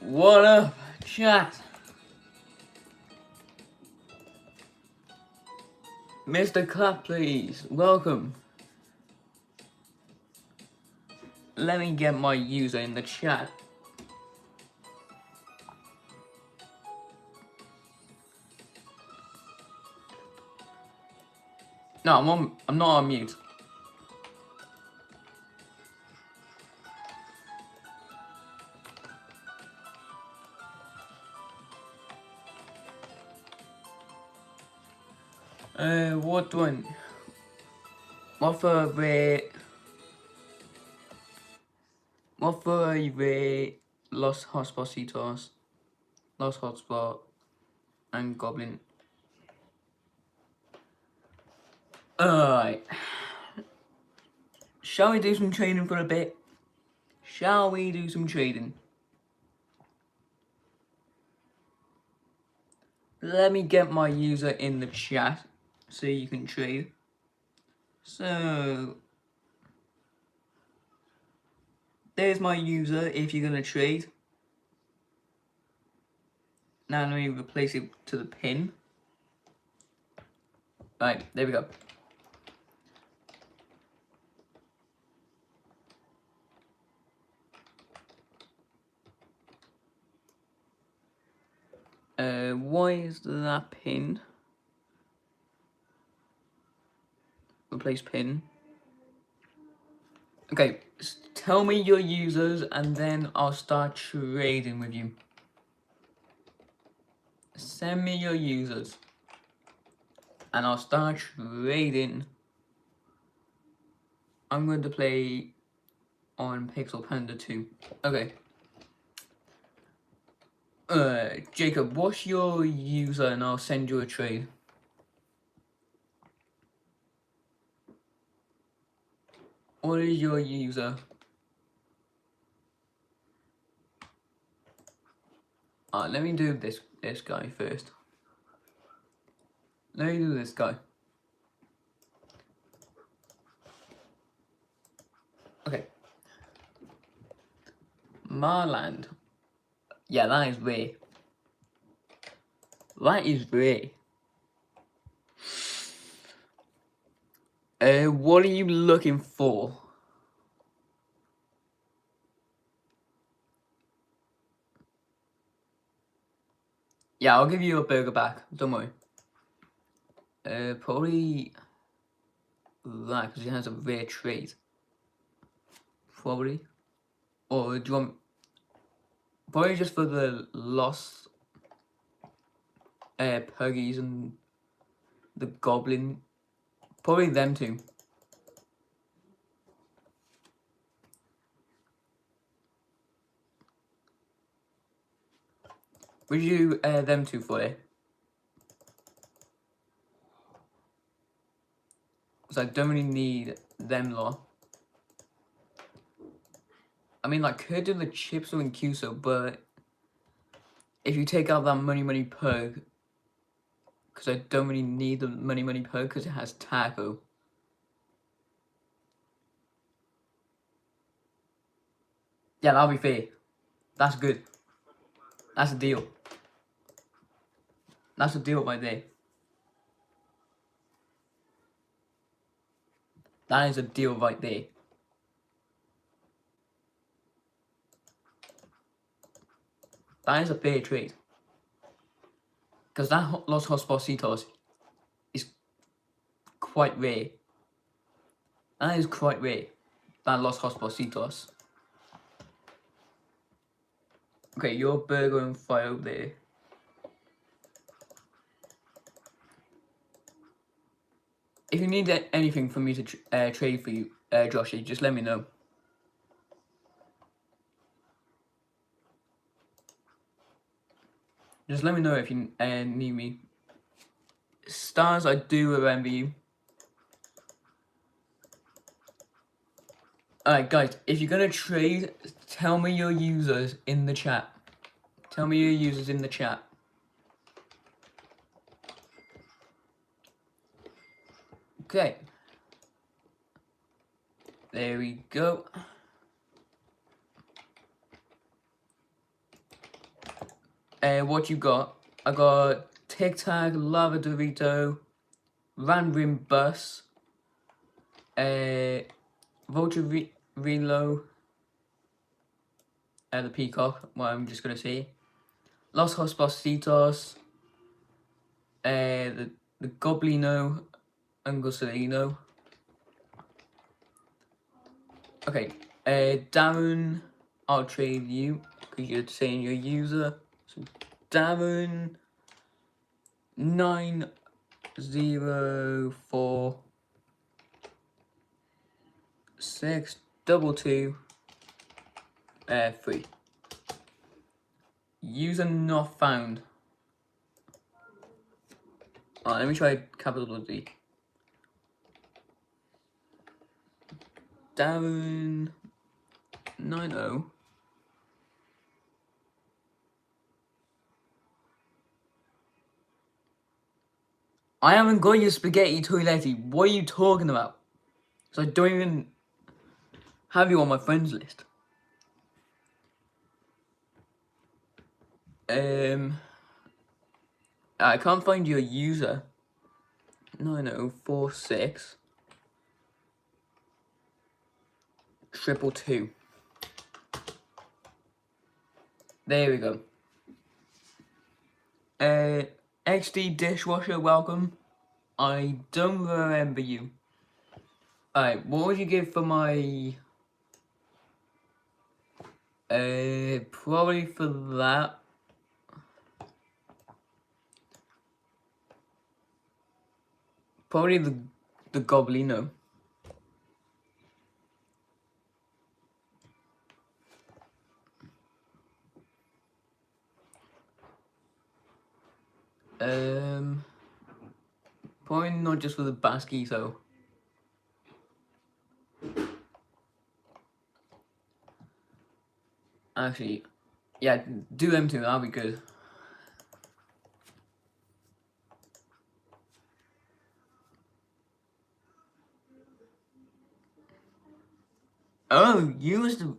What up, chat? Mr. Clap, please. Welcome. Let me get my user in the chat. No, I'm not on mute. What one? What for the Los Hospocitos, Los Hotspot, and Goblin? Alright. Shall we do some trading for a bit? Shall we do some trading? Let me get my user in the chat so you can trade. So there's my user if you're gonna trade. Now let me replace it to the pin. Right, there we go. Why is that pin? Replace pin. Okay, tell me your users and then I'll start trading with you. Send me your users and I'll start trading. I'm going to play on Pixel Panda 2. Okay. Jacob, what's your user and I'll send you a trade. What is your user? Let me do this guy first. Let me do this guy. Okay. Marland. Yeah, that is rare. That is rare. What are you looking for? Yeah, I'll give you a burger back. Don't worry. Probably that because it has a rare trait. Probably. Or do you want? Probably just for the lost puggies and the goblin. Probably them two. Would you them two for it? Because I don't really need them lot. I mean, like, could do the chips or in Cuso, but if you take out that money pug, because I don't really need the money pug because it has taco. Yeah, that'll be fair. That's good. That's a deal. That's a deal right there. That is a deal right there. That is a fair trade. Because that Los Hospocitos is quite rare. That is quite rare. That Los Hospocitos. Okay, your burger and fire out there. If you need anything for me to trade for you, Joshy, just let me know. Just let me know if you need me. Stars, I do remember you. Alright guys, if you're gonna trade, tell me your users in the chat. Tell me your users in the chat. Okay. There we go. What you got? I got Tic Tac, Lava Dorito, Van Rim Bus, Vulture Relo, the Peacock, what I'm just gonna say. Los Hospasitos, the Goblino, and Gosselino. Okay, Darren, I'll trade you, because you're saying you're a user. So Darren 9046223. User not found. Alright, let me try capital D. Darren 90. I haven't got your spaghetti toiletti. What are you talking about? So I don't even have you on my friends list. I can't find your user. 9046 222. There we go. XD dishwasher, welcome. I don't remember you. Alright, what would you give for my... probably for that. Probably the Goblino. Probably not just for the Basky, though. Actually, yeah, do them too, that'll be good. Oh, you was the...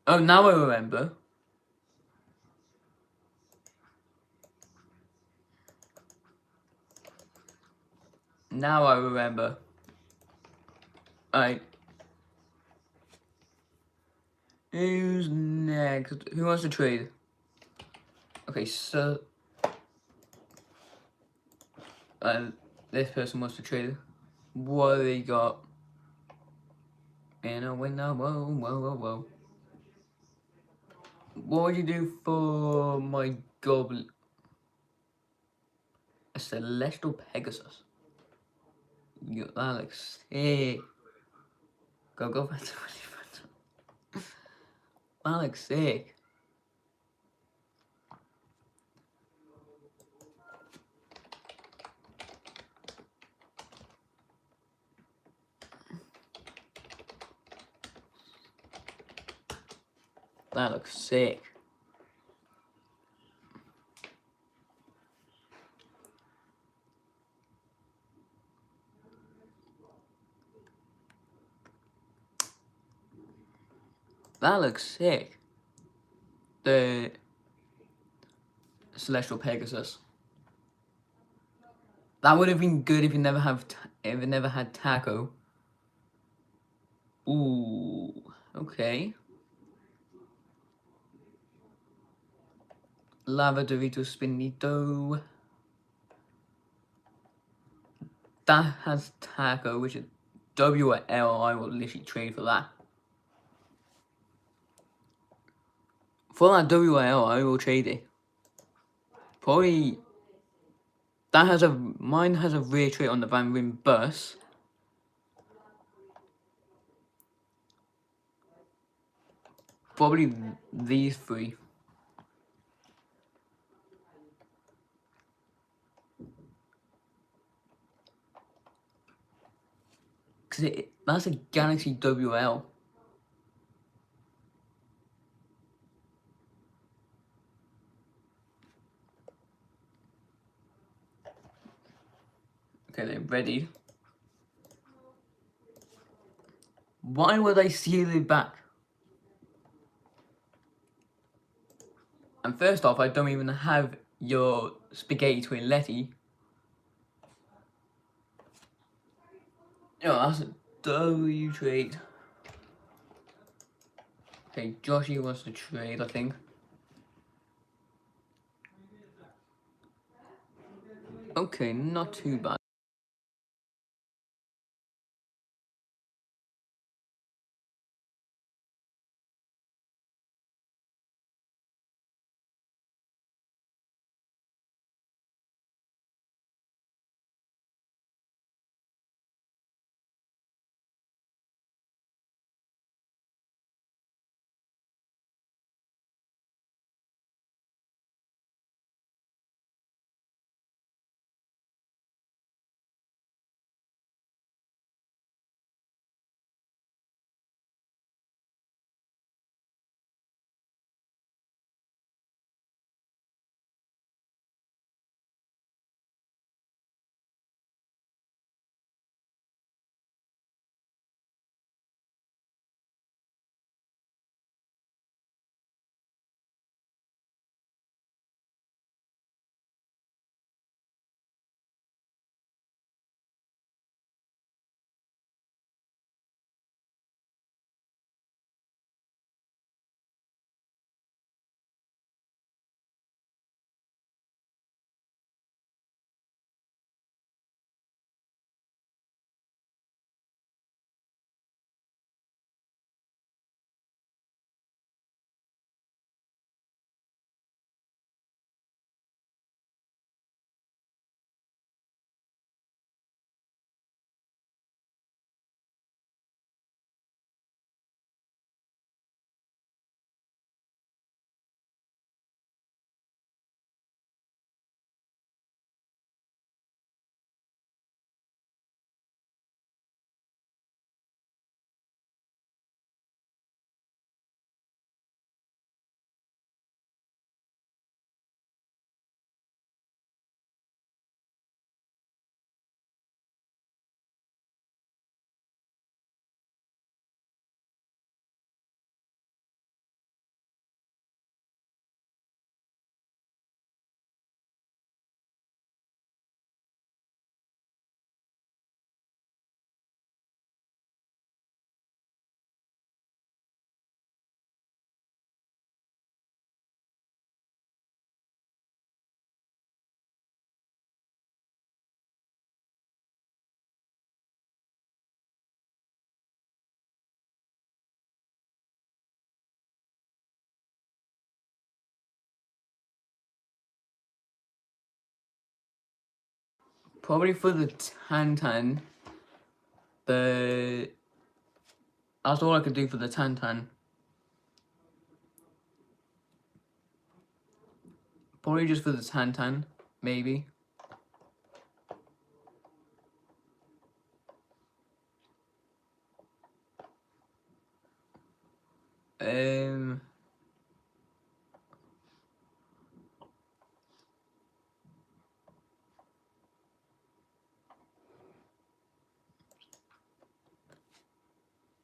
Oh, now I remember. Now I remember. Alright. Who's next? Who wants to trade? Okay, so... this person wants to trade. What do they got? In a window, whoa, whoa, whoa, whoa. What would you do for my goblin? A celestial Pegasus. That looks sick. Go, Phantom. That looks sick. That looks sick. That looks sick. The Celestial Pegasus. That would have been good if you never had Taco. Ooh, okay. Lava Dorito Spinito. That has Taco, which is W or L. I will literally trade for that. For that W or L, I will trade it. Probably. That has mine has a rear trait on the Van Rim bus. Probably these three. Cause that's a Galaxy WL. Okay, they're ready. Why would I seal it back? And first off, I don't even have your spaghetti twinletti. No, that's a W trade. Okay, Joshy wants to trade, I think. Okay, not too bad. Probably for the Tantan, but that's all I could do for the Tantan. Probably just for the Tantan, maybe.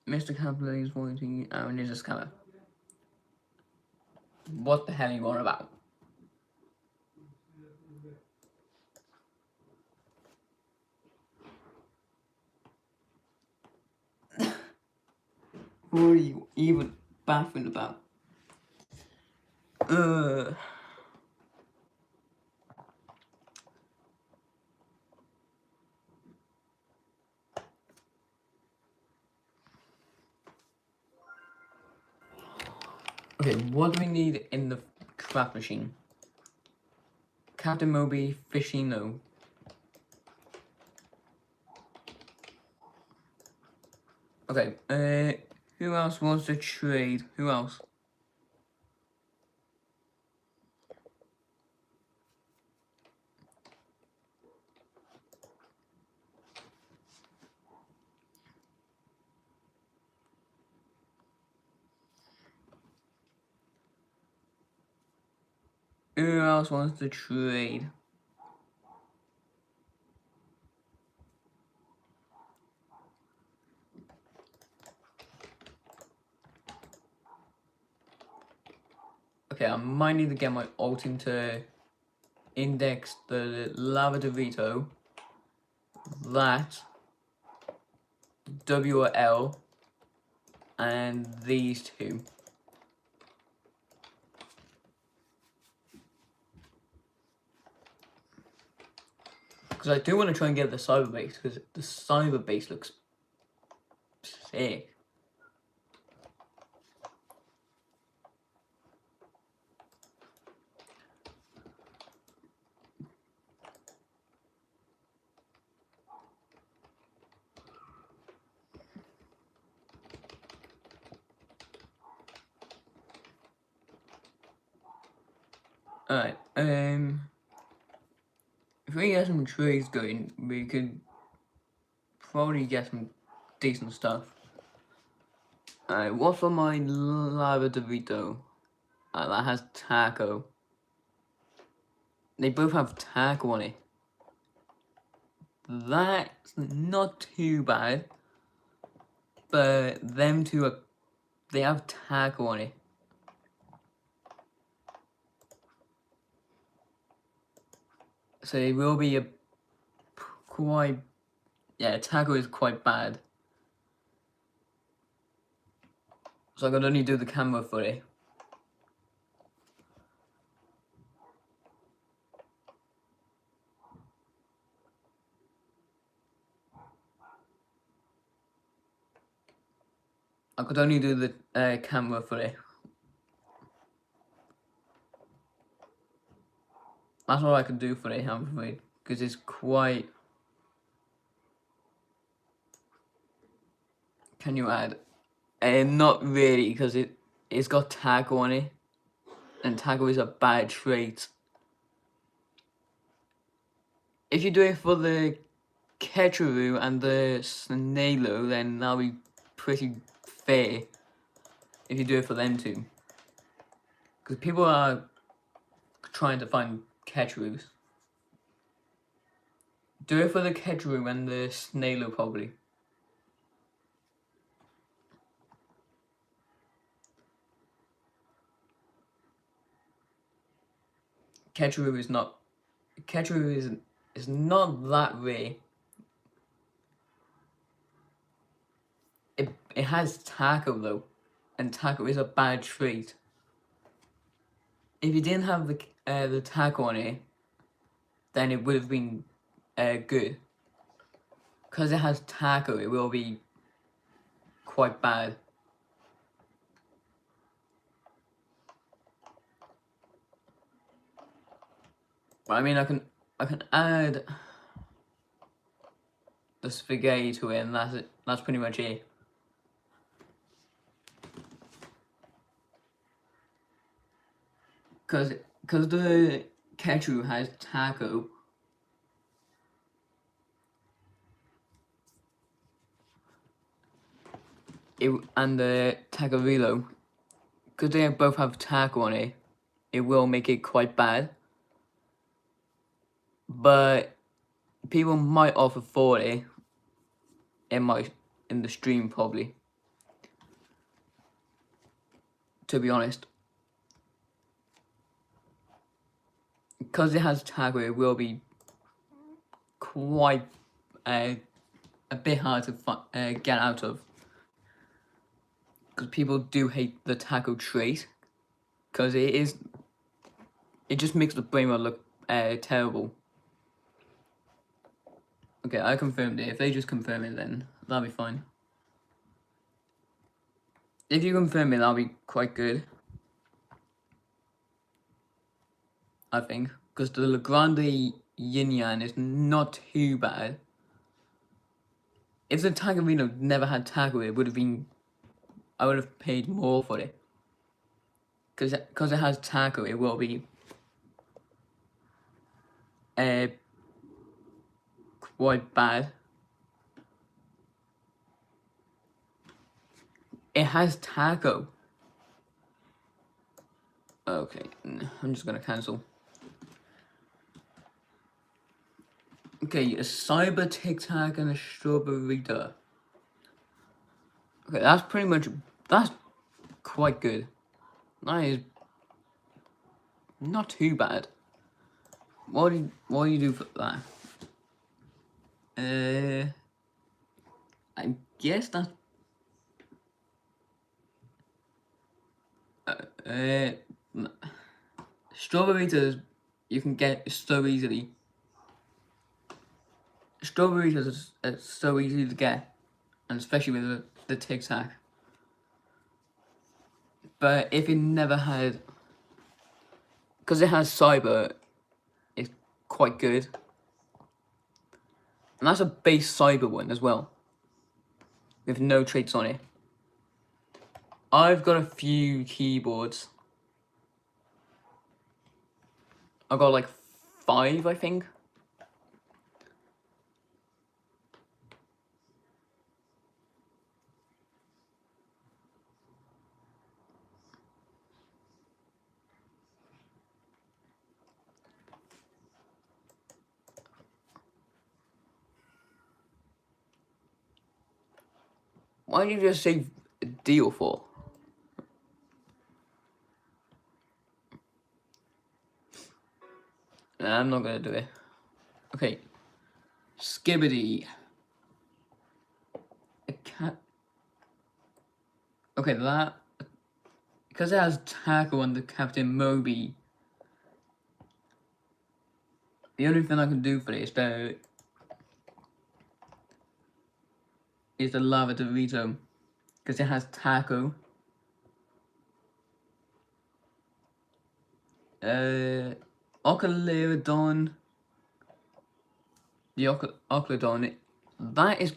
Mr. Capital is wanting Aaron is a scammer. What the hell are you on about? What are you even baffling about? Okay, what do we need in the craft machine? Captain Moby, Fishino. Okay, who else wants to trade? Who else? Who else wants to trade? Okay, I might need to get my alt to index the Lava DeVito, that, W or L, and these two. Because I do want to try and get the cyber base, because the cyber base looks sick. Alright, if we get some trades going, we could probably get some decent stuff. Alright, what's for my Lava DeVito? That has taco. They both have taco on it. That's not too bad. But them two are, they have taco on it. So it will be a quite, yeah, taco is quite bad. So I could only do the camera for it. I could only do the camera for it. That's all I can do for it, I'm afraid, because it's quite. Can you add? Not really, because it's got taco on it, and taco is a bad trait. If you do it for the Ketcheru and the Snalo, then that'll be pretty fair. If you do it for them too, because people are trying to find Ketcherus. Do it for the Ketcheru and the Snalo probably. Ketcheru is not that rare. It has taco though, and taco is a bad trait. If you didn't have the taco on it, then it would have been good. Because it has taco, it will be quite bad. But I mean, I can add the spaghetti to it, and that's it. That's pretty much it. Cause the ketchup has taco. And the taquerillo, because they both have taco on it, it will make it quite bad. But people might offer 40 in the stream probably. To be honest. Because it has taco, it will be quite a bit hard to get out of. Because people do hate the taco trait. Because it just makes the brain look terrible. Okay, I confirmed it. If they just confirm it, then that'll be fine. If you confirm it, that'll be quite good. I think. Because the Le Grande Yin Yang is not too bad. If the Tagarino never had taco, it would have been. I would have paid more for it. Because it has taco, it will be quite bad. It has taco. Okay, I'm just gonna cancel. Okay, a cyber Tic Tac and a strawberry duh. Okay, that's quite good. That is not too bad. What do you do for that? I guess that. Strawberries you can get so easily. Strawberries is so easy to get, and especially with the Tic Tac. But if you never had, because it has cyber, it's quite good. And that's a base cyber one as well, with no traits on it. I've got a few keyboards. I've got like 5, I think. Why did you just say deal for? Nah, I'm not gonna do it. Okay. Skibbity. A cat. Okay, that. Because it has Tackle and the Captain Moby. The only thing I can do for this though is the Lava Dorito. Because it has Taco. Ocalodon. The Ocalodon. That is.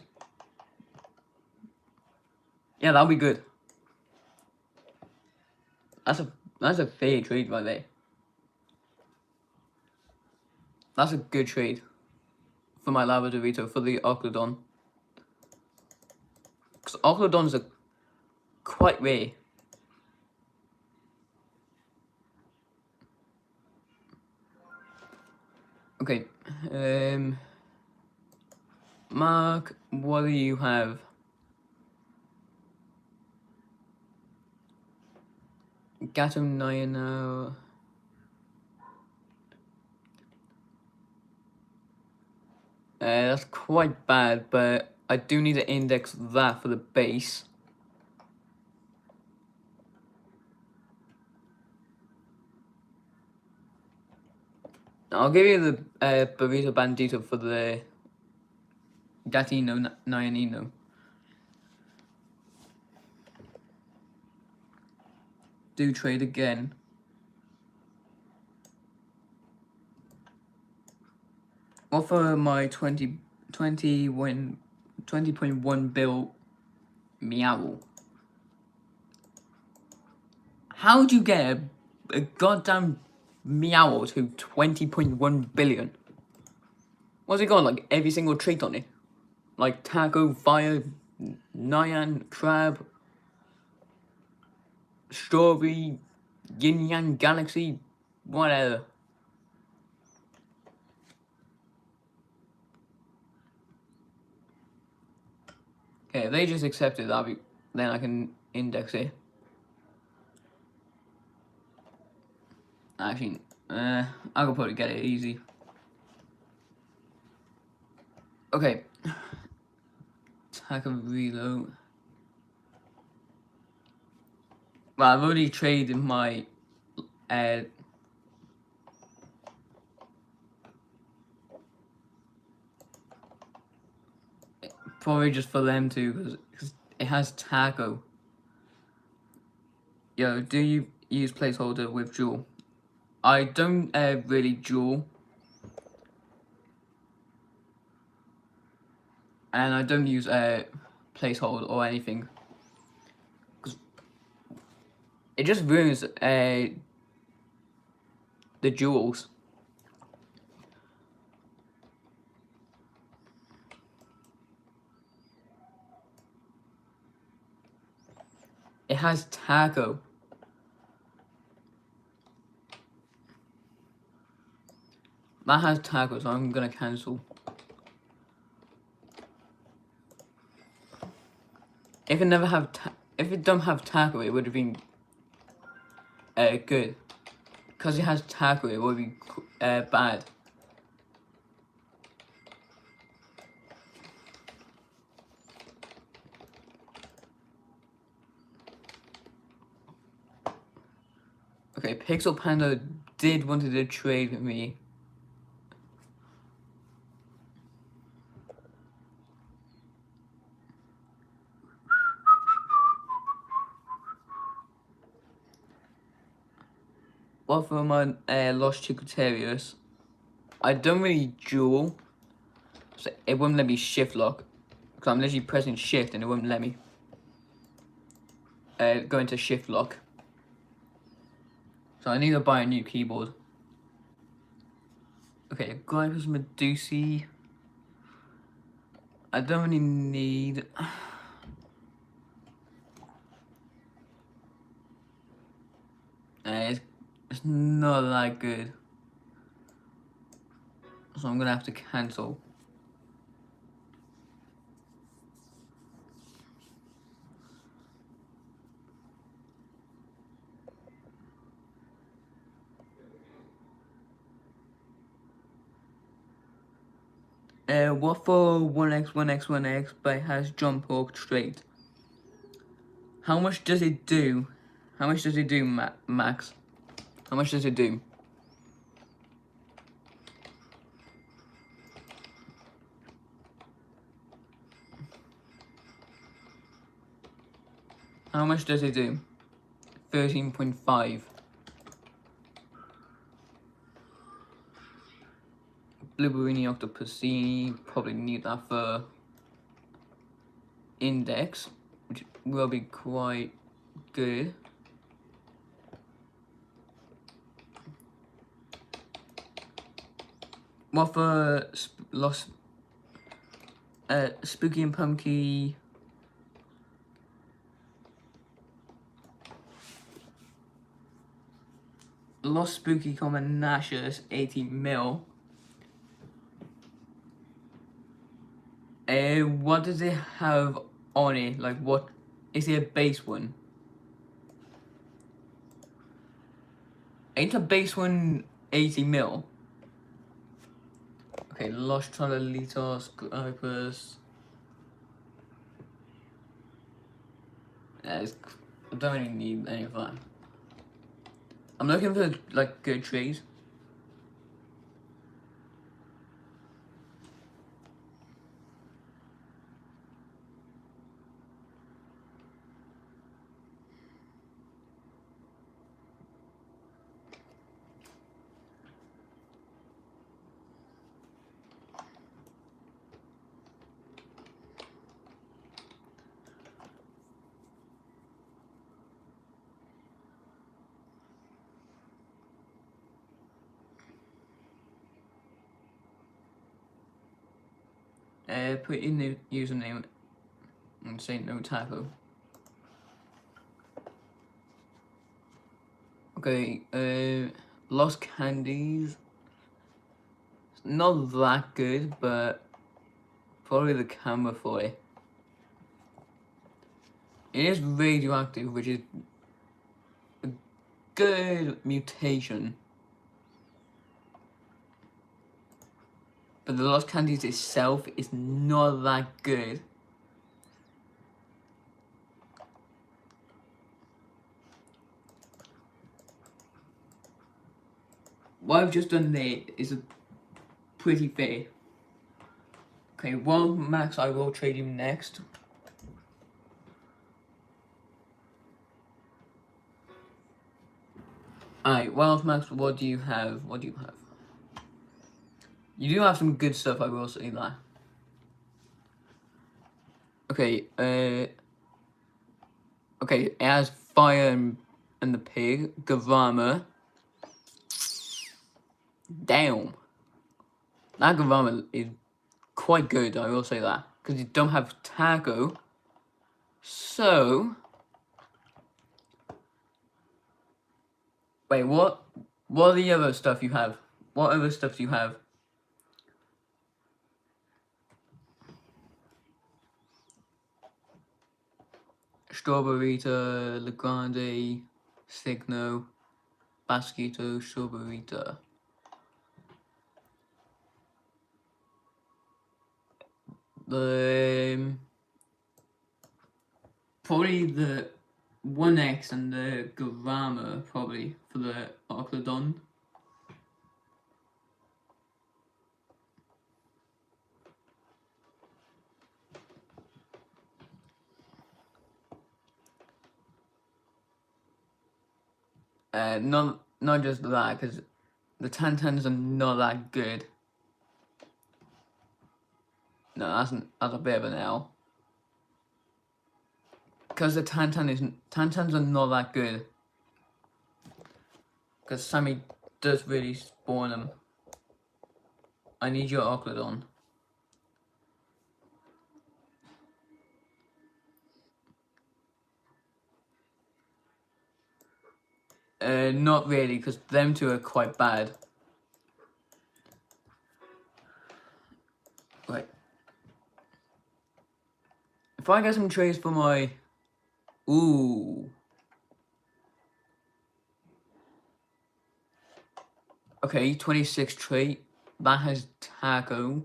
Yeah, that'll be good. That's a fair trade right there. That's a good trade for my Lava Dorito for the Ocalodon. Because Ocalodons are quite rare. Okay, Mark, what do you have? Gato Nino. That's quite bad, but I do need to index that for the base. I'll give you the Burrito Bandito for the Gatino Nyanino. Do trade again. Offer my 20.1 bill meow. How would you get a goddamn meow to 20.1 billion? What's it got, like every single trait on it? Like Taco, Fire, Nyan, Crab, Strawberry, Yin Yang Galaxy, whatever. Okay, if they just accept it, then I can index it. Actually, I can probably get it easy. Okay. Taco reload. Well, I've already traded my probably just for them too, because it has Taco. Yo, do you use placeholder with Jewel? I don't really Jewel. And I don't use placeholder or anything. Because it just ruins the jewels. It has Taco. That has Taco, so I'm gonna cancel. If it don't have Taco, it would have been good. because it has taco, it would be bad. Okay, Pixel Panda did wanted to trade with me. What for my Lost Chicotarius? I don't really duel, so it wouldn't let me shift lock. Because I'm literally pressing shift and it wouldn't let me go into shift lock. So I need to buy a new keyboard. Okay, Glibus Medusi. I don't really need. It's not that good. So I'm gonna have to cancel. What for 1x, 1x, 1x, but it has jump or straight? How much does it do? How much does it do, Max? How much does it do? How much does it do? 13.5. Blueberry Octopusini, probably need that for index, which will be quite good. What for Spooky and Punky? Lost Spooky Common Nashus 80 mil. What does it have on it? Like, what is it a base one? Ain't a base one 80 mil? Okay, Lost Trololitos, Opus. I don't really need any of that. I'm looking for like good trees. Put in the username and say no typo. Okay, Lost Candies. Not that good, but probably the camera for it. It is radioactive, which is a good mutation. But the Lost Candies itself is not that good. What I've just done there is pretty fair. Okay, well, Max, I will trade him next. Alright, well, Max, what do you have? What do you have? You do have some good stuff, I will say that. Okay, okay, it has Fire and the Pig, Gavama. Damn. That Gavama is quite good, I will say that. Because you don't have Taco. So... Wait, what? What are the other stuff you have? What other stuff do you have? Strawberryta, Legrande, Signo. Basquito, Soberita. Probably the 1X and the Grammar, probably, for the Oclodon. Not just that, because the Tantans are not that good. No, that's a bit of an L. Because the Tantans are not that good. Because Sammy does really spawn them. I need your Oclodon. Not really, because them two are quite bad. Right. If I get some traits for my... Ooh. Okay, 26 trait. That has Taco.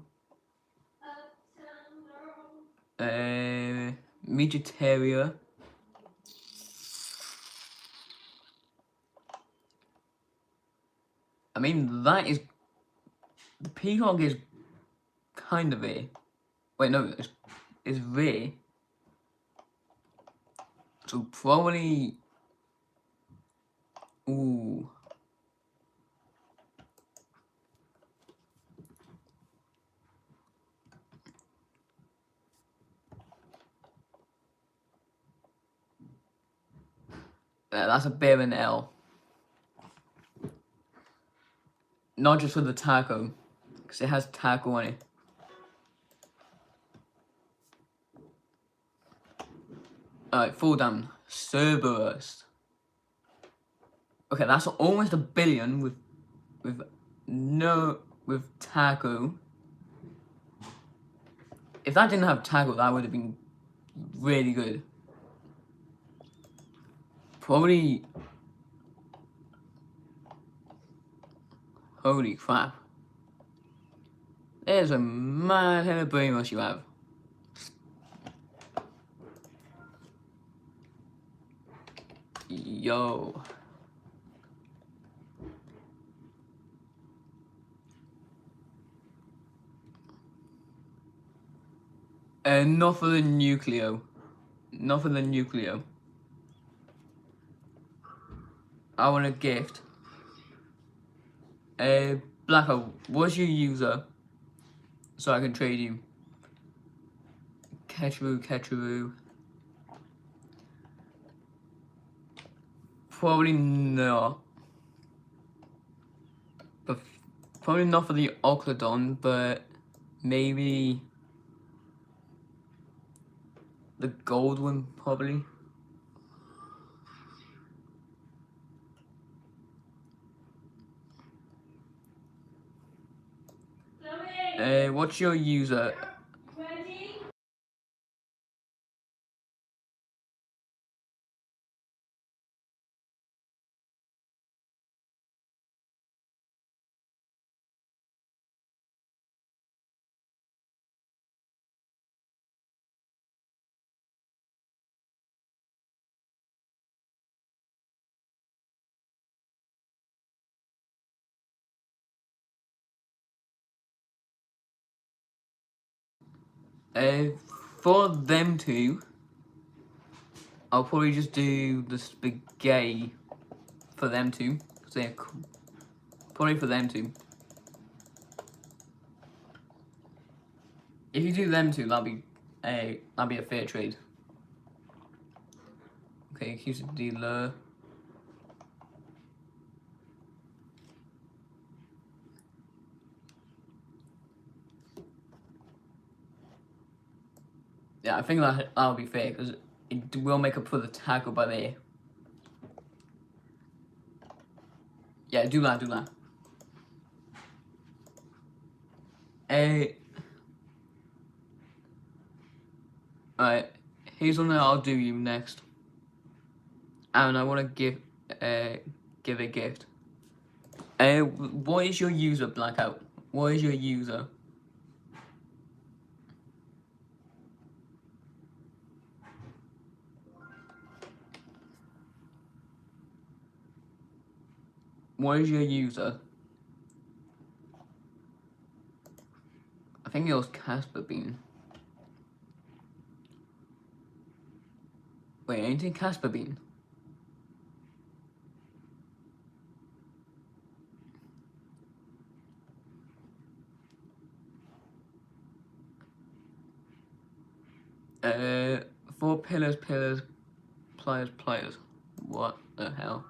Meditaria. I mean, that is... The Peacock is kind of rare. Wait, no, it's rare. So probably... Ooh. That's a bit of an L. Not just for the Taco, because it has Taco on it. Alright, fall down. Cerberus. Okay, that's almost a billion with Taco. If that didn't have Taco, that would have been really good. Probably... Holy crap. There's a mad head of brain rush you have. Yo. Not for the Nucleo. Not for the Nucleo. I want a gift. Blacko, what's your user? So I can trade you. Ketcheroo. Probably not. But probably not for the Oclodon, but maybe the gold one, probably. What's your user? For them two, I'll probably just do the spaghetti for them two, because they're probably for them two. If you do them two, that'll be a fair trade. Okay, accuse the dealer. Yeah, I think that'll be fair, because it will make up for the tackle by there. Yeah, do that. Alright, here's one that I'll do you next. And I want to give a gift. What is your user, Blackout? What is your user? What is your user? I think it was Casper Bean. Wait, ain't it Casper Bean? Uh, 4 pillars, pliers. What the hell?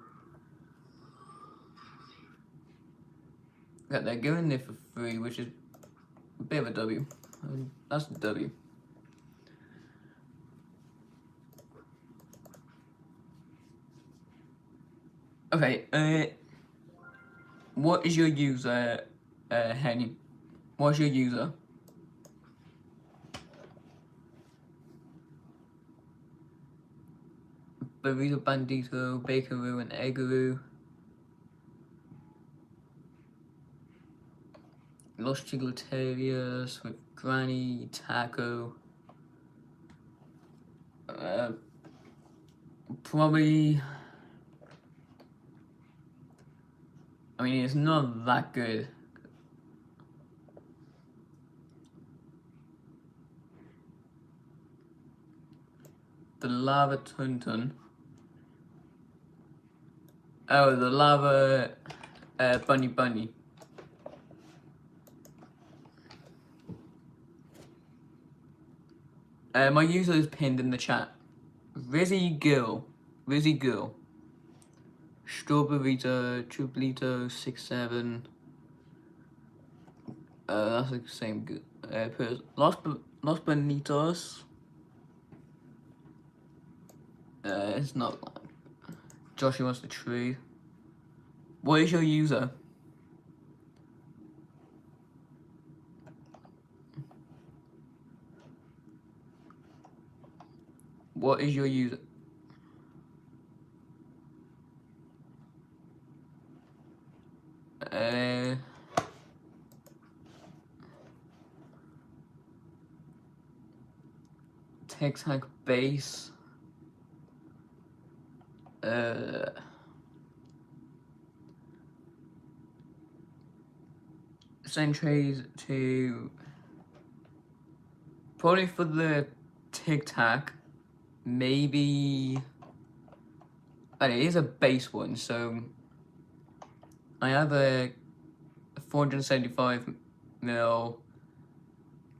Okay, they're going there for free, which is a bit of a W. That's a W. Okay, what is your user, Henny? What's your user? Burrito Bandito, Bakeroo, and Eggaroo. Los Chigotarias with Granny, Taco. Probably. I mean, it's not that good. The Lava Tuntun. Oh, the Lava Bunny. My user is pinned in the chat. Rizzy Gill. Strawberryto, Triplito, 67. That's the same person. Los Bonitos. It's not like Joshua wants to trade. What is your user? What is your user? Tic Tac Base. Send trades to probably for the Tic Tac, maybe. And it is a base one, so I have a 475 ml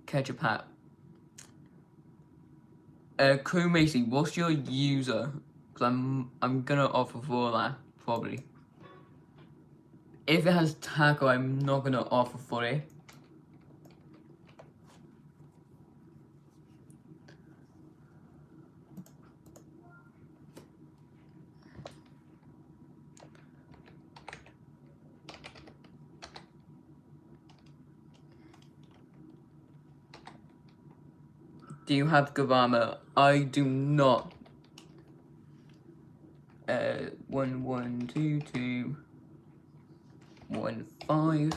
ketchup hat. Crew Macy, what's your user? Because I'm gonna offer for that probably. If it has taco, I'm not gonna offer for it. Do you have Gavama? I do not. 112215.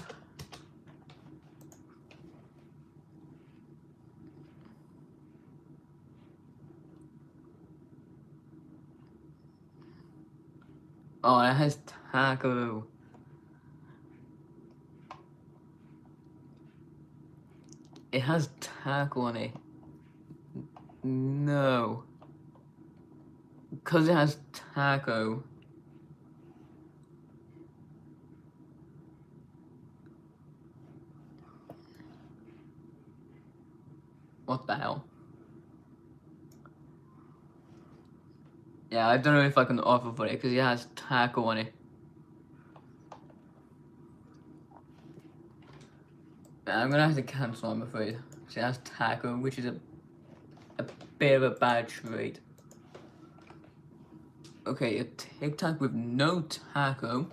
Oh, it has taco. It has taco on it. No. Because it has taco. What the hell? Yeah, I don't know if I can offer for it because it has taco on it. I'm gonna have to cancel, I'm afraid. It has taco, which is a bit of a bad trade. Okay, a Tic Tac with no taco.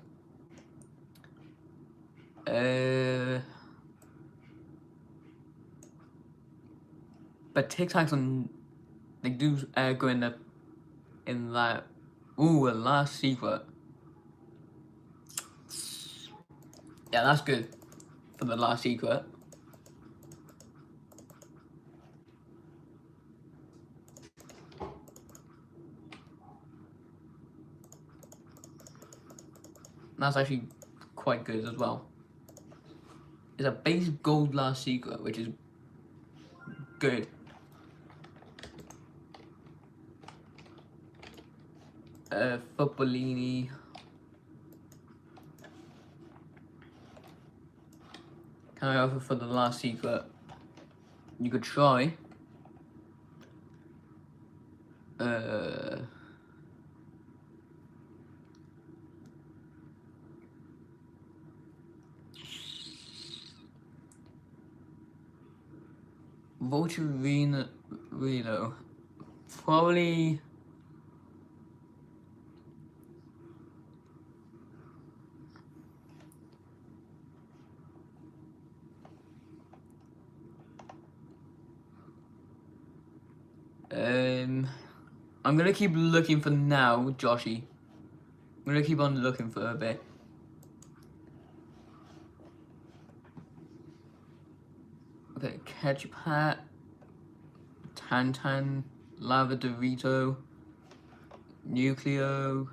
But Tic Tacs on, they do go in that. Ooh, a last secret. Yeah, that's good for the last secret. That's actually quite good as well. It's a base gold last secret, which is good. Footballini. Can I offer for the last secret? You could try. Reno. Probably. I'm gonna keep looking for now, Joshy. I'm gonna keep on looking for a bit. Okay, Ketchup Hat, Tantan, Lava Dorito, Nucleo.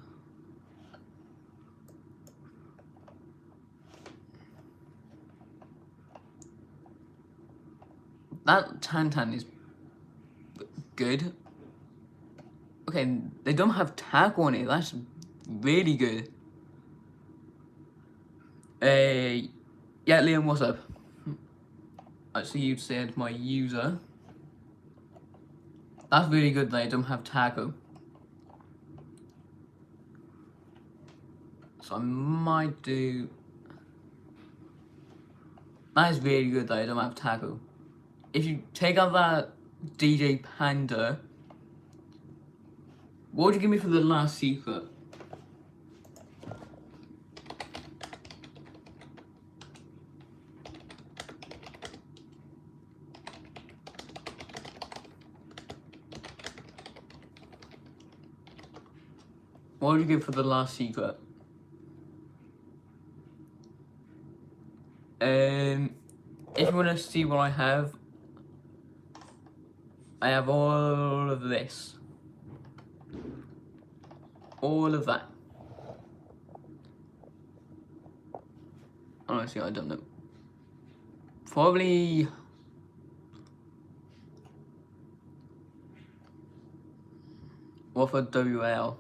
That Tantan is good. Okay, they don't have taco on it. That's really good. Yeah, Liam, what's up? I see you said my user. That's really good that I don't have taco. So I might do... That is really good that I don't have taco. If you take out that DJ Panda, what would you give me for the last secret? What would you give for the last secret? If you want to see what I have all of this. All of that. Honestly, I don't know. Probably... What for WL?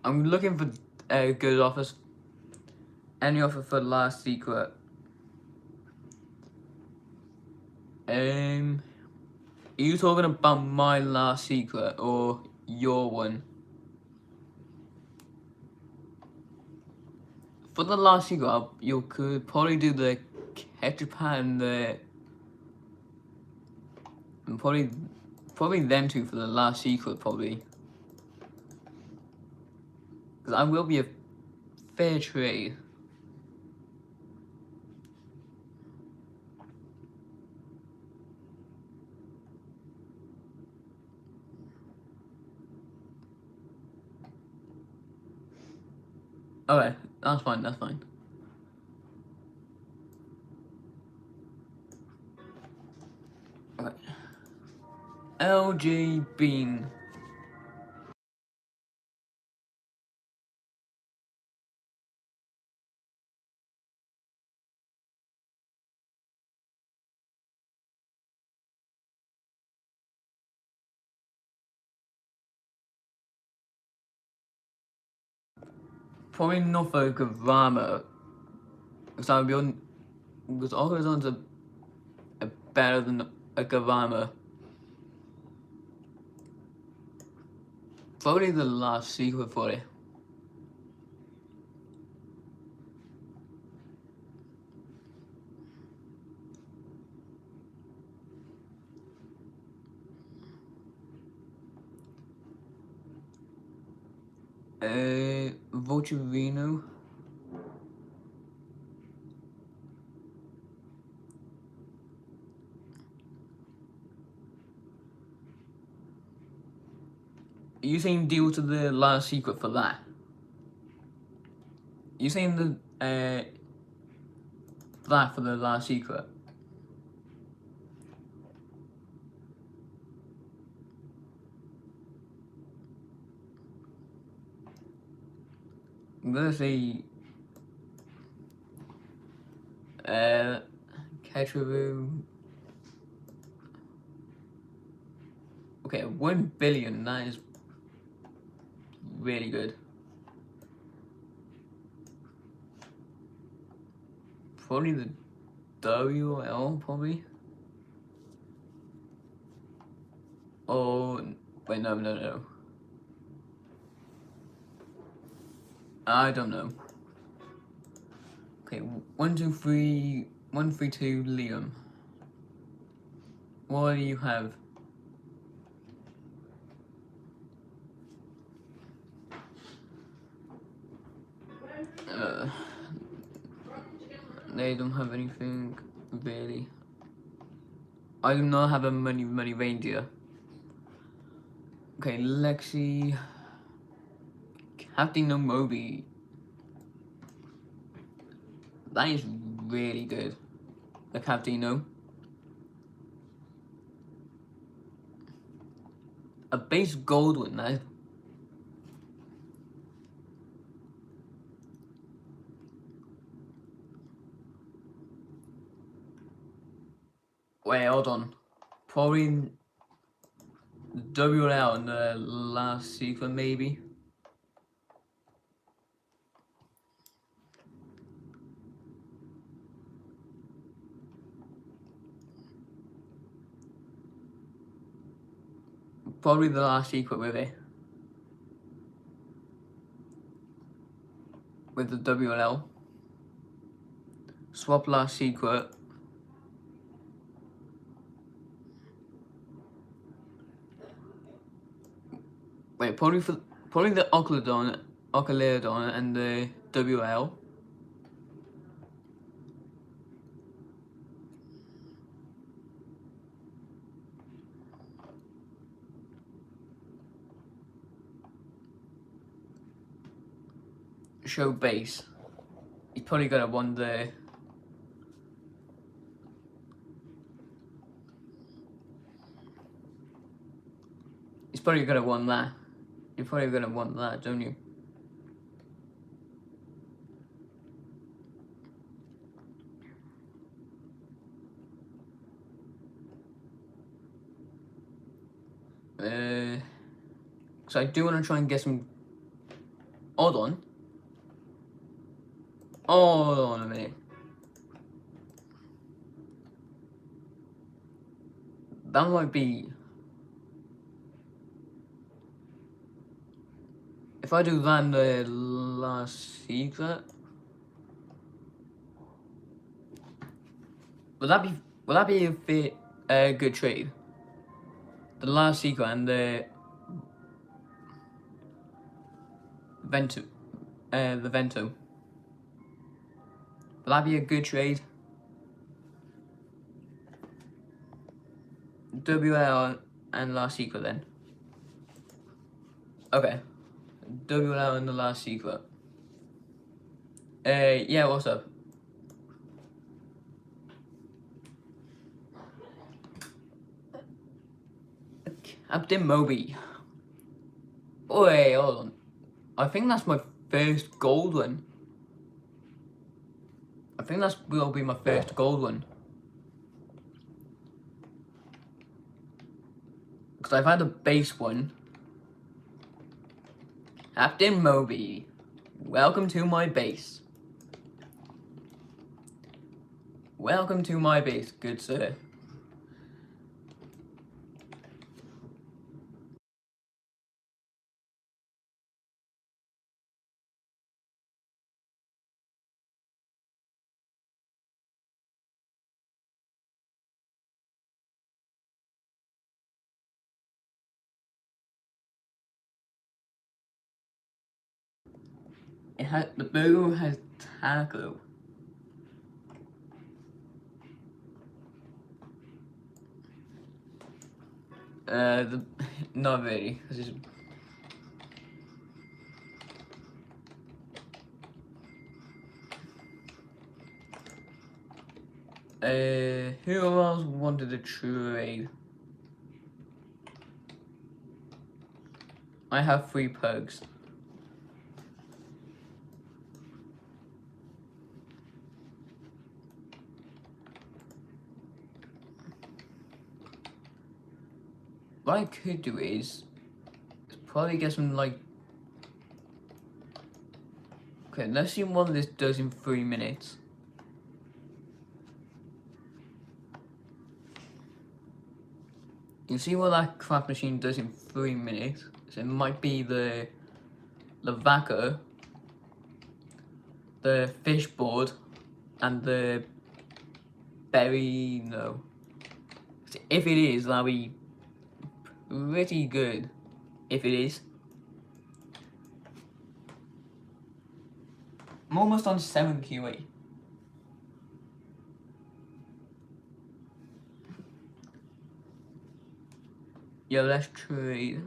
I'm looking for good offers. Any offer for last secret? Are you talking about my last secret or your one? For the last secret, you could probably do the ketchup and the... And probably them two for the last secret, probably. Because I will be a fair trade. Okay, that's fine, that's fine. Okay. LG Bean. Probably not for Gavama. Because I'll be on... Because all horizons are better than a Gavama. Probably the last secret for it. Vocerino. you saying deal to the last secret for that? You saying the that for the last secret? I'm gonna say catch a room. Okay, 1 billion, that is really good. Probably the WL, probably. Oh, wait, no. I don't know. Okay, 123, 132, Liam. What do you have? They don't have anything, really. I do not have a money reindeer. Okay, Lexi. Captain No Moby. That is really good. The Captino. A base gold one, that is. Wait, hold on. Probably WL in the last sequence, maybe. Probably the last sequence with it. With the WL. Swap last secret. Wait, probably the Oculodon and the WL. Show base. He's probably gonna want the. He's probably gonna want that. You're probably gonna want that, don't you? So I do want to try and get some. Hold on. Hold on a minute. That might be. If I do that in the last secret, would that be a fit good trade? The last secret and the Vento, the Vento. Will that be a good trade? WL and last secret then. Okay. WL and the last secret. Yeah, what's up? Captain Moby. Wait, hold on. I think that's my first gold one. I think that will be my first gold one. Because I've had a base one. Captain Moby, welcome to my base. Welcome to my base, good sir. The burger has taco. Not really. Who else wanted to trade? I have 3 pugs. What I could do is probably get some like. Okay, let's see what this does in 3 minutes. You see what that craft machine does in 3 minutes? So it might be the vaca, the fish board, and the berry. No. So if it is, that'll be pretty good. If it is. I'm almost on 7 QA. Yeah, let's trade.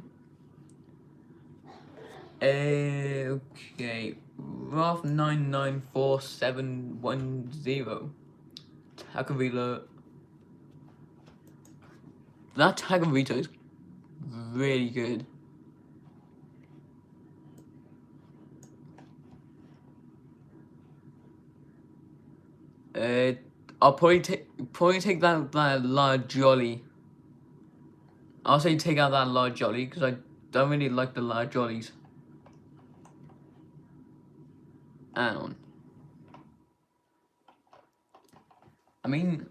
Okay. Roth 994710. Tagarita. That Tagarita is really good. I'll probably take that large jolly. I'll say take out that large jolly because I don't really like the large jollies. And I mean,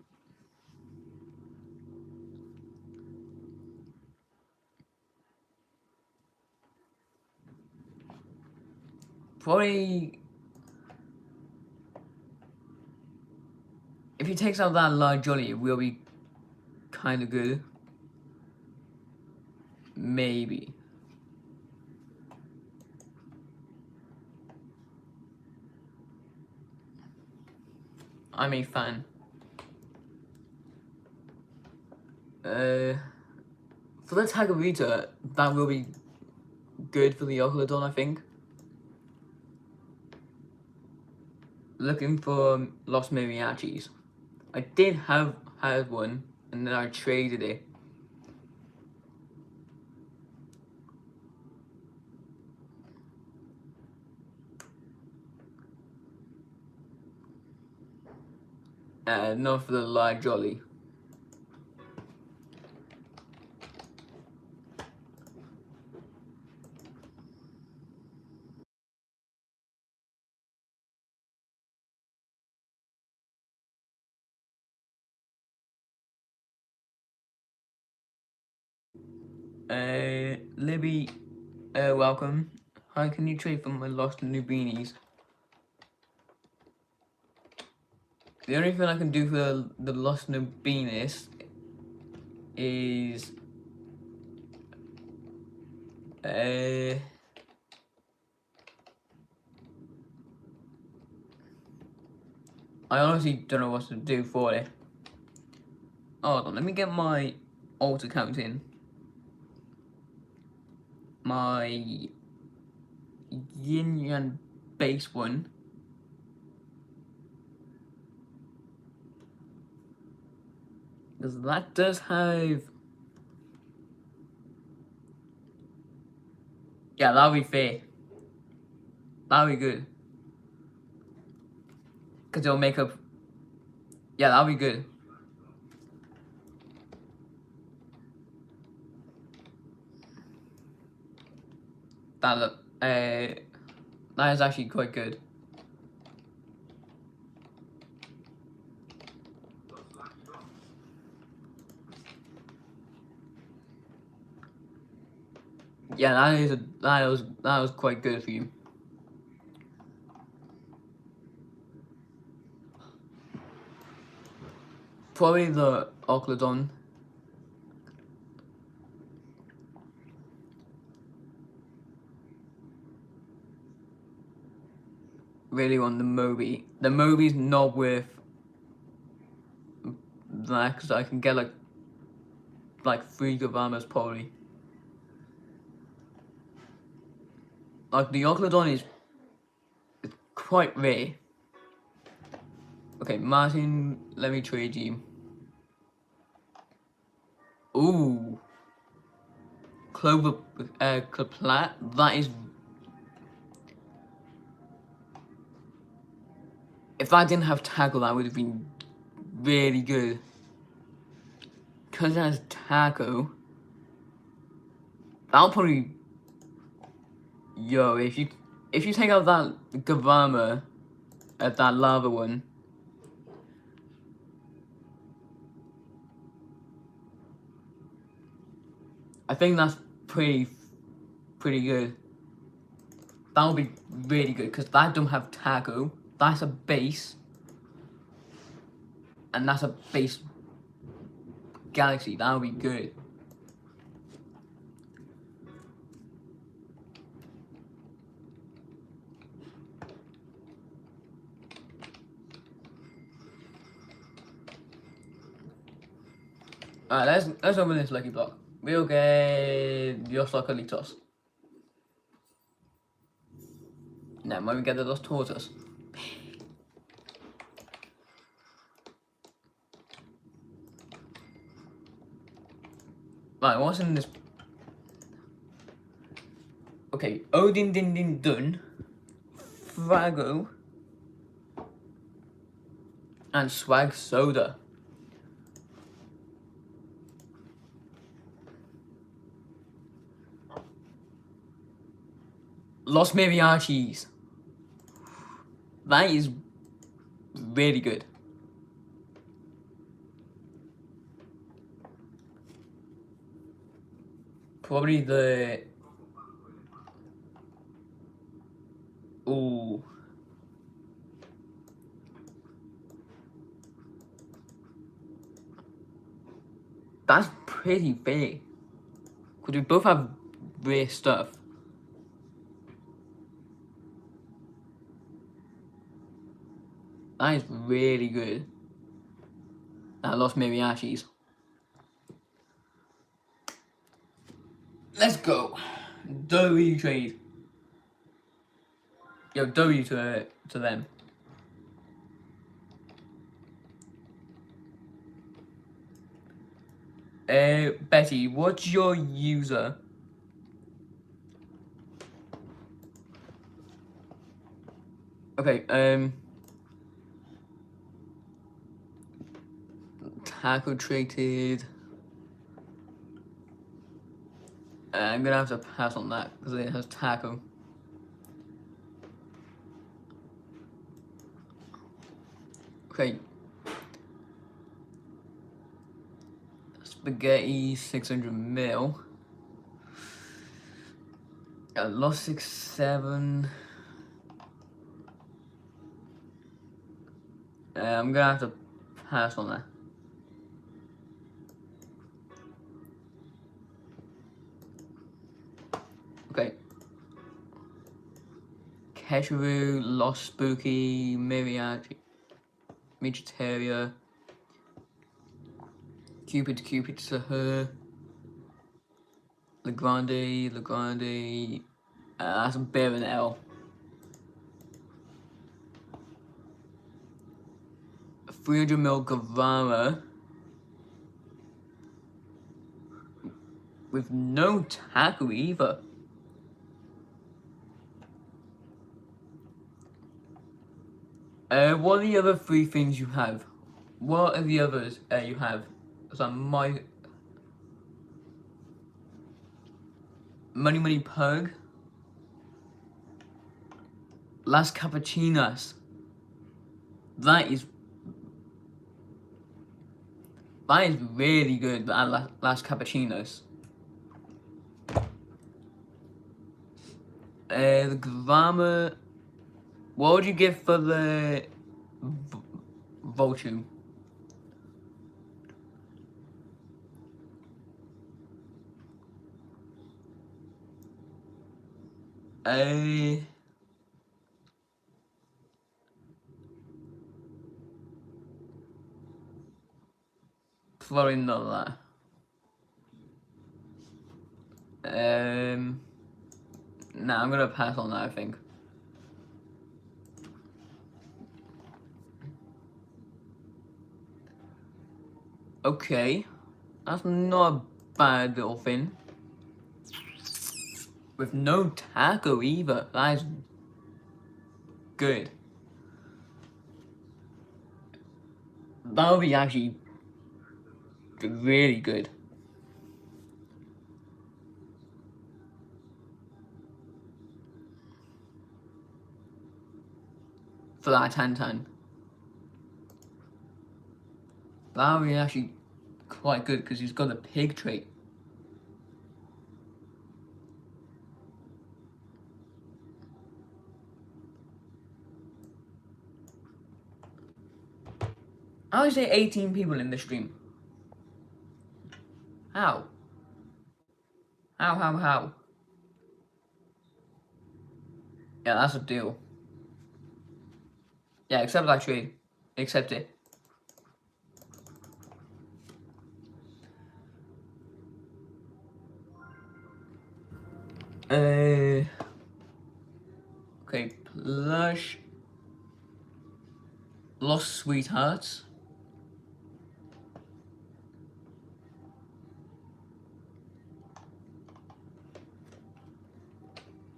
probably if he takes out that large jolly, it will be kind of good. Maybe. I'm a fan. For the Tagarita, that will be good for the Ochlodon, I think. Looking for Lost Mariachis. I did have one, and then I traded it. Not for the large jolly. Libby, welcome. How can you trade for my Lost Nubinis? The only thing I can do for the Lost Nubinis is I honestly don't know what to do for it. Hold on, let me get my alt account in. My Yin Yang base one. Because that does have. Yeah, that'll be fair. That'll be good. Because it'll make up. Yeah, that'll be good. That is actually quite good. Yeah, that was quite good for you. Probably the Ochlodon. Really on the Moby. The Moby's not worth that because I can get like 3 Gavamas probably. Like the Ochlodon is quite rare. Okay, Martin, let me trade you. Ooh. Clover, Plat, that is... If I didn't have tackle, that would have been really good. Because it has tackle, that'll probably... Yo, if you take out that Gavama, that lava one, I think that's pretty good. That would be really good, because that don't have tackle, that's a base, and that's a base galaxy, that would be good. Alright, let's open this lucky block. We'll get Dios Localitos. Now, when we get the Los Tortas. Right, what's in this? Okay, Odin Din Din Dun, Frago, and Swag Soda. Los Mariachis. That is really good. Probably the... Ooh. That's pretty big. Because we both have rare stuff. That is really good. That Los Mariachis. Let's go. W trade. Yo, W to them. Betty, what's your user? Okay, tackle traded. I'm gonna have to pass on that because it has tackle. Okay. Spaghetti 600 mil. Lost 6-7. I'm gonna have to pass on that. Okay. Kesharu, Lost Spooky, Miriachi, Midgetaria, Cupid to her, Legrande, that's a bit of an L. 300 mil Gavara with no tackle either. What are the other three things you have? What are the others you have? So my Money Pug, Las Cappuccinas. That is really good. Las Cappuccinos. The Gavama. What would you give for the Vulture? Probably not that. Nah, I'm gonna pass on that, I think. Okay, that's not a bad little thing. With no taco either, that is good. That would be actually really good. For that Tantan. That would be actually quite good because he's got a pig trait. I would say 18 people in the stream. How? How? Yeah, that's a deal. Yeah, accept that trade. Accept it. Okay, plush. Lost Sweethearts.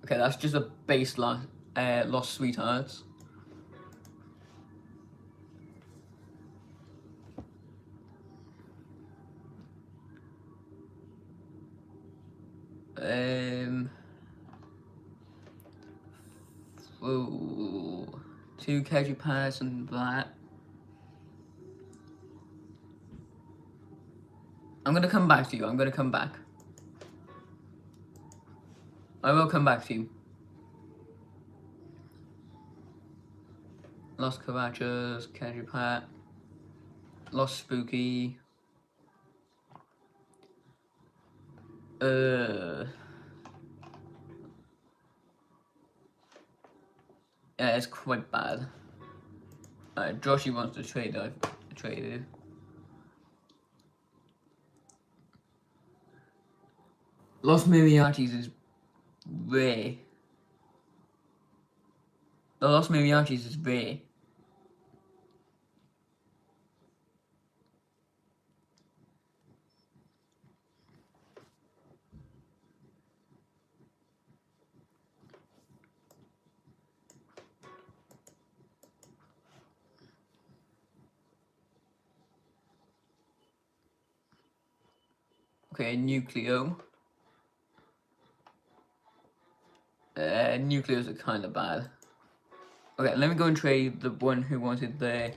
Okay, that's just a base Lost Sweethearts. Ooh, 2 Keju Pass and that. I'm gonna come back to you. I'm gonna come back. I will come back to you. Lost Carachas, Keju Pat, Lost Spooky. Yeah, it's quite bad. Joshy wants to trade. I've traded. Lost Mariachis is rare. The Lost Mariachis is rare. Okay, Nucleo. Nucleos are kind of bad. Okay, let me go and trade the one who wanted the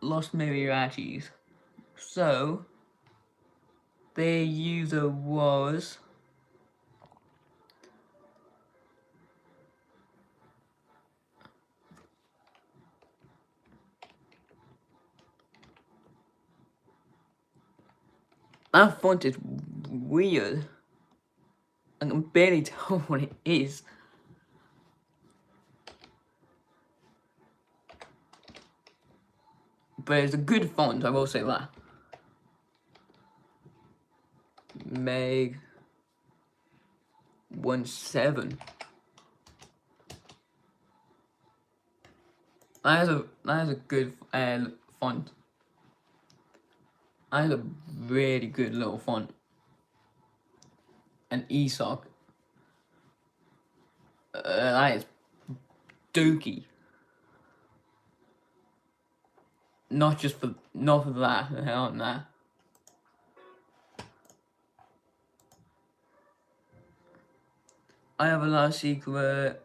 Lost Mariachis. So, their user was... That font is weird. I can barely tell what it is. But it's a good font, I will say that. Meg 17. That is a good font. That is a really good little font. An ESOC. That is dookie. Not for that. The hell on that. I have a last secret.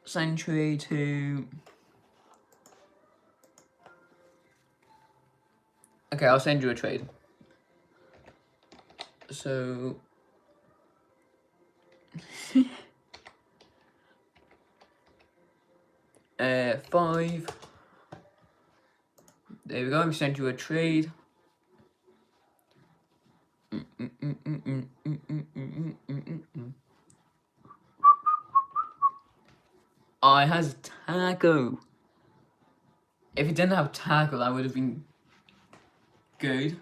Sanctuary to... Okay, I'll send you a trade. So... 5. There we go, we sent you a trade. Oh, it has taco. If it didn't have taco, that would have been good.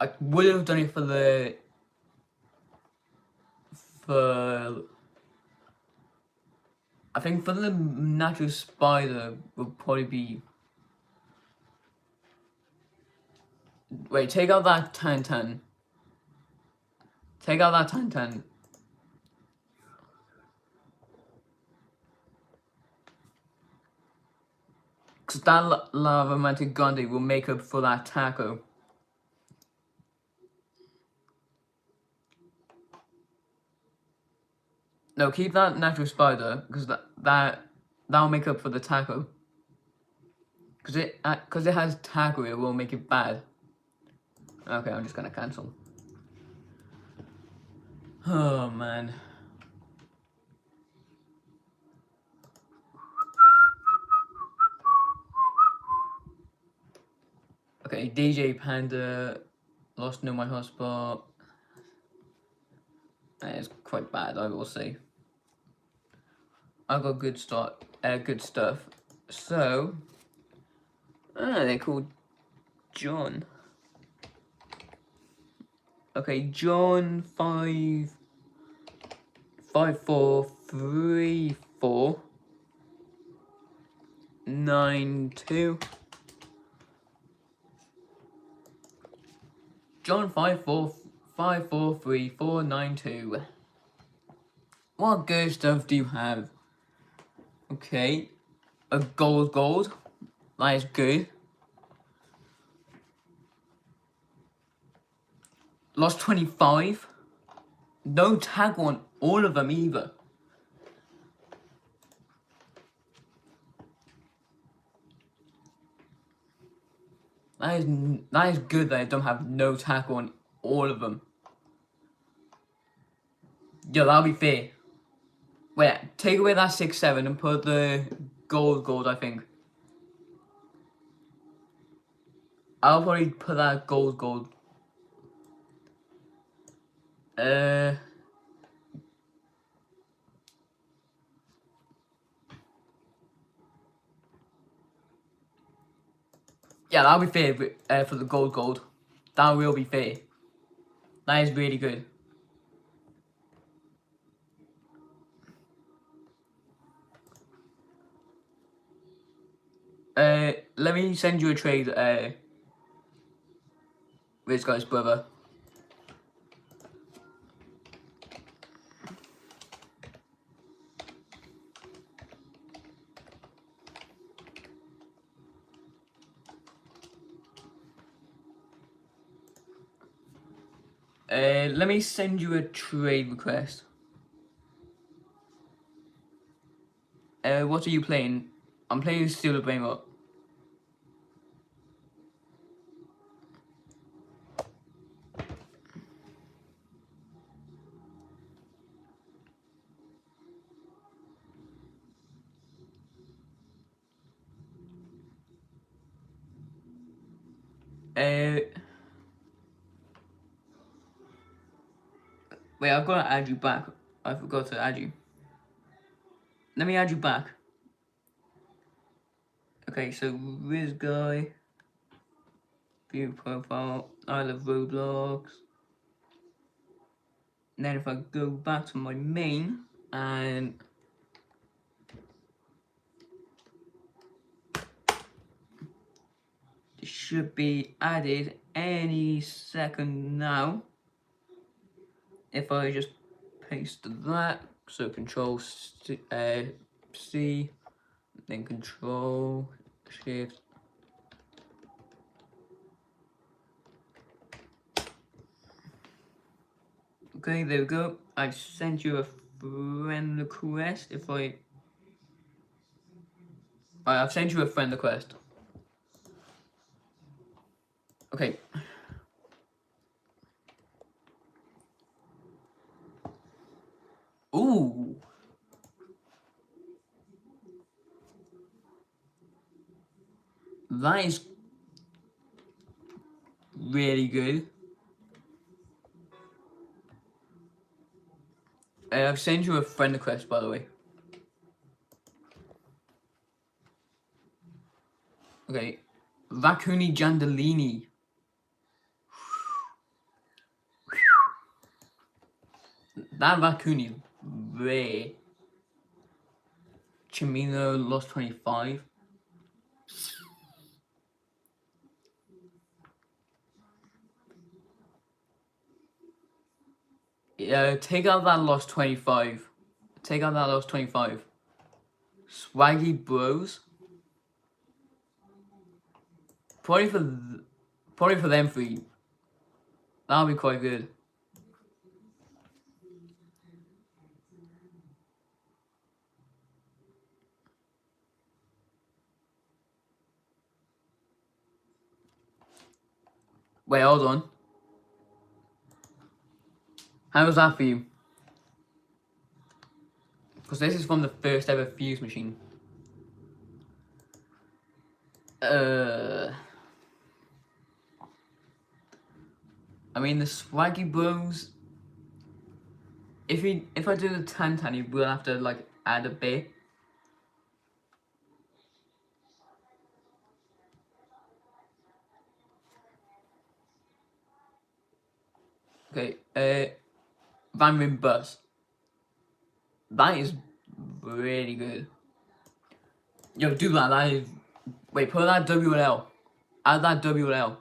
I would have done it for I think for the natural spider would probably be. Wait, take out that 10-10. Take out that 10-10. Because that Lavamantic Gandhi will make up for that taco. No, keep that natural spider, because that'll make up for the taco. Because it has taco, it will make it bad. Okay, I'm just gonna cancel. Oh man. Okay, DJ Panda lost no my hotspot. It's quite bad, I will say. I got good stuff. So, they're called John. Okay, John 55492. John 545439492. What good stuff do you have? Okay, a gold. That is good. Lost 25. No tag on all of them either. That is good that I don't have no tackle on all of them. Yeah, that'll be fair. Wait, take away that 6-7 and put the gold, I think. I'll probably put that gold. Yeah, that'll be fair for the gold. That will be fair. That is really good. Let me send you a trade, with this guy's brother. Let me send you a trade request. What are you playing? I'm playing Steal the Brain Up. Wait, I've got to add you back. I forgot to add you. Let me add you back. Okay, so this guy. View profile. I love Roblox. And then if I go back to my main and it should be added any second now. If I just paste that, so Control C, then Control Shift. Okay, there we go. I sent you a friend request. I've sent you a friend request. Okay. Ooh. That is really good. I've sent you a friend request, by the way. Okay. Raccoony Jandalini. That raccoon is rare. Chimino lost 25. Yeah, take out that lost 25. Take out that lost 25. Swaggy Bros. Probably for them three. That'll be quite good. Wait, hold on. How was that for you? Because this is from the first ever fuse machine. I mean the Swaggy Bros. If I do the Tantani, we'll have to like add a bit. Okay, Van Rim Bus. That is really good. Yo, do that. That is. Wait, put that WL. Add that WL.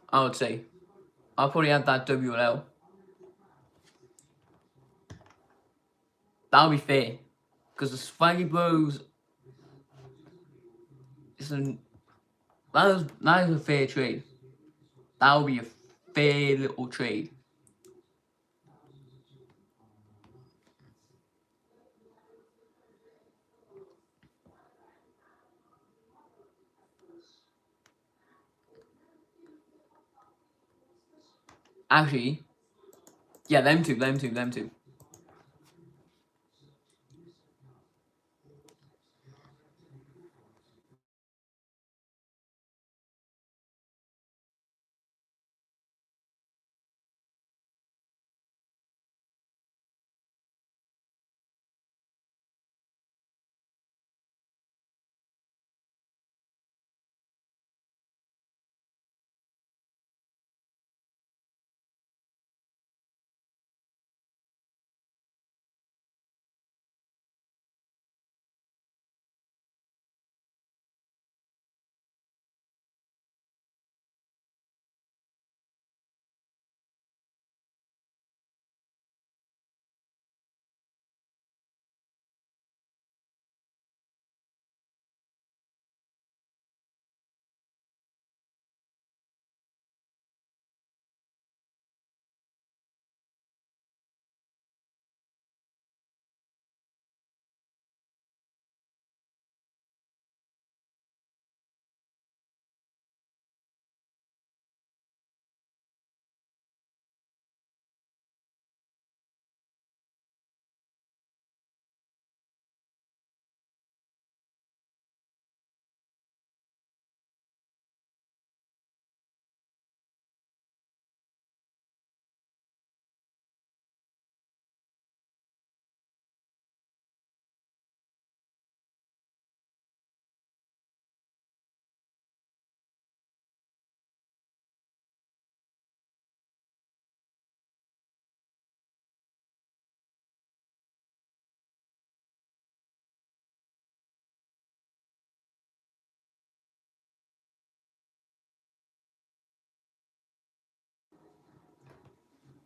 I would say. I'll probably add that WL. That'll be fair. Because the Swaggy Bros. That is a fair trade. That'll be a fair little trade. Actually, yeah, them two.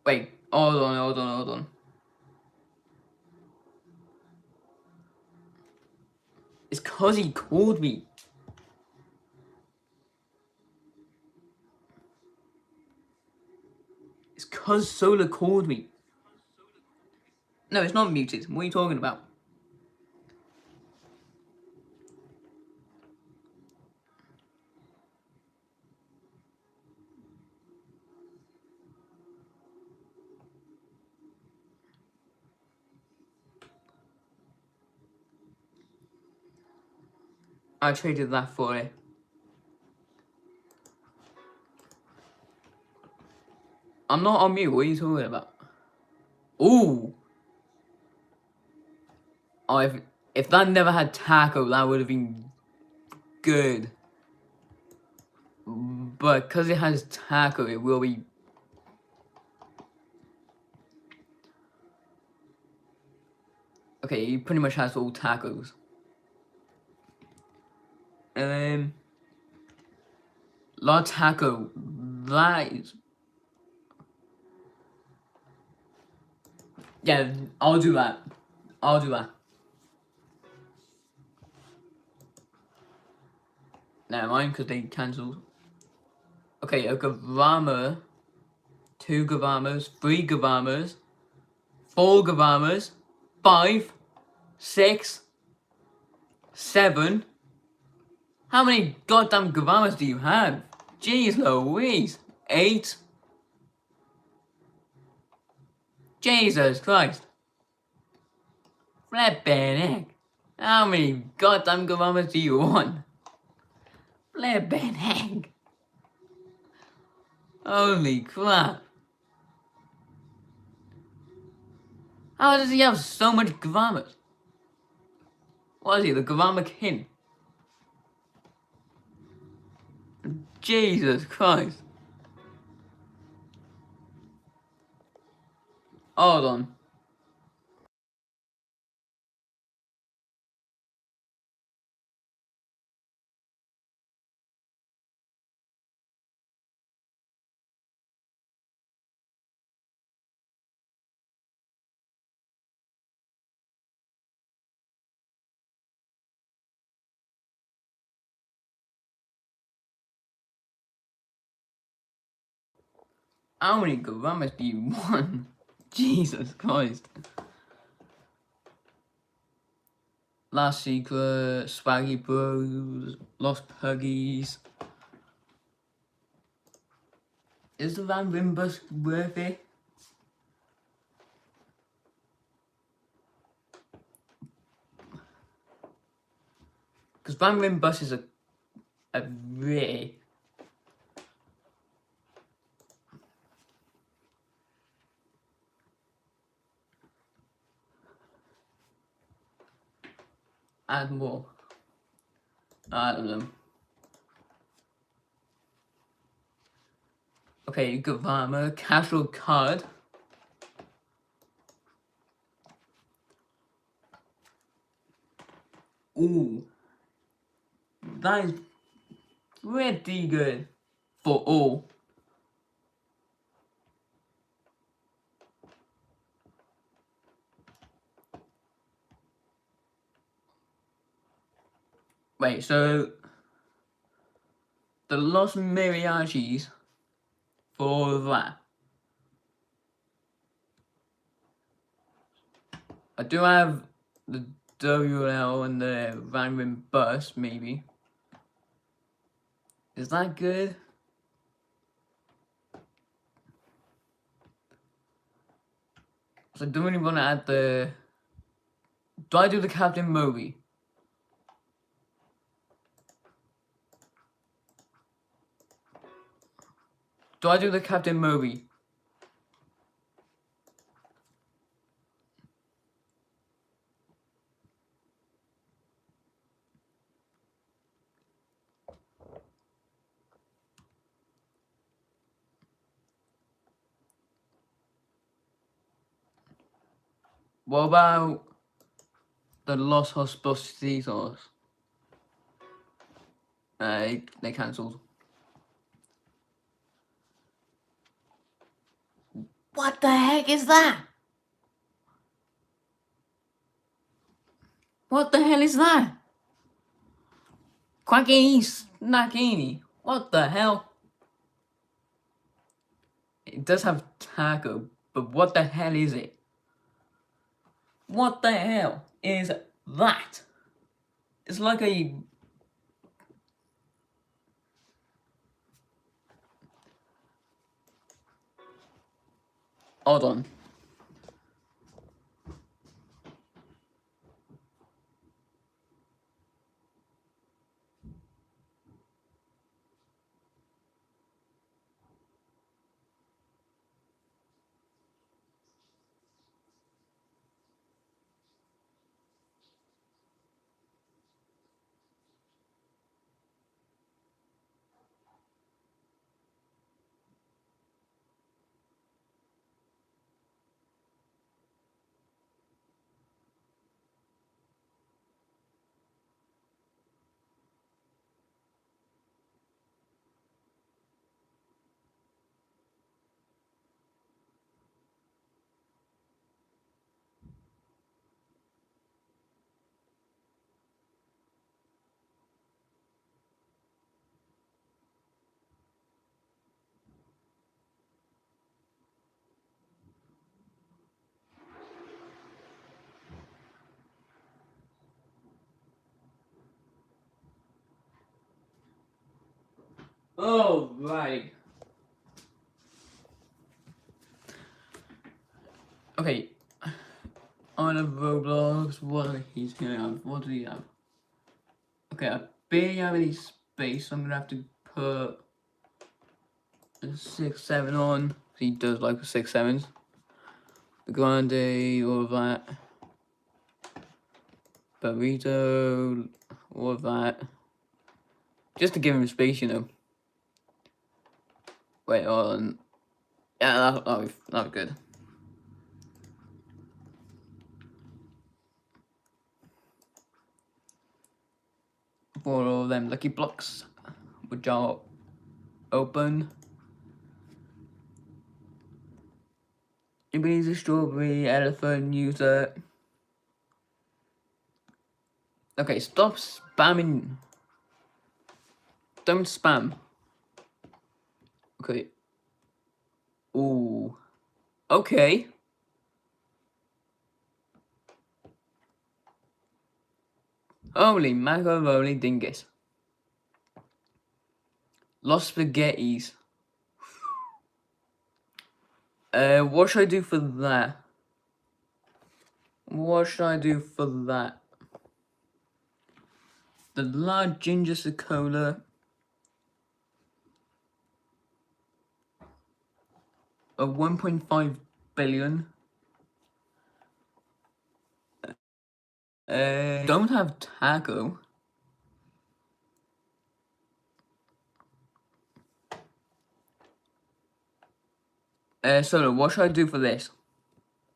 Wait, hold on. It's cause he called me. It's cause Solar called me. No, it's not muted. What are you talking about? I traded that for it. I'm not on mute. What are you talking about? Ooh. Oh, if that never had taco, that would have been good. But because it has taco, it will be. Okay, he pretty much has all tacos. La Taco, that is... Yeah, I'll do that. I'll do that. Never mind, because they cancelled. Okay, a Gavama, 2 Gavamas, 3 Gavamas, 4 Gavamas, 5, 6, 7. How many goddamn Gavamas do you have? Jeez Louise. 8. Jesus Christ. Flippin' heck. How many goddamn Gavamas do you want? Flippin' heck. Holy crap. How does he have so much Gavamas? What is he, the Gavama King? Jesus Christ. Hold on. How many Gavamas do you want? Jesus Christ. Last Secret, Swaggy Bros, Lost Puggies. Is the Van Rimbus worth it? Because Van Rimbus is a rare. Add more. I don't know. Okay, Gavama, Casual Card. Ooh. That is pretty good for all. Wait, so the Los Mariachis for that. I do have the WL and the Van Rimbus, maybe. Is that good? So I don't really want to add the... Do I do the Captain Moby? Do I do the Captain Moby? What about the Los Hospicitos? They cancelled. What the heck is that? What the hell is that? Quackini Snackini. What the hell? It does have taco, but what the hell is it? What the hell is that? It's like a... Hold on. Oh, right. Okay. On a Roblox, what do he's gonna have? What do he have? Okay, I barely have any space, so I'm gonna have to put a 6-7 on. He does like the 6-7s. The grande, all of that. Burrito, all of that. Just to give him space, you know. Wait, hold on. Yeah, that'll be good. For all them lucky blocks, which are open. Ebenezer Strawberry, Elephant, User. Okay, stop spamming. Don't spam. Okay. Ooh. Okay. Holy macaroni dingus. Lost spaghettis. What should I do for that? What should I do for that? The large ginger cola. A 1.5 billion. Don't have taco. So what should I do for this?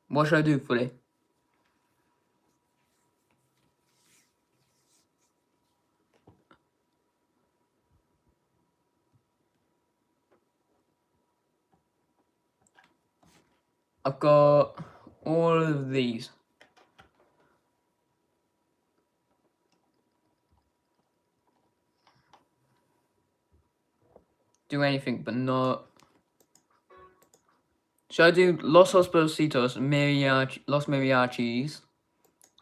What should I do for it? I've got all of these. Do anything, but not. Should I do Los Ospolicitos, Los Mariachis,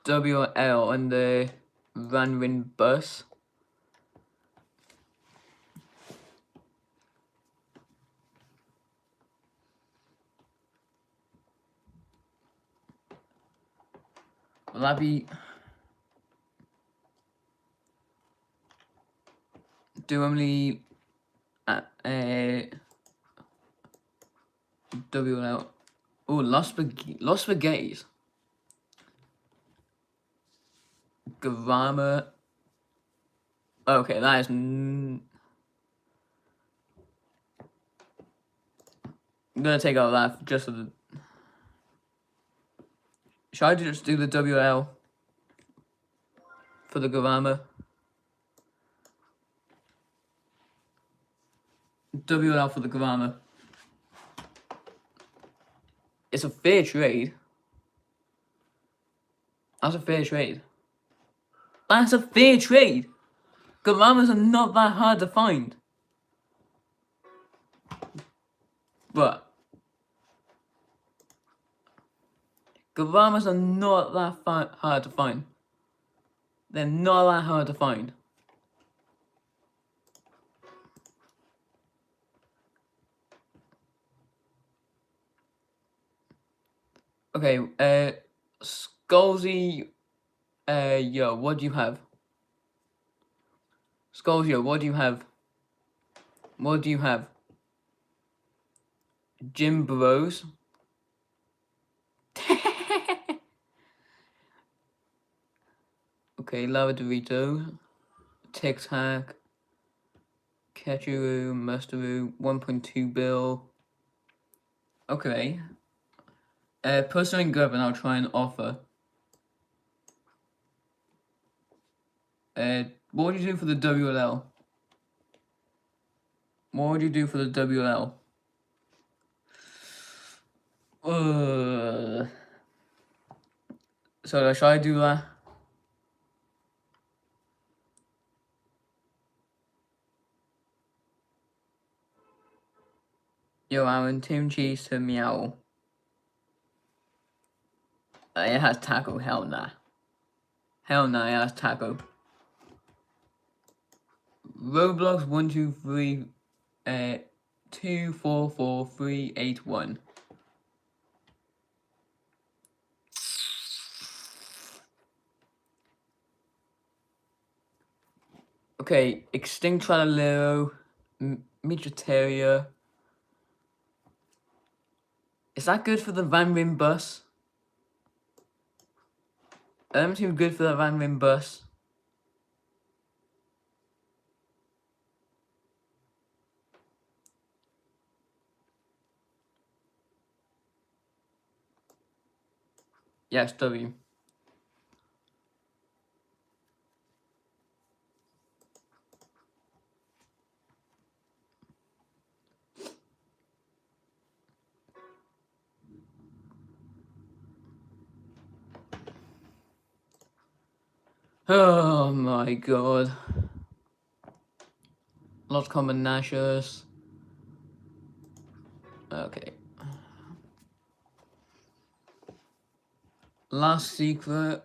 WL, and the Ranwin bus? Will that be? Do only WL. Oh, Los Spaghettis. Gavama. Okay, that is. I'm gonna take out that just for the. Should I just do the WL for the Gavama? WL for the Gavama. It's a fair trade. That's a fair trade. That's a fair trade. Gavamas are not that hard to find. But Gavamas are not that hard to find. They're not that hard to find. Okay, Skullsy, yo, what do you have? Skulls, yo, what do you have? What do you have? Jim Bros. Okay, Lava Dorito, Tic Tac, Ketchuroo, Mustaroo, 1.2 bill. Okay. Put something good and I'll try and offer. What would you do for the WLL? What would you do for the WLL? So should I do that? Yo, Aaron, Tim Cheese to Meow. It has taco, hell nah. Hell nah, it has taco. Roblox 123 244381. Okay, Extinct Tralero, Midgetaria. Is that good for the Van Rim bus? Them two good for the Van Rim bus. Yes, W. Oh my god. Lots of common Nashers. Okay. Last secret.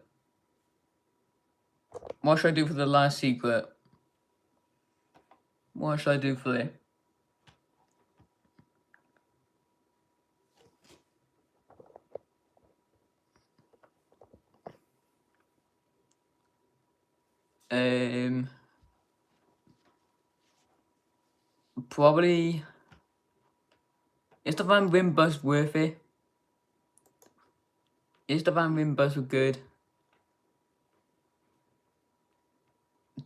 What should I do for the last secret? What should I do for it? Probably. Is the Van Rim bus worth it? Is the Van Rim bus good?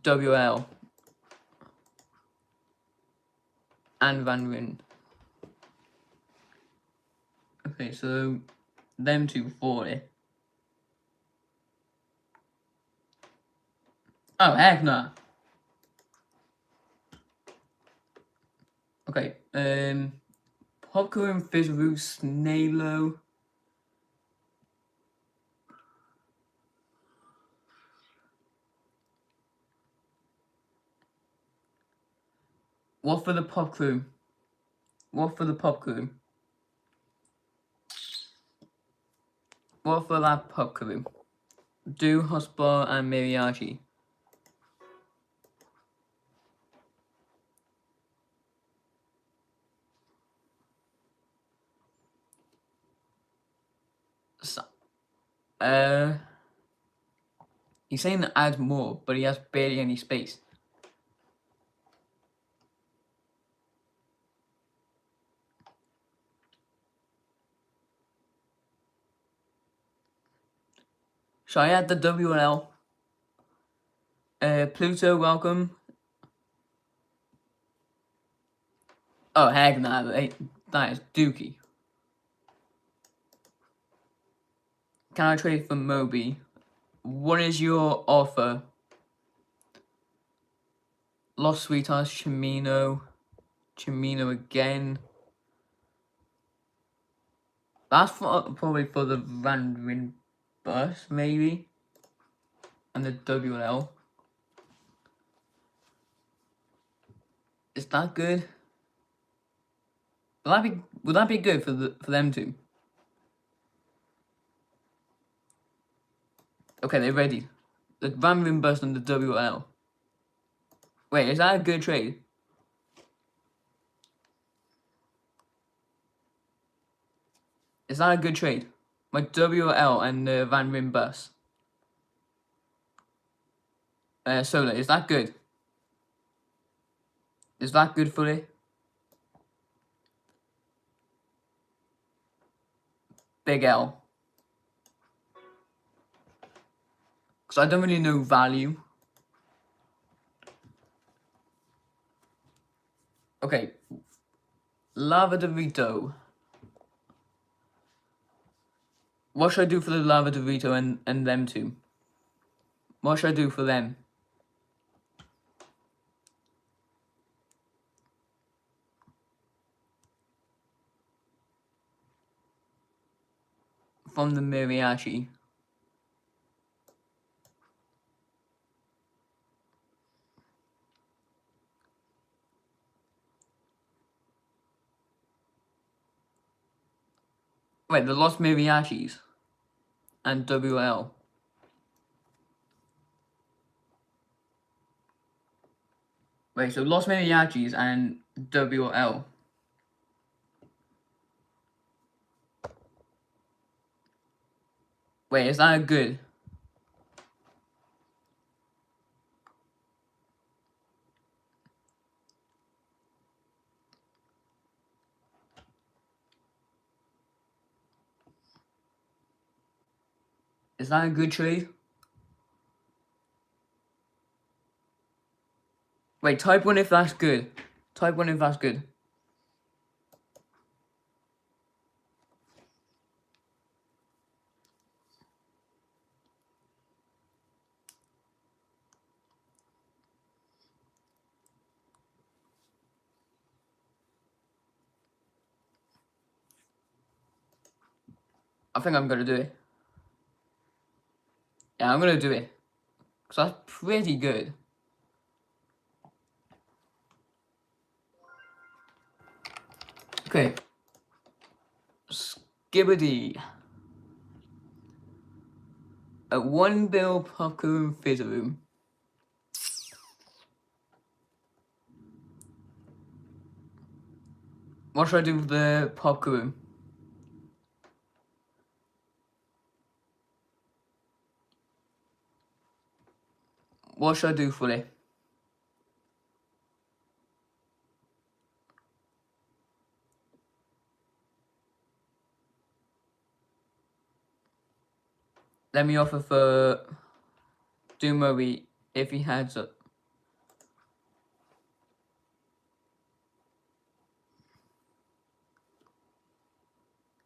WL. And Van Rim. Okay, so them two for it. Oh, heck no. Okay, Popcorn, Fizzaroo, Snailo. What for the pop crew? What for the pop crew? What for that pop crew? Do, Hotspot, and Mariachi. So, he's saying to add more, but he has barely any space. Shall I add the WL? Pluto, welcome. Oh, heck nah, that is dookie. Can I trade for Moby? What is your offer? Lost Sweethearts, Chimino again. That's probably for the Van Rin bus, maybe. And the WL. Is that good? Would that be good for them two? Okay, they're ready. The Van Rin bus and the WL. Wait, is that a good trade? Is that a good trade? My WL and the Van Rin bus. Solar, is that good? Is that good for it? Big L. Because I don't really know value. Okay. Lava Dorito. What should I do for the Lava Dorito and them two? What should I do for them? From the Mariachi. Wait, the Lost Mariachis. And WL. Wait, so Lost Mariachis and W or L? Wait, is that good? Is that a good trade? Wait, type 1 if that's good. Type 1 if that's good. I think I'm gonna do it. Yeah, I'm gonna do it. Because that's pretty good. Okay. Skibbity. A 1 bill popcorn fizz room. What should I do with the popcorn? What should I do for it? Let me offer for Doomery if he has it.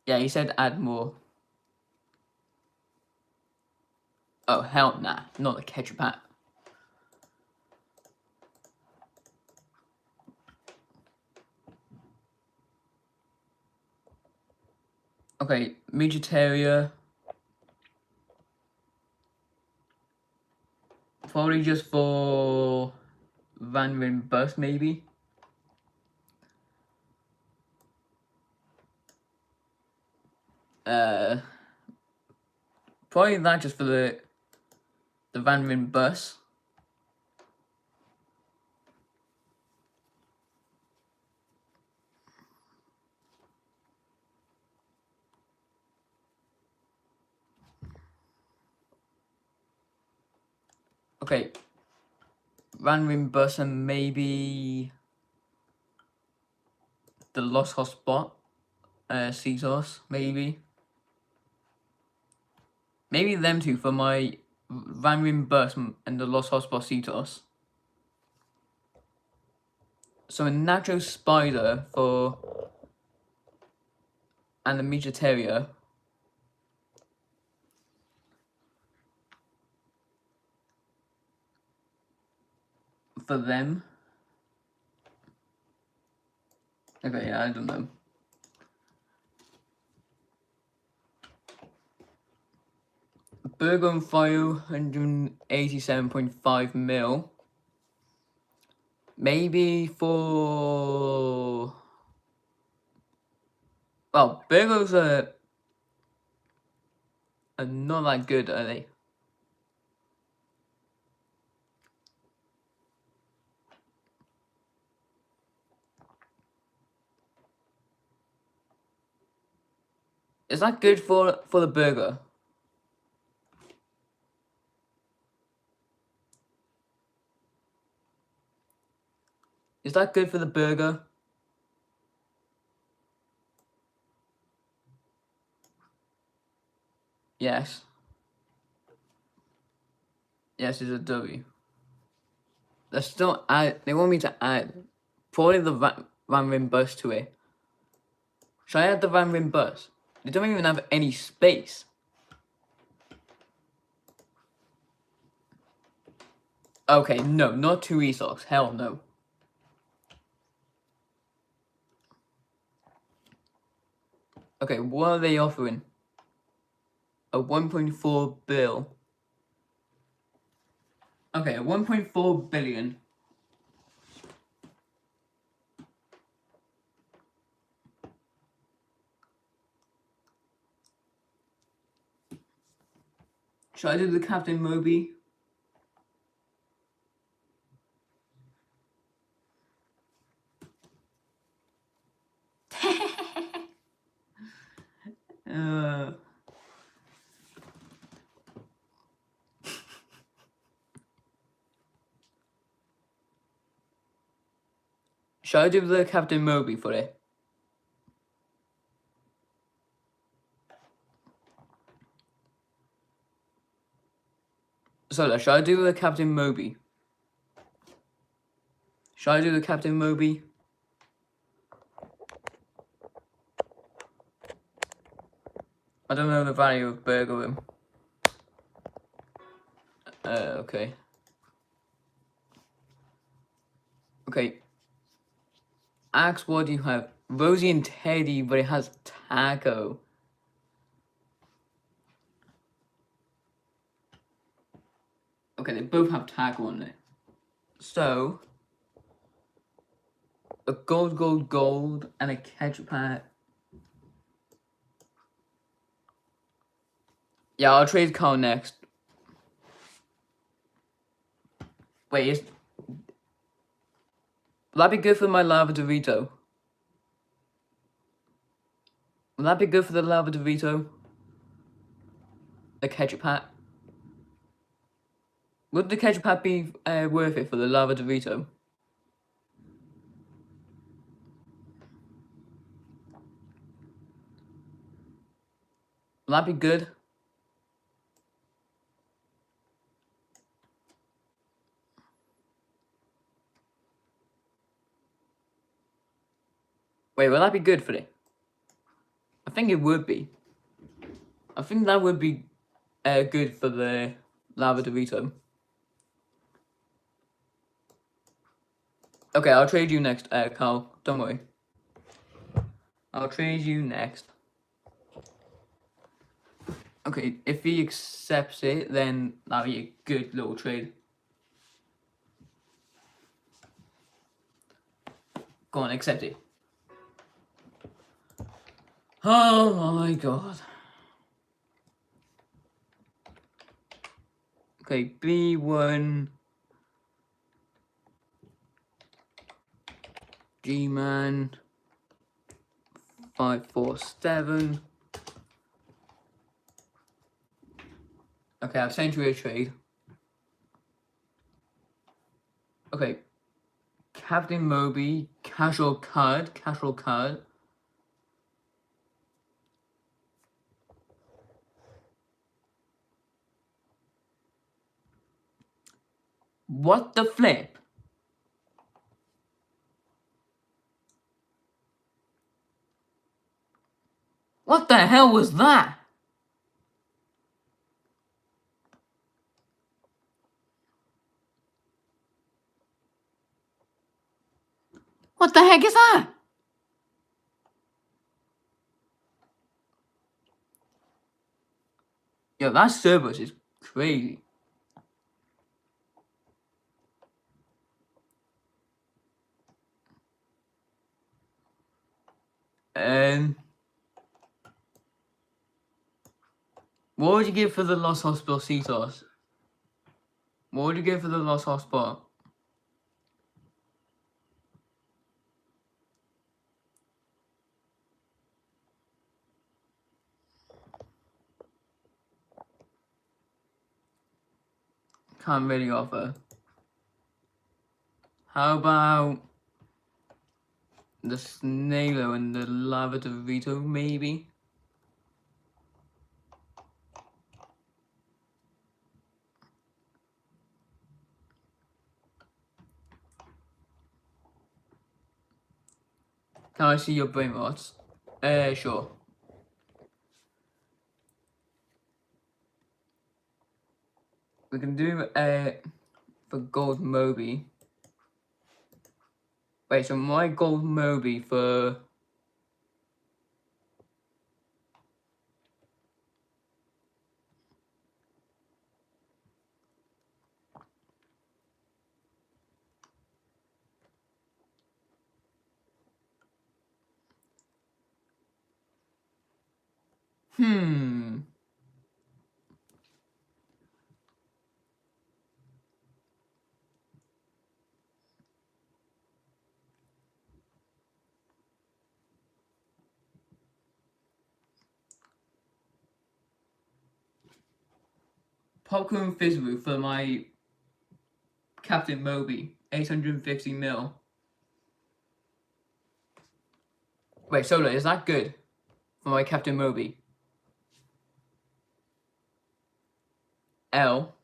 Yeah, he said add more. Oh, hell nah. Not the ketchup hat. Okay, Midget Terrier. Probably just for Van Rin Bus, maybe. Probably that just for the Van Rin Bus. Okay, Van Rin Bus and maybe the Lost Hotspot, Caesars, maybe. Maybe them two for my Van Rin Bus and the Lost Hotspot Caesars. So a Nacho Spider for and the Midget Terrier. For them. Okay, yeah, I don't know. Burger on Fire, 187.5 mil. Maybe for... Well, burgers are not that good, are they? Is that good for the burger? Is that good for the burger? Yes. Yes, it's a W. They're still add. They want me to add probably the Van Rin Bus to it. Should I add the Van Rin Bus? They don't even have any space. Okay, no, not 2 restocks. Hell no. Okay, what are they offering? A 1.4 bill. Okay, a 1.4 billion. Should I do the Captain Moby? Shall I do the Captain Moby for it? So, shall I do the Captain Moby? Shall I do the Captain Moby? I don't know the value of burglar. Okay. Okay. Axe, what do you have? Rosie and Teddy, but it has taco. Okay, they both have taco on it. So, a gold, and a ketchup pack. Yeah, I'll trade Carl next. Wait, will that be good for my lava Dorito? Will that be good for the lava Dorito? The ketchup pack? Would the ketchup pack be worth it for the lava Dorito? Will that be good? Wait, will that be good for it? I think it would be. I think that would be good for the lava Dorito. Okay, I'll trade you next, Carl. Don't worry. I'll trade you next. Okay, if he accepts it, then that'll be a good little trade. Go on, accept it. Oh my god. Okay, B1. G-Man. 547. Okay, I've sent you a trade. Okay. Captain Moby, casual card. What the flip? What the hell was that? What the heck is that? Yo, that service is crazy. What would you give for the Los Hospitalitos? What would you give for the Los Hospital? Can't really offer. How about the Snalo and the Lava Dorito, maybe? Can I see your brain rots? Sure. We can do, for Gold Moby. Wait, so my Gold Moby for... popcorn fizz for my Captain Moby, 850ml. Wait, Solar, is that good for my Captain Moby? L.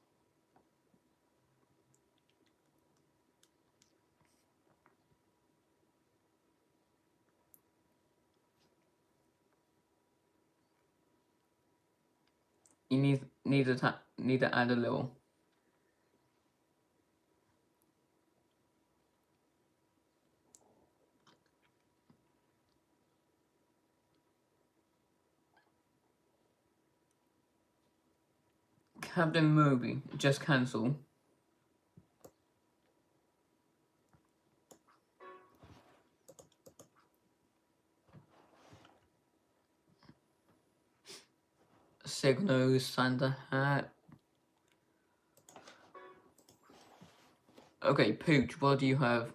You need to add a little. Captain Moby, just cancel. Signals, Santa hat. Okay, Pooch, what do you have?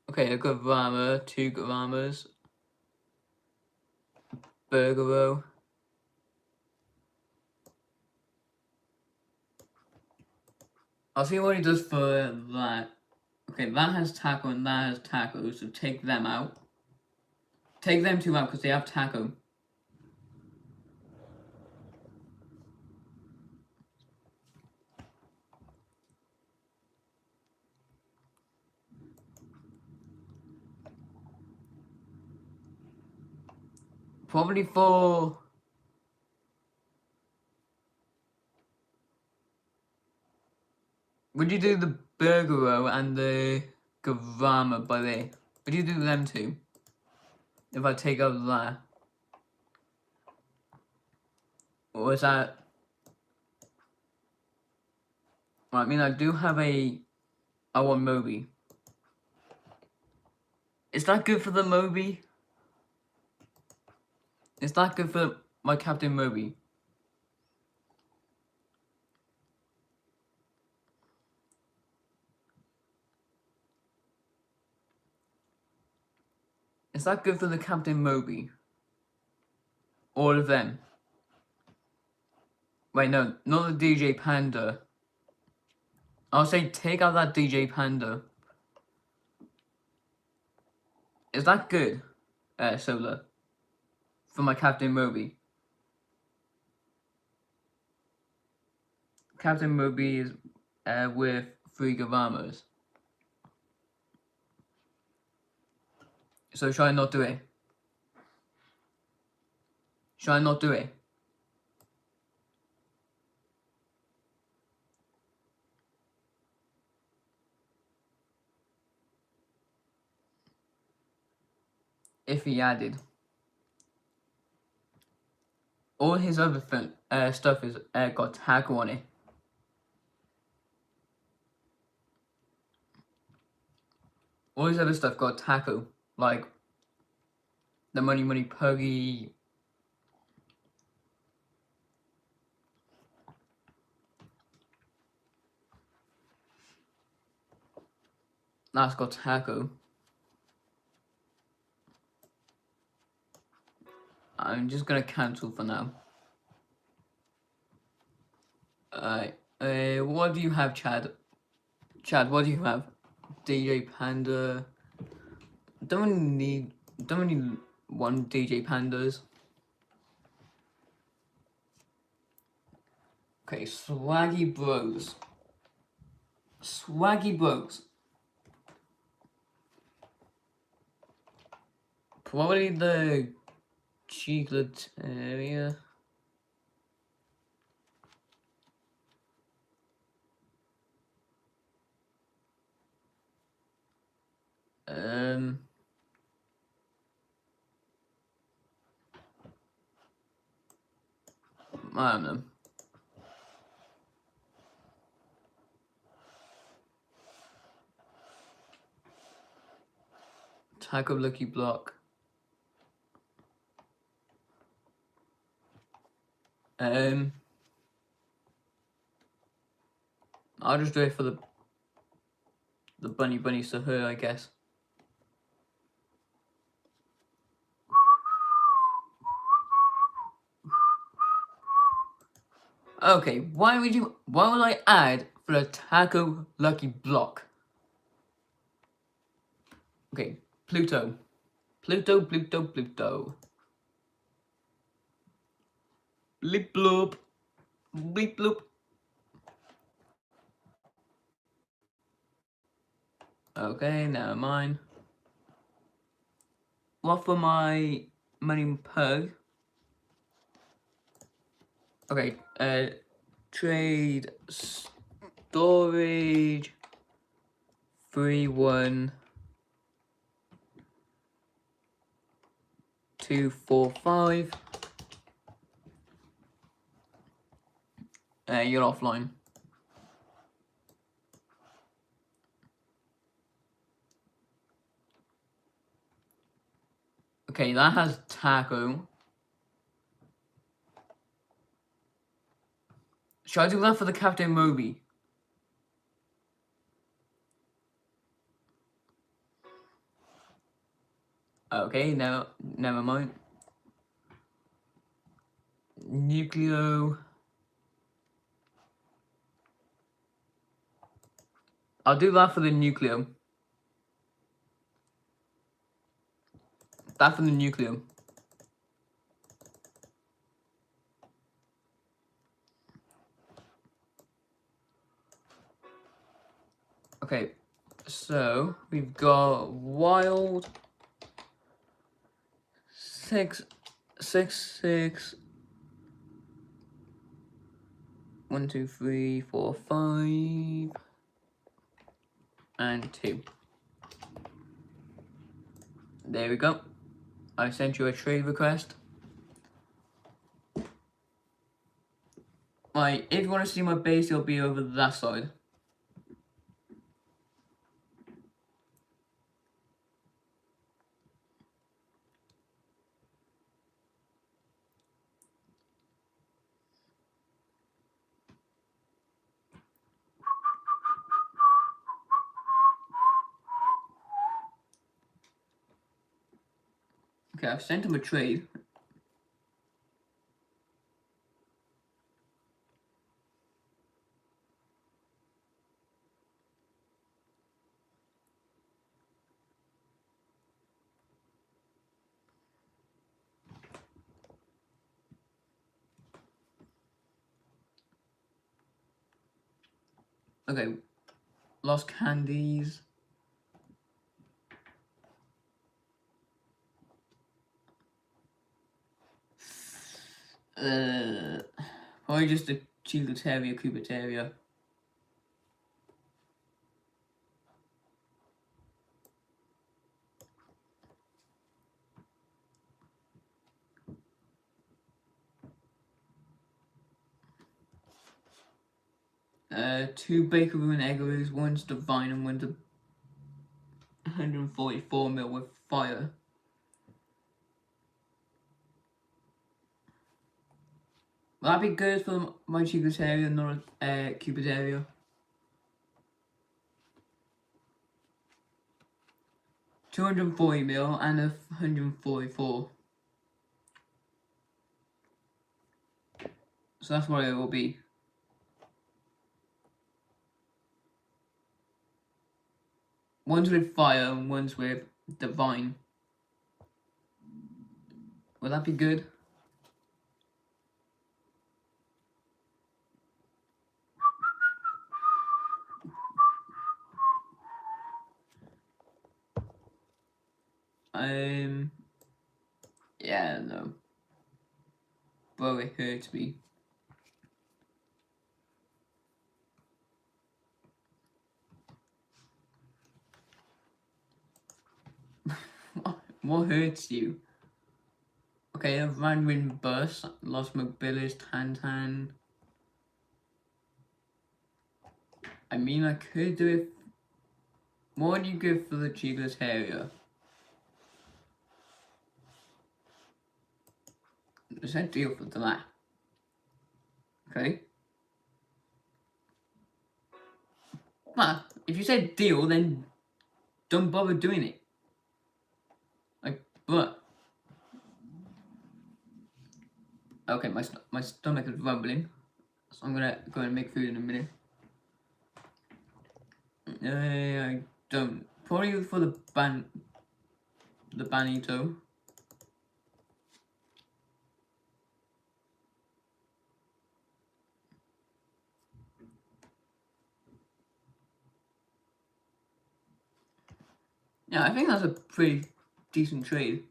Okay, a Gravama, 2 Gravamas. Burgero. I'll see what he does for that. Okay, that has taco and that has taco, so take them out. Take them 2 out because they have taco. Probably for... Would you do the Burgero and the Gravama by the... Would you do them 2? If I take out that? Or is that... Well, I mean, I do have a... I want Moby. Is that good for the Moby? Is that good for my Captain Moby? Is that good for the Captain Moby? All of them? Wait, no, not the DJ Panda. I'll say take out that DJ Panda. Is that good, Solar? For my Captain Moby? Captain Moby is with 3 Gavamas. So should I not do it? Should I not do it? If he added. All his other stuff is got taco on it. All his other stuff got taco. Like the Money Money Puggy. That's got taco. I'm just gonna cancel for now. Alright. What do you have, Chad? Chad, what do you have? DJ Panda. Don't need one DJ Pandas. Okay, Swaggy Bros. Swaggy Bros. Probably the chocolate area. I don't know. Taco Lucky Block. I'll just do it for the bunny Sahur, I guess. Okay, why would I add for a taco lucky block? Okay, Pluto. Pluto. Bleep bloop. Bleep bloop. Okay, never mind. What for my money pug? Okay, trade storage 31245. You're offline. Okay, that has taco. Should I do that for the Captain Moby? Okay, no, never mind. Nucleo. I'll do that for the Nucleo. That for the Nucleo. Okay, so we've got wild 666 1 2 3 4 5 and 2. There we go. I sent you a trade request. Right, if you want to see my base, it'll be over that side. Okay, I've sent him a trade. Okay, lost candies. Probably just a Chico Terrier, Cooper Terrier. Two Bakeroo and Eggaroos, one's Divine and one's 144 mil with fire. Will that be good for my Chico Terrier, not a Cooper Terrier? $240 mil and a 144. So that's what it will be. One's with fire and one's with divine. Will that be good? Yeah, no. Bro, it hurts me. What hurts you? Okay, I've ran wind bus, lost mobilis, Tantan. I mean, I could do it. What would you give for the Chico Terrier? There's a deal for that. Okay. Well, if you said deal, then don't bother doing it. Like, but. Okay, my stomach is rumbling. So I'm gonna go and make food in a minute. I don't. Probably for the banito. Yeah, I think that's a pretty decent trade.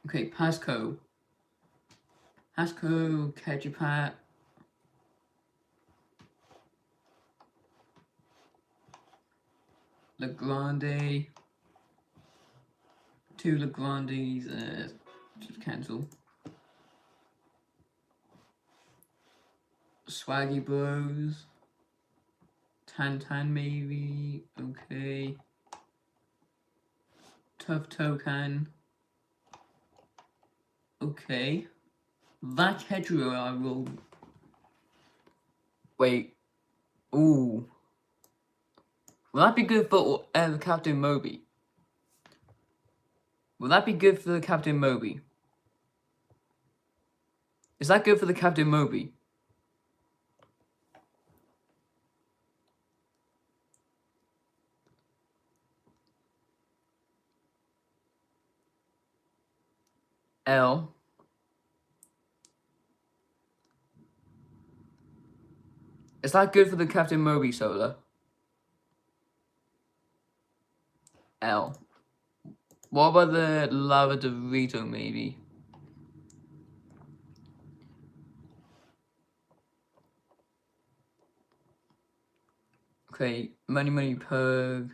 Okay, Pasco, Kejipat, Legrande, 2 Legrandes, just cancel. Swaggy Bros, Tan maybe, okay. Tough Token, okay. That Hedgerow I will... Wait, ooh. Will that be good for Captain Moby? Will that be good for the Captain Moby? Is that good for the Captain Moby? L. Is that good for the Captain Moby Solar? L. What about the Lava Dorito maybe? Okay, Money Pug.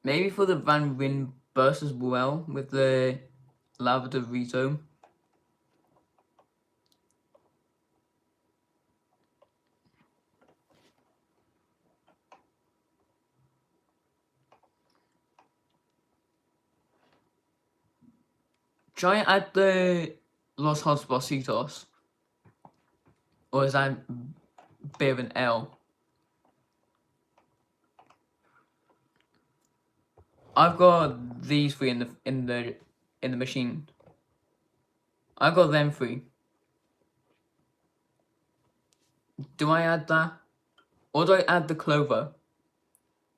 Maybe for the Van Win burst as well with the Lava Dorito. Try and add the Los Hotspocitos. Or is that a bit of an L? I've got these 3 in the machine. I've got them 3. Do I add that? Or do I add the Clover?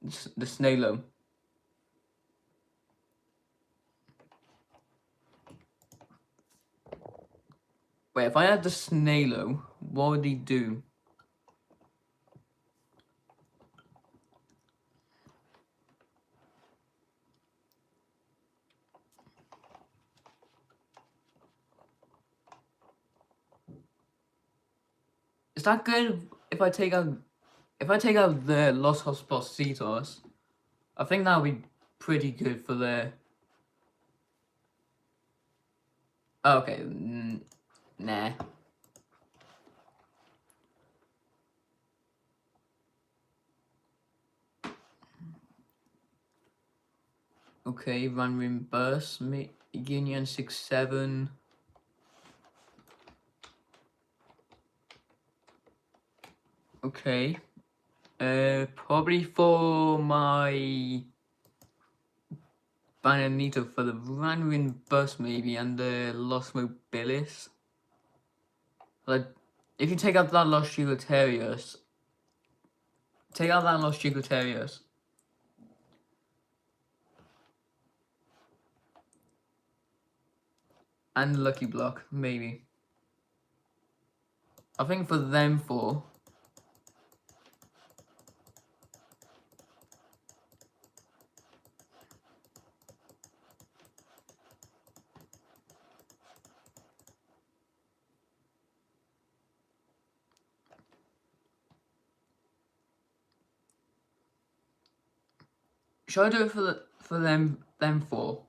The Snailo? Wait, if I add the Snailo, what would he do? Is that good if I take out the Los Hospositos? I think that would be pretty good for the... Oh, okay, nah. Okay, Run Reimburse, Union 6-7. Okay. Probably for my Bananito for the Run Reimburse maybe and the Los Mobilis. Like, if you take out that Los Gigotarius, and Lucky Block, maybe. I think for them 4. Should I do it for them four?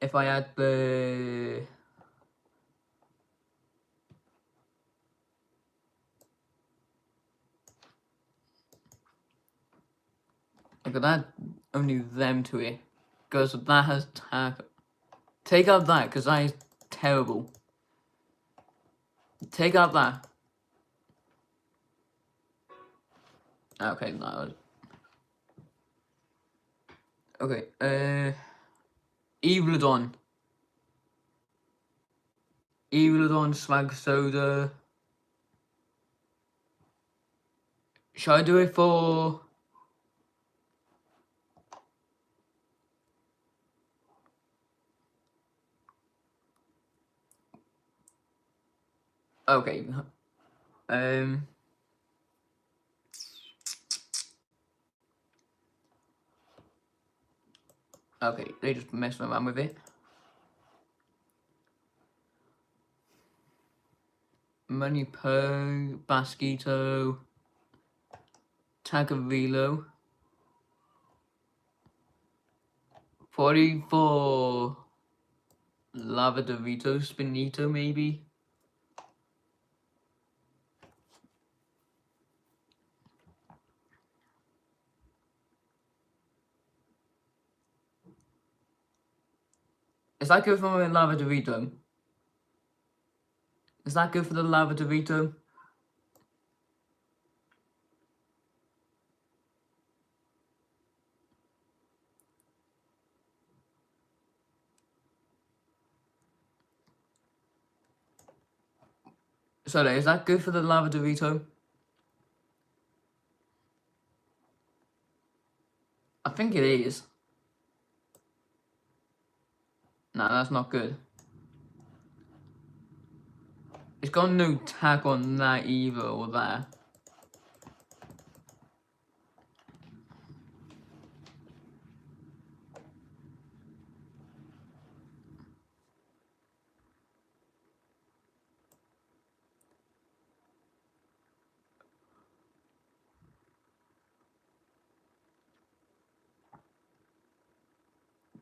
If I add the... I could add only them to it, because that has tackle. Take out that, because that is terrible. Take out that. Okay, that was... Okay, Evilodon. Evilodon, Swag Soda. Should I do it for... Okay. Okay, they just messing around with it. Money Po, Basquito, Tagarilo. 44 Lava Dorito, Spinito maybe. Is that good for my Lava Dorito? Is that good for the Lava Dorito? Sorry, is that good for the Lava Dorito? I think it is. No, that's not good. It's got no tag on that either or there.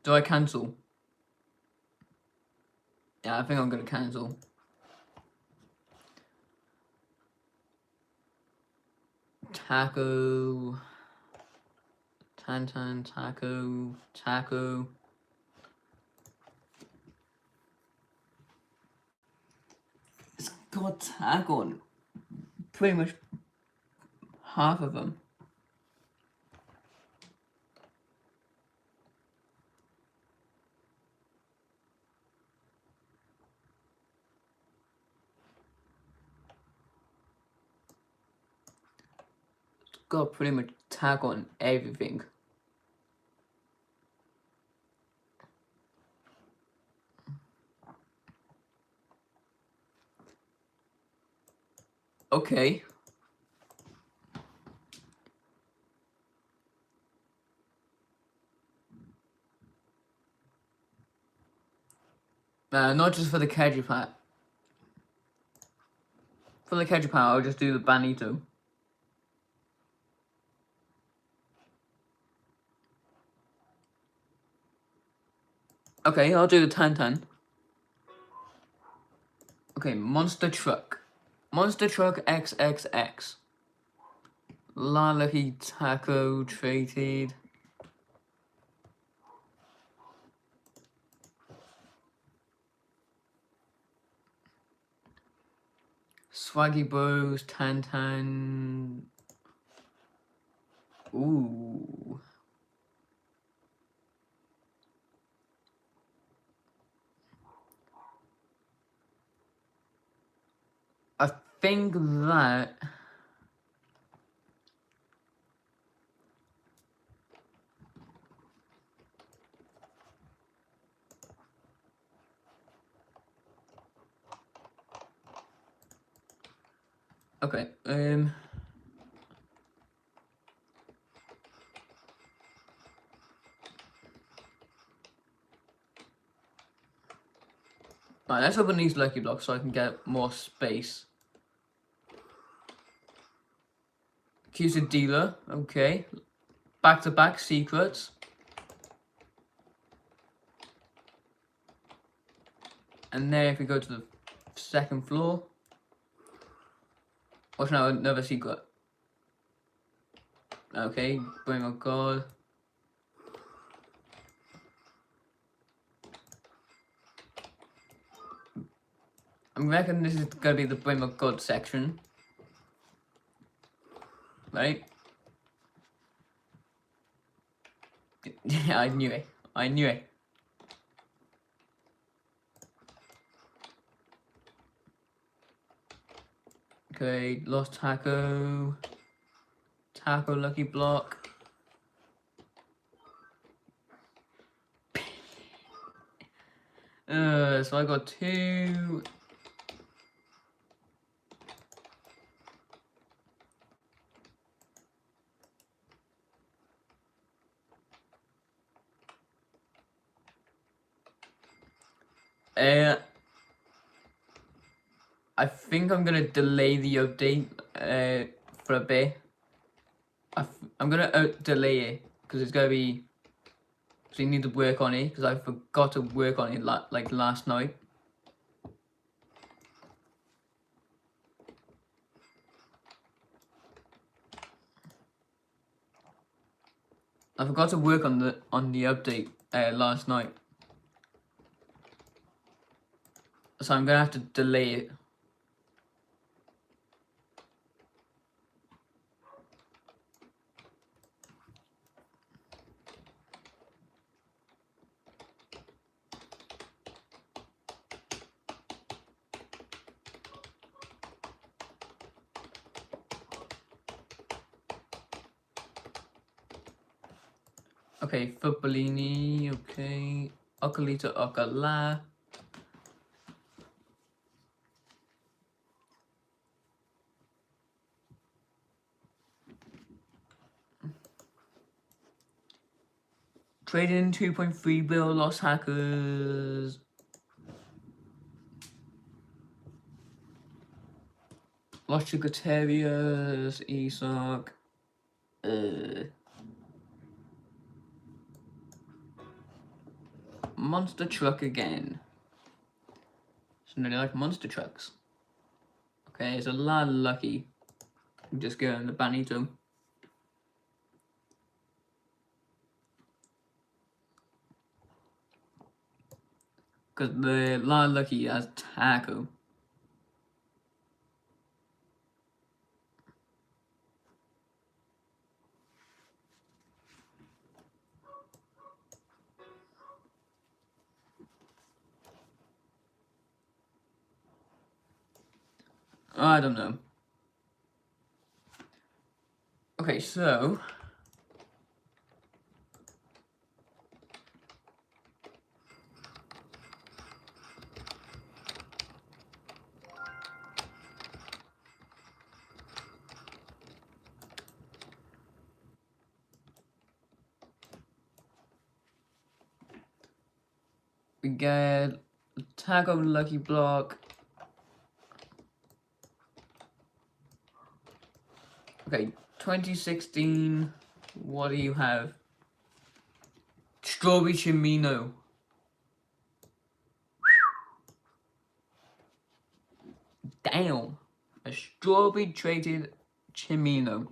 Do I cancel? Yeah, I think I'm gonna cancel. Taco. Tantan, taco, taco. It's got tag on pretty much half of them. It's got pretty much tag on everything. Okay. Not just for the Keju Pat. For the Keju Pat, I'll just do the Banito. Okay, I'll do the Tantan. Okay, Monster Truck. Monster Truck XXX. Lucky Taco traded. Swaggy Bros, Tantan. Ooh. I think that... Okay, Right, let's open these Lucky Blocks so I can get more space. Quesadilla, okay. Back-to-back secrets. And then if we go to the second floor, watch now, another secret. Okay, bring on God. I reckon this is gonna be the Brim of God section. Right? Yeah, I knew it. I knew it. Okay, Lost Taco. Taco Lucky Block. So I got 2. I think I'm gonna delay the update for a bit. I'm gonna delay it because it's gonna be. So you need to work on it because I forgot to work on it like last night. I forgot to work on the update last night, so I'm gonna have to delay it. Okay, Fubbalini, okay, Okalita Okala. Traded in 2.3 bill, Lost Hackers. Lost Chicotarius, Isak. Monster Truck again. So they like monster trucks. Okay, it's a lot lucky. Just go in the Banito. Because the La Lucky has Taco. I don't know. Okay, so we get Taco Lucky Block. Okay, 2016. What do you have? Strawberry Chimino. Damn. A strawberry traded Chimino.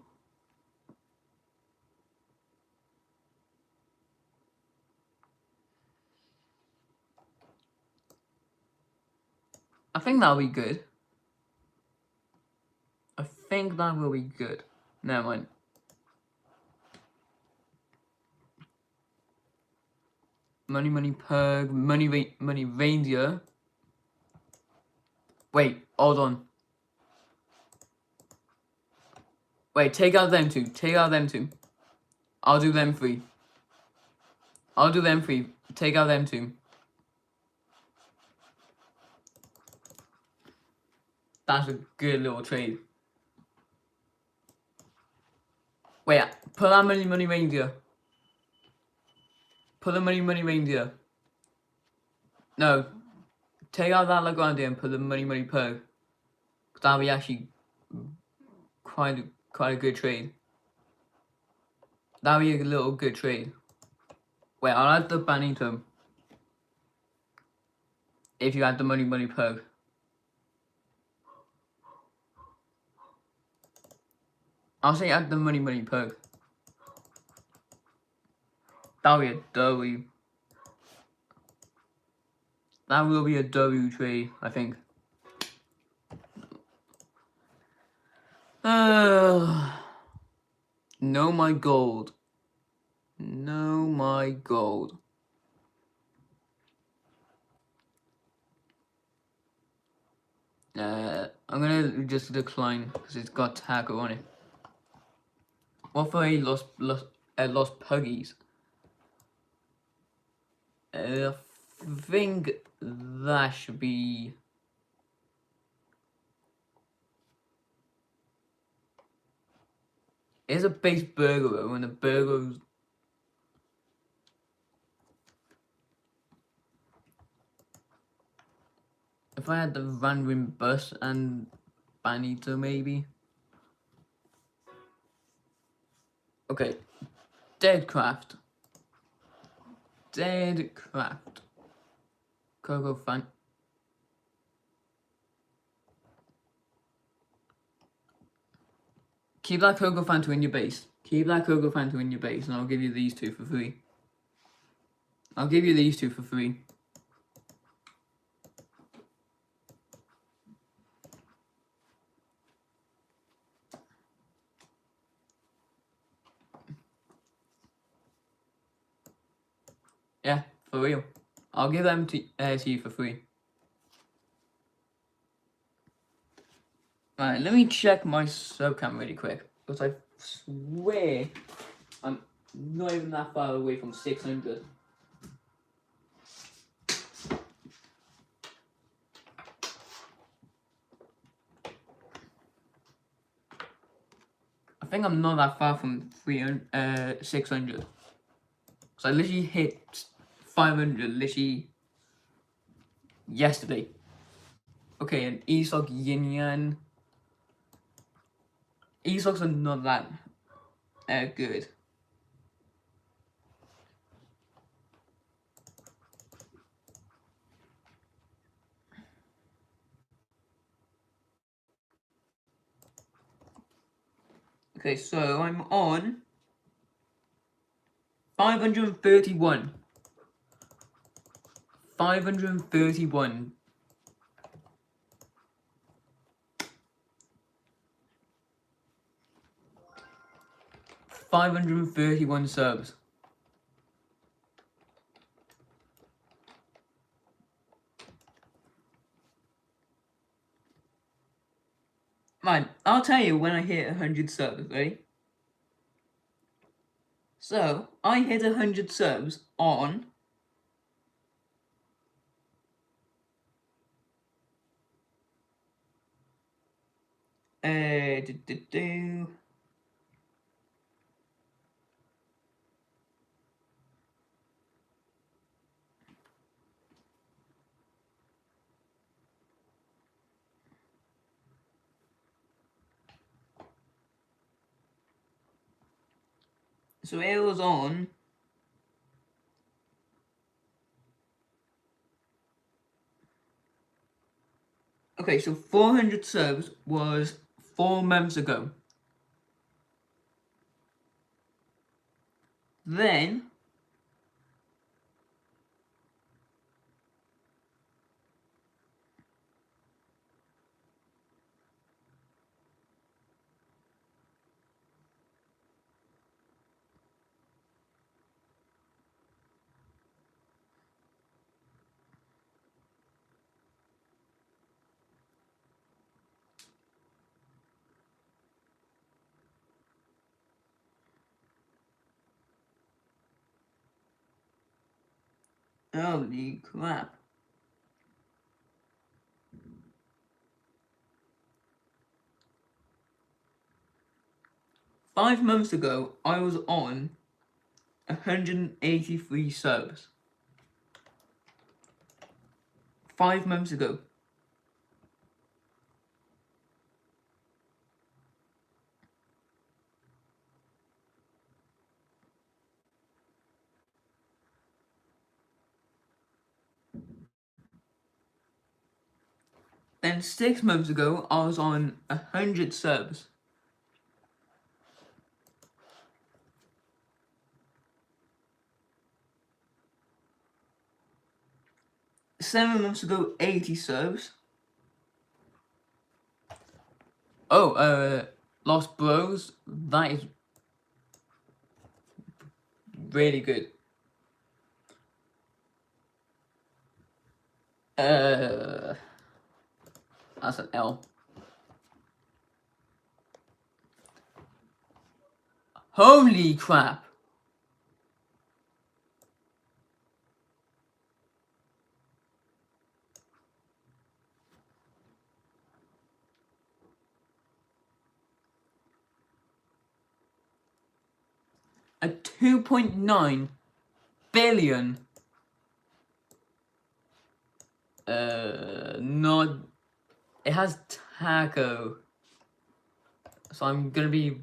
I think that'll be good. I think that will be good. Never mind. Money Pug, Money Reindeer. Wait, hold on. Wait, take out them two. Take out them two. I'll do them 3. I'll do them 3. Take out them 2. That's a good little trade. Wait, put that Money Reindeer. Put the Money Reindeer. No. Take out that Lagrande and put the Money Pug. That'll be actually quite a good trade. That'll be a little good trade. Wait, I'll add the banning term. If you add the money perk. I'll say add the money perk. That'll be a W. That will be a W trade, I think. No my gold. No my gold. I'm gonna just decline because it's got taco on it. What for a lost puggies? I think that should be. It's a base burger though, and the burgers. If I had the Van Rim bus and Banito maybe. Okay, Deadcraft. Coco fan. Keep that Coco Fanta in your base. Keep that Coco Fanta in your base, and I'll give you these two for free. I'll give you these two for free. Yeah, for real. I'll give them to you for free. Alright, let me check my subcam really quick, because I swear I'm not even that far away from 600. I think I'm not that far from 600. So I literally hit 500 literally yesterday. Okay, and Esok Yin Yang. Esoks are not that good. Okay, so I'm on 531. 531. 531 subs. Man, I'll tell you when I hit 100 subs, right? So, I hit 100 subs on so it was on okay, so 400 subs was 4 months ago. Then holy crap. Five months ago, I was on 183 subs. 5 months ago. Then 6 months ago, I was on 100 subs. Seven months ago, 80 subs. Oh, Lost Bros, that is really good. That's an L. Holy crap. A 2.9 billion. Not. It has taco. So I'm gonna be a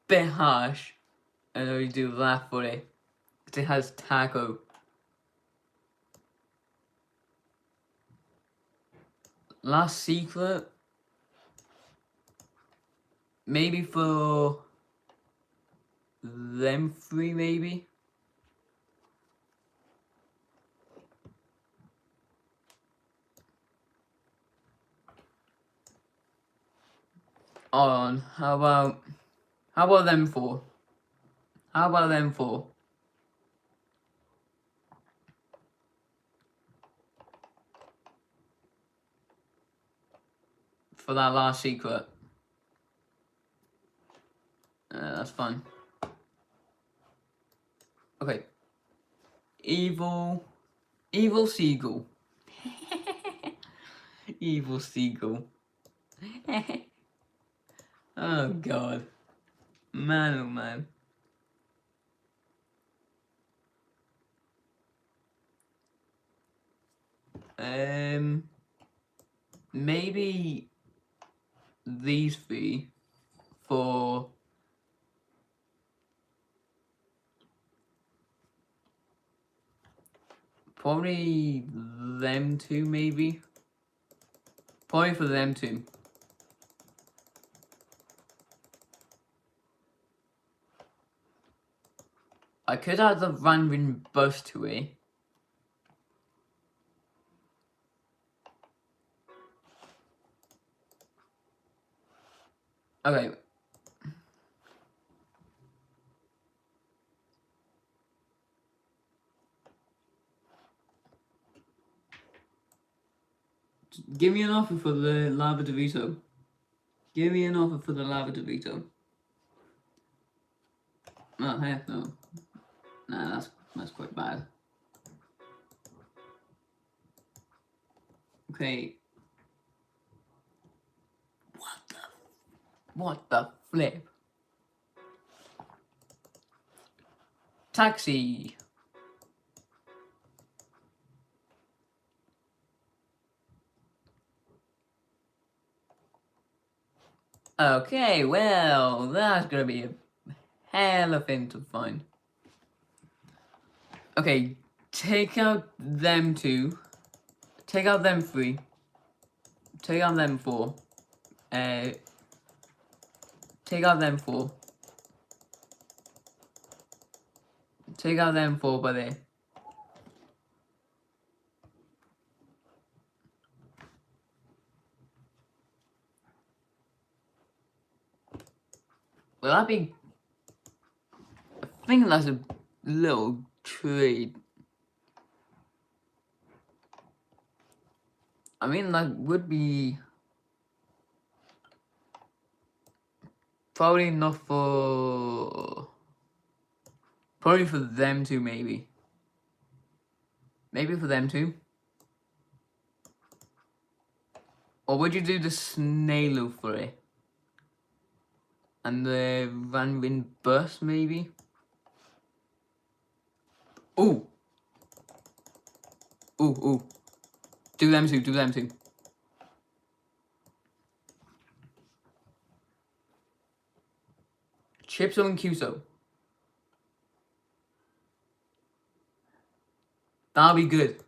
bit harsh. I know you do laugh for it. It has taco. Last secret. Maybe for them three, maybe. On. How about them four? How about them four? For that last secret. That's fine. Okay. Evil seagull. Evil seagull. Oh god. Man, oh man. Maybe these three for probably them two, maybe. Probably for them two. I could add the random bus to it. Okay. Give me an offer for the Lava DeVito. Give me an offer for the Lava DeVito. Oh, heck no. Nah, that's quite bad. Okay. What the flip? Taxi. Okay, well, that's gonna be a hell of a thing to find. Okay, take out them two. Take out them three. Take out them four. Take out them four. Take out them four by there. Will that be... I think that's a little trade. I mean, that would be... Probably not for... Probably for them two, maybe. Maybe for them two. Or would you do the snail for it? And the Van Win bus, maybe? Ooh! Ooh. Do them two. Chipso and Cuso. That'll be good.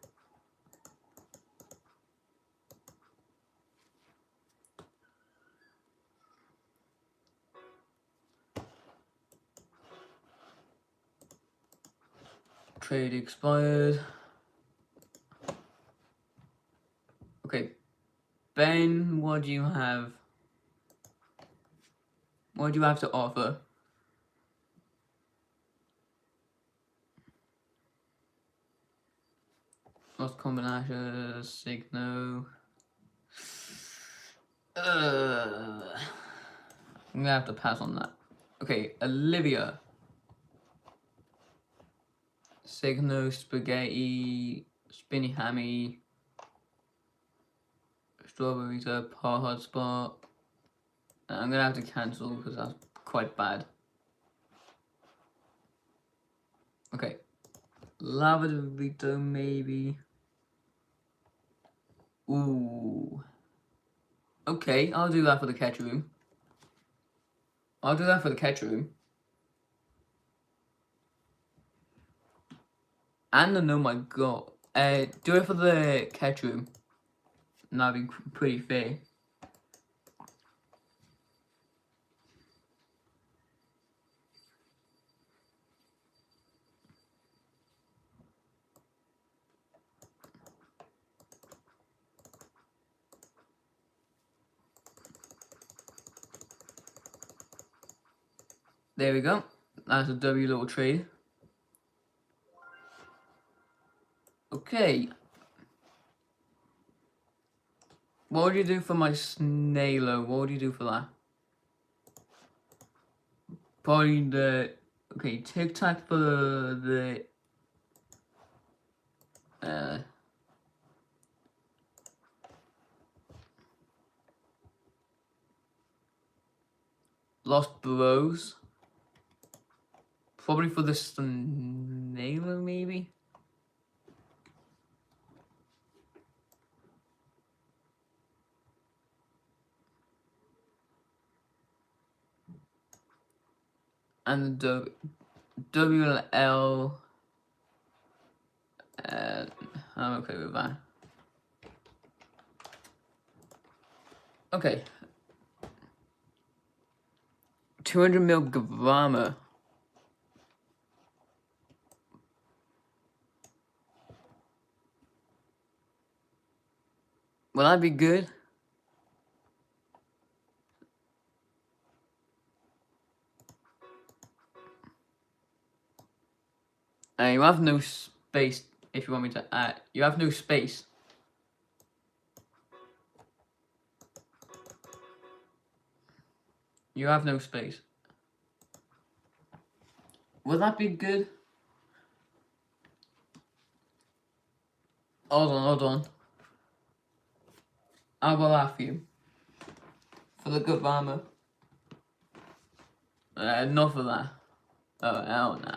trade expired. Okay, Ben, what do you have? What do you have to offer? Lost combination, Signo. I'm gonna have to pass on that. Okay, Olivia. Signo, spaghetti, spinny hammy, strawberries, par hotspot. I'm gonna have to cancel because that's quite bad. Okay, lava Vito maybe. Ooh. Okay, I'll do that for the catch room. I'll do that for the catch room. And the no my god. Do it for the catch room. And that'd be pretty fair. There we go. That's a W little trade. Okay. What would you do for my Snailo? What would you do for that? Probably the... Okay, Tic Tac for the... Lost Bros. Probably for the Snailo, maybe? And the WL... I'm okay with that. Okay. 200 mil Gavama. Will that be good? You have no space if you want me to add. You have no space. You have no space. Will that be good? Hold on. I will laugh you. For the Gavama. Not for that. Oh, hell nah.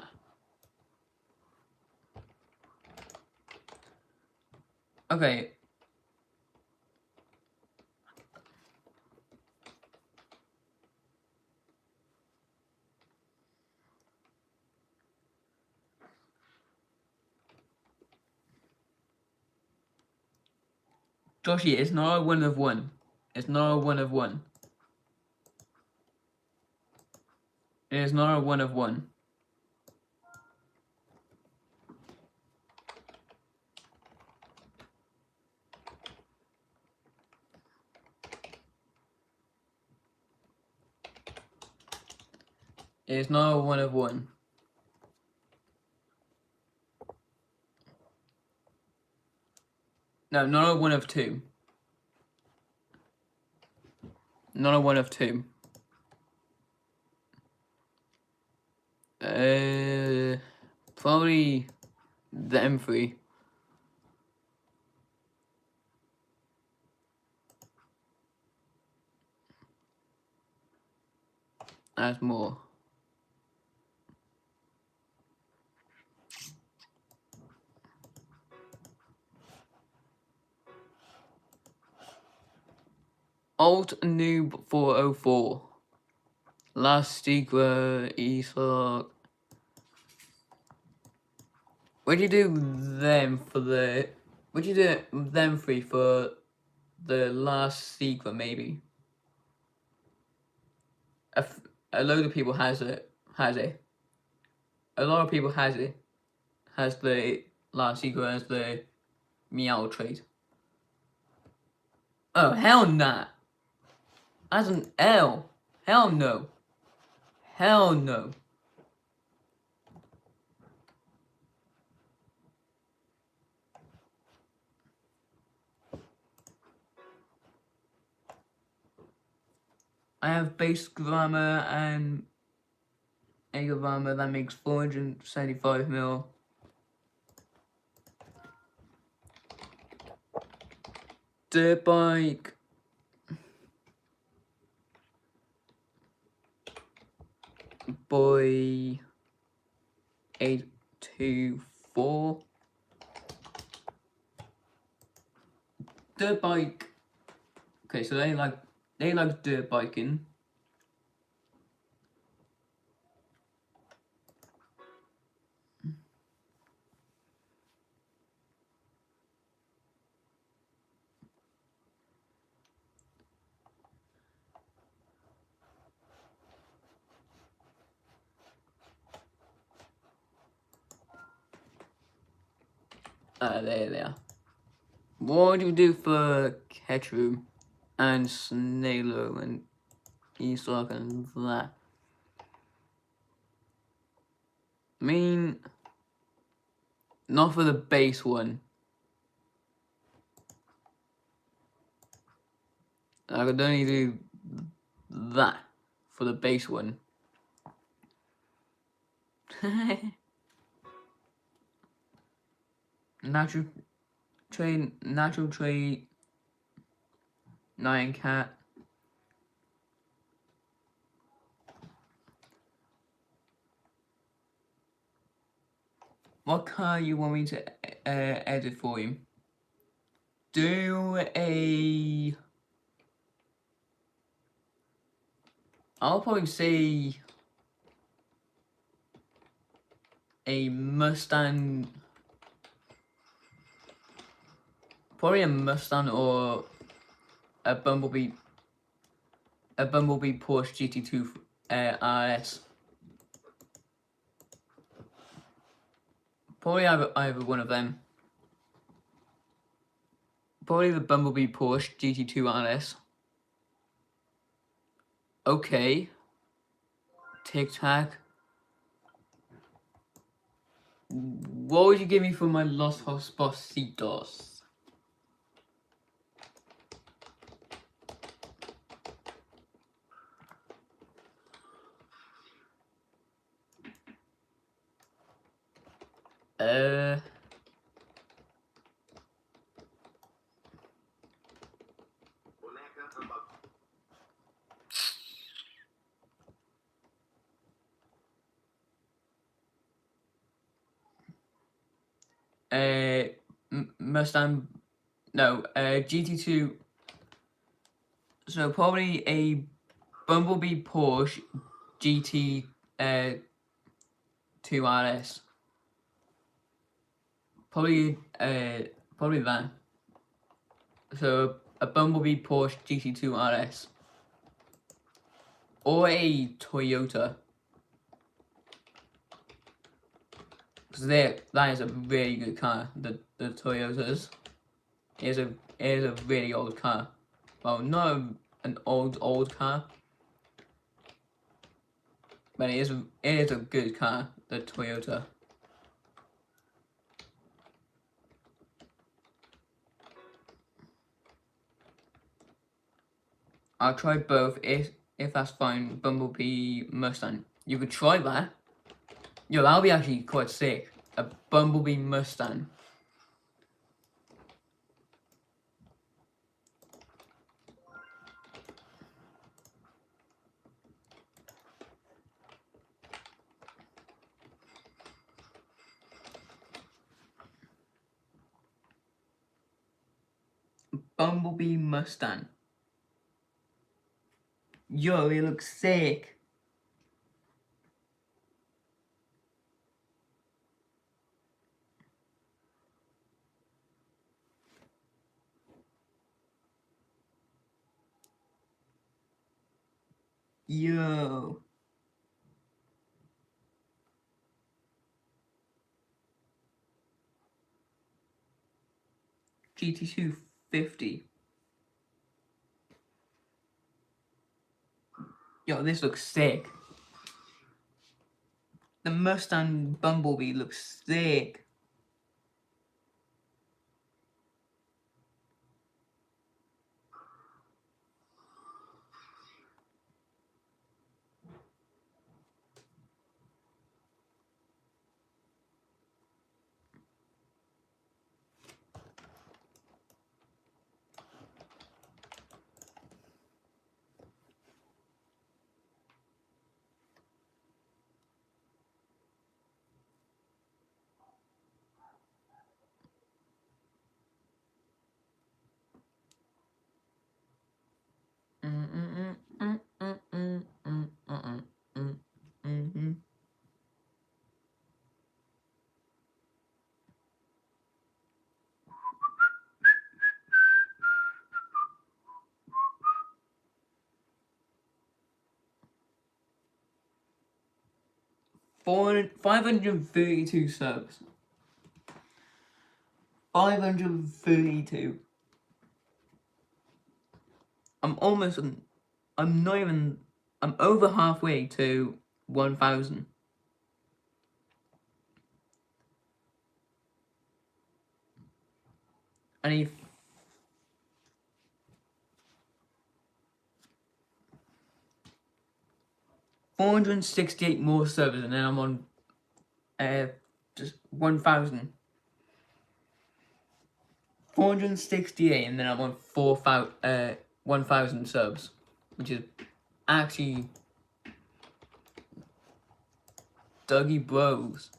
Okay. Joshi, it's not a 1 of 1. It's not a 1 of 1. It is not a 1 of 1. It is not a 1 of 1. No, not a 1 of 2. Not a 1 of 2. Probably the M3. That's more. Alt Noob 404. Last secret ESOC. Would you do them for the... Would you do them three for the last secret, maybe? A load of people has it. A lot of people has it. has the last sequel has the meow trait. Oh, hell nah. As an L. Hell no. Hell no. I have base grammar and a grammar that makes 475 mil. Dirt bike. Boy 824. Dirt bike. Okay, so they like dirt biking. There they are. What do you do for Ketchum and Snalo and Estock and that? I mean, not for the base one. I could only do that for the base one. Natural trait, 9 cat. What car you want me to edit for you? Do a... I'll probably say a Mustang. Probably a Mustang or a Bumblebee Porsche GT2 RS. Probably either one of them. Probably the Bumblebee Porsche GT2 RS. Okay. Tic Tac. What would you give me for my Los Hospocitos? Mustang, no, GT2, so probably a Bumblebee Porsche GT 2 RS. Probably that. So a Bumblebee Porsche GT2 RS. Or a Toyota. Because that is a really good car, the Toyotas. It is a really old car. Well, not an old car, but it is a good car, the Toyota. I'll try both if that's fine. Bumblebee Mustang. You could try that. Yo, that'll be actually quite sick. A Bumblebee Mustang. Bumblebee Mustang. Yo, it looks sick. Yo. GT250. Yo, this looks sick. The Mustang Bumblebee looks sick. Mm-hmm. 532 subs. 532. I'm not even, I'm over halfway to 1,000. I need 468 more subs and then I'm on just 1,000. 468 and then I'm on 1,000 subs, which is actually Dougie Bros.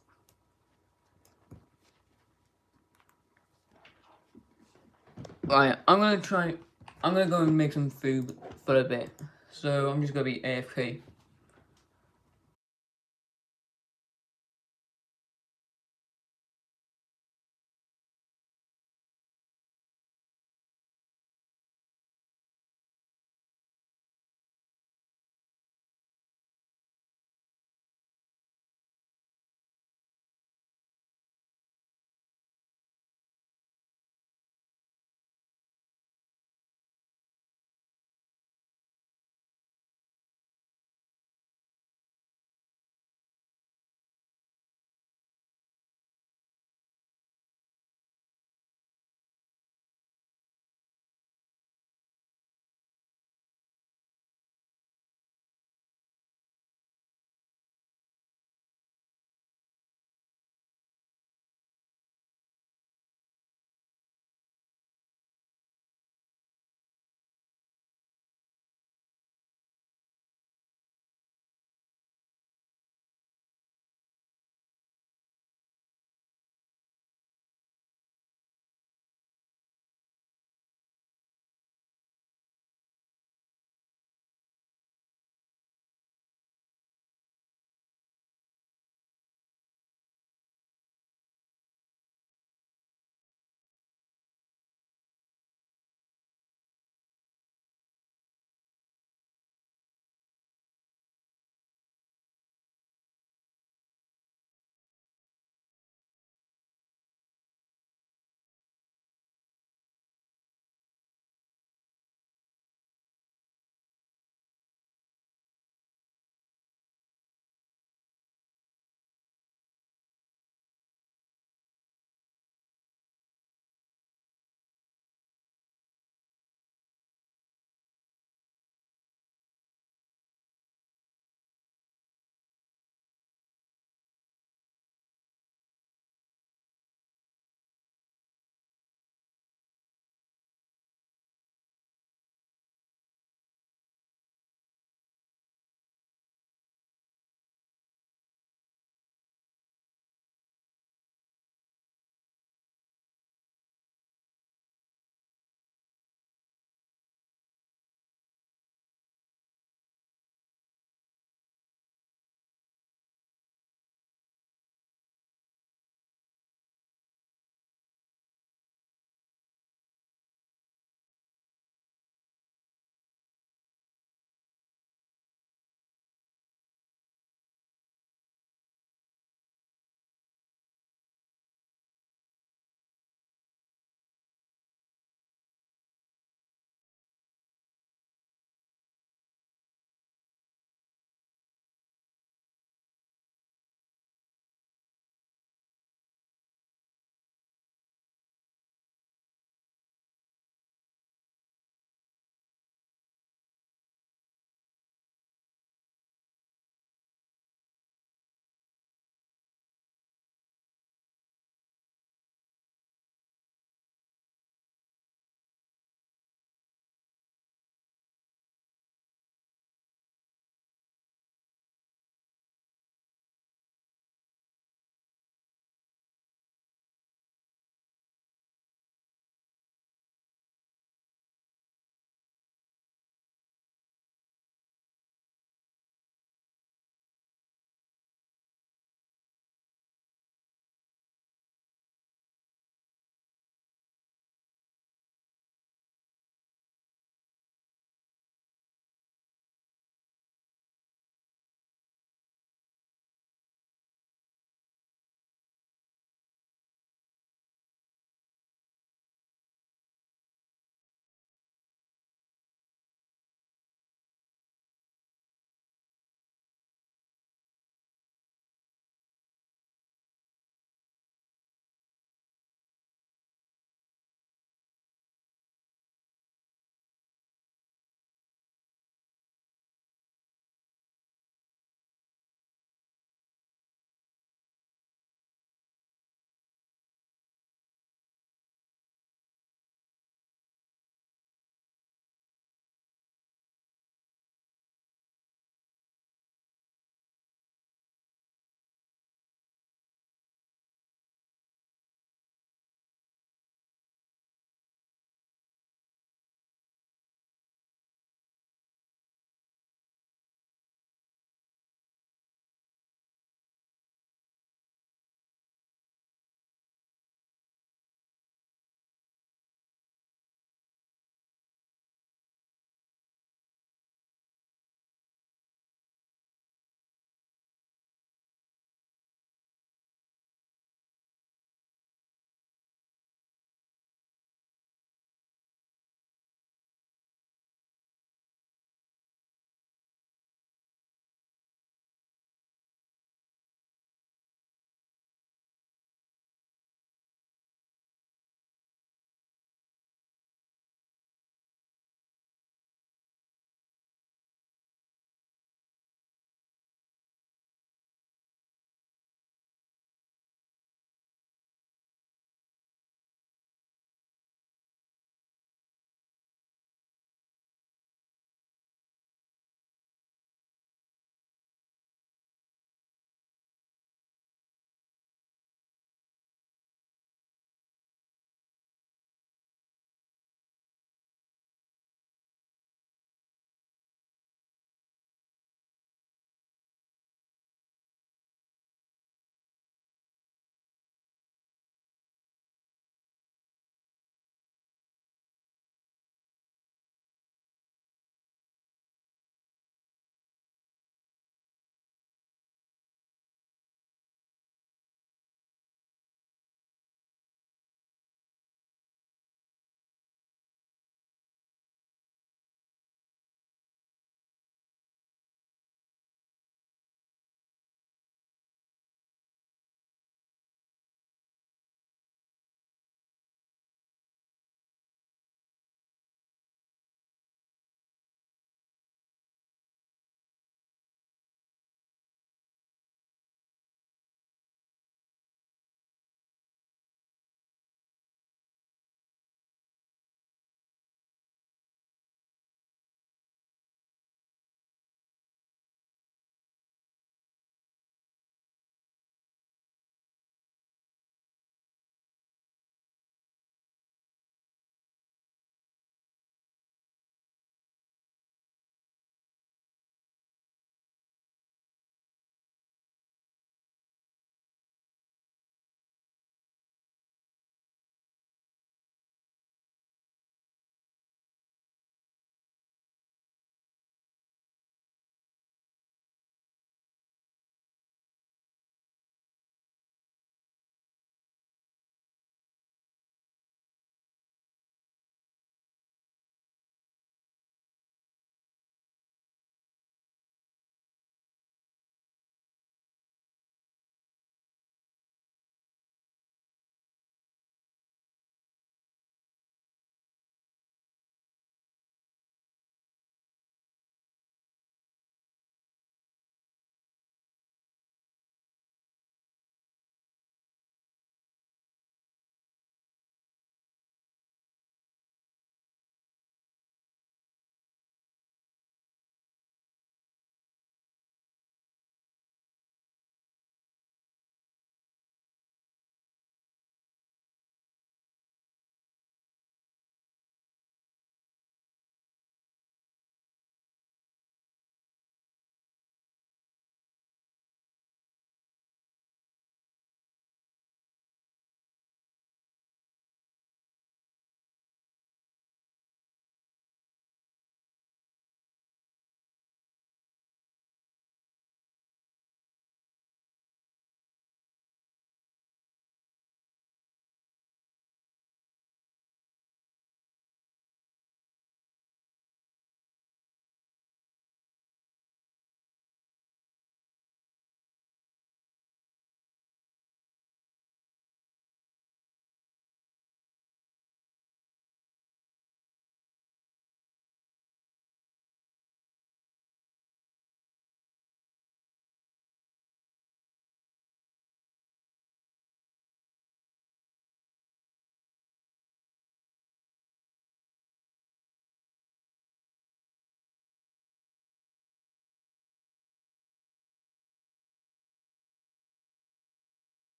Right, I'm gonna go and make some food for a bit. So I'm just gonna be AFK.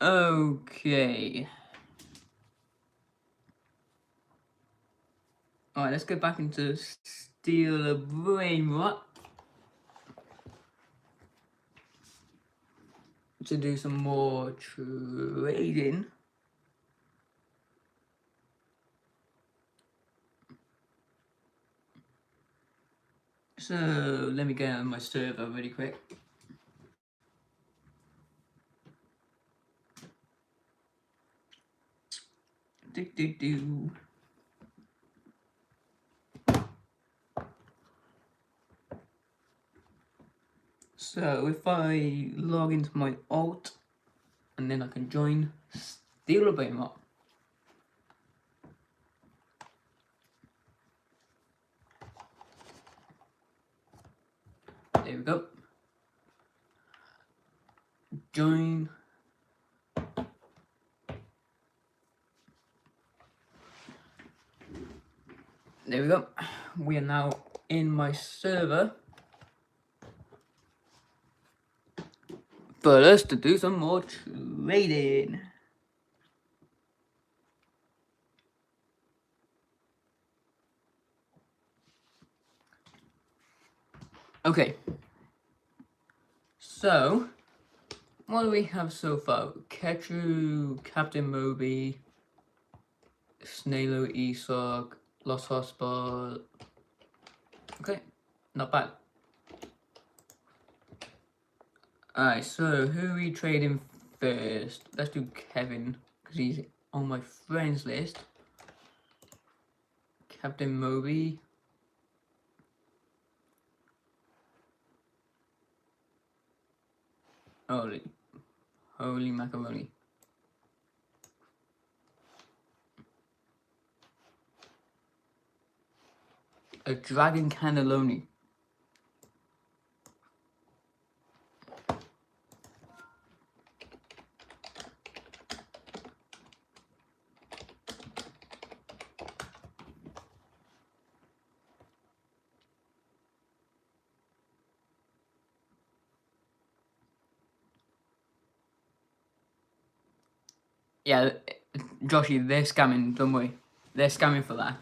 Okay. Alright, let's go back into Steal a Brain Rot to do some more trading. So let me get on my server really quick. So if I log into my alt and then I can join Steal a Brain Rot. There we go. Join. There we go. We are now in my server. For us to do some more trading. Okay. So, what do we have so far? Ketru, Captain Moby, Snailo, Esog, Lost Hotspot. Okay, not bad. Alright, so who are we trading first? Let's do Kevin, because he's on my friends list. Captain Moby. Holy macaroni. A dragon cannelloni. Yeah, Joshy, they're scamming, don't worry. They're scamming for that.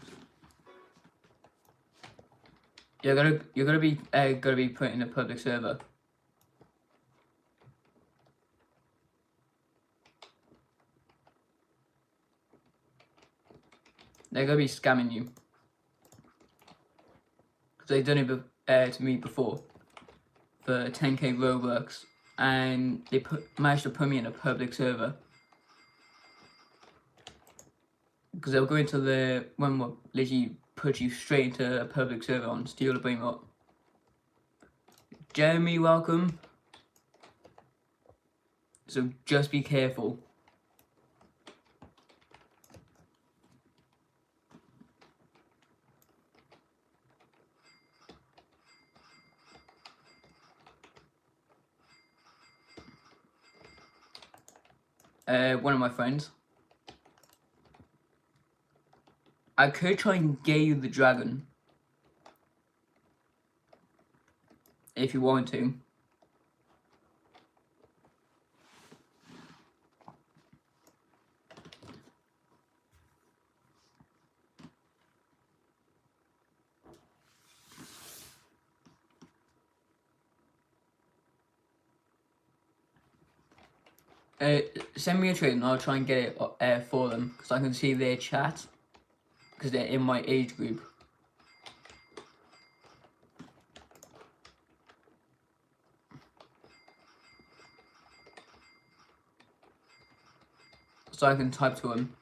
You're gonna be put in a public server. They're gonna be scamming you. Because they've done it to me before for 10k Robux, and they managed to put me in a public server. Because they'll go into the one will literally put you straight into a public server on Steal a Brain Rot. Jeremy, welcome. So just be careful. One of my friends. I could try and get you the dragon. If you want to. Send me a trade and I'll try and get it for them, because I can see their chat, because they're in my age group. So I can type to them.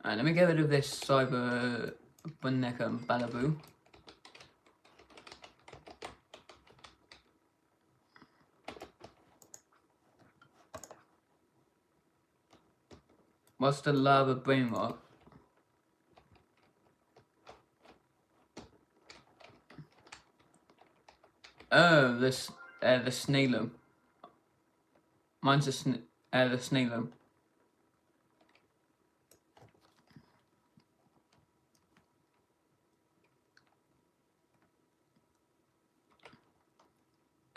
Let me get rid of this cyber Buneka Balaboo. What's the lava brain rot? Oh, this the Snailo. Mine's the Snailo.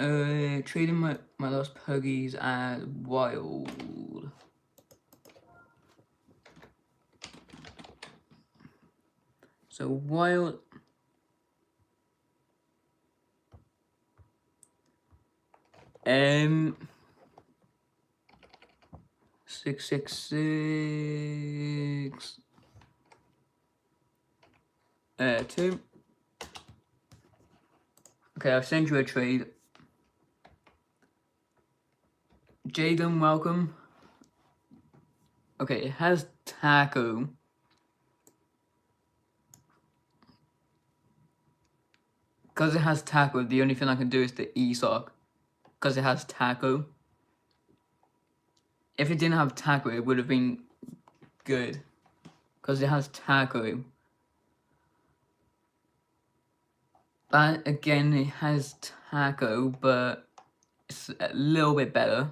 Trading my last puggies as wild. So wild. 666. 2. Okay, I'll send you a trade. Jaden, welcome. Okay, it has taco. Because it has taco, the only thing I can do is the E-sock. Because it has taco. If it didn't have taco, it would have been good. Because it has taco. But again, it has taco, but it's a little bit better.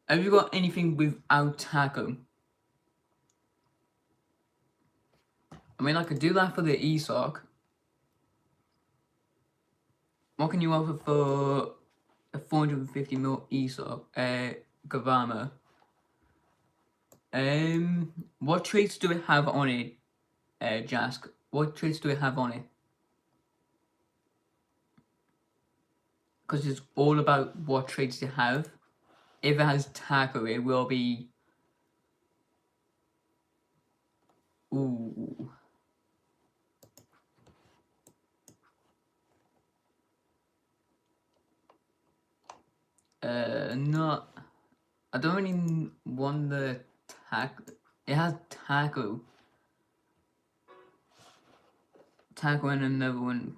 Have you got anything without taco? I mean, I could do that for the E-sock. What can you offer for a 450ml E-sock? Gavama. What traits do it have on it, Jask? What traits do it have on it? Because it's all about what traits you have. If it has taco, it will be... Ooh. Not... I don't really want the taco. It has taco. Taco and another one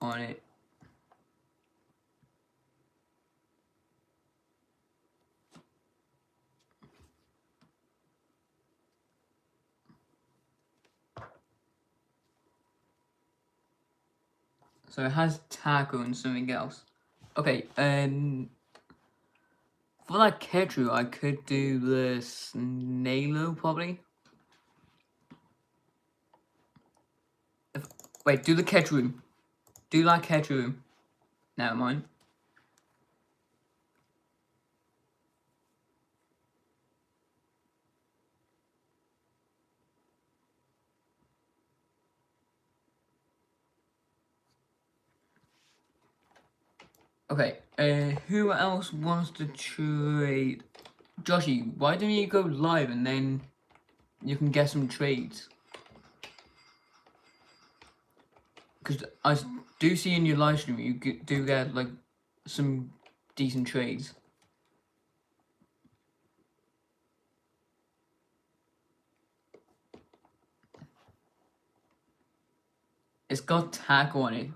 on it. So it has taco and something else. Okay, for that Ketru, I could do the Snalo probably. Wait, do the Ketru. Do that Ketru. Never mind. Okay, who else wants to trade? Joshy, why don't you go live and then you can get some trades? Because I do see in your live stream you do get like some decent trades. It's got taco on it.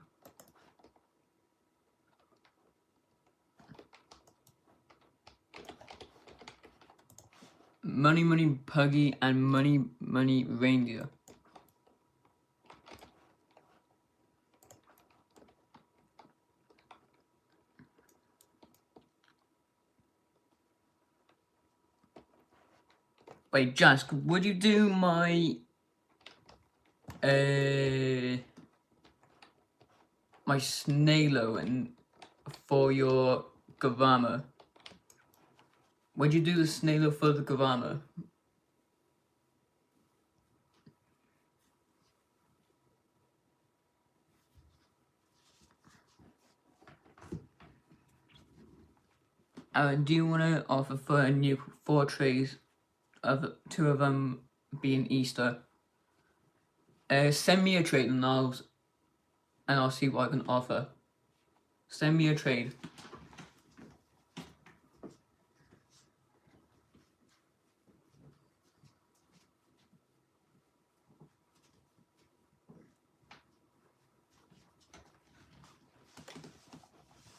Money, money, puggy, and money, money, reindeer. Wait, Jask, would you do my my Snalo and for your Gavama? Would you do the Snalo for the Gavama? Do you want to offer for a new 4 trays of 2 of them being Easter? Send me a trade and I'll see what I can offer. Send me a trade.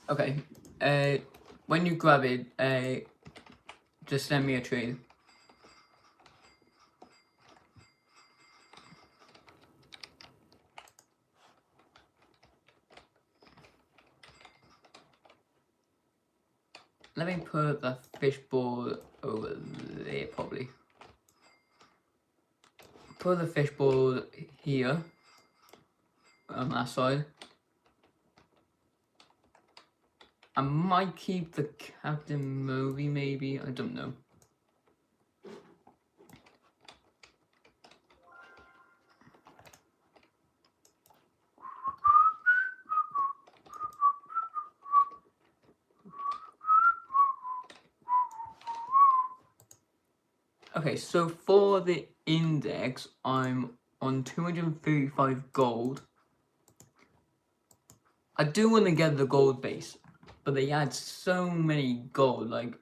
Okay. When you grab it, just send me a trade. Let me put the fishbowl over there, probably. Put the fishbowl here, on that side. I might keep the Captain movie, maybe, I don't know. Okay, so for the index, I'm on 235 gold. I do want to get the gold base, but they add so many gold, like...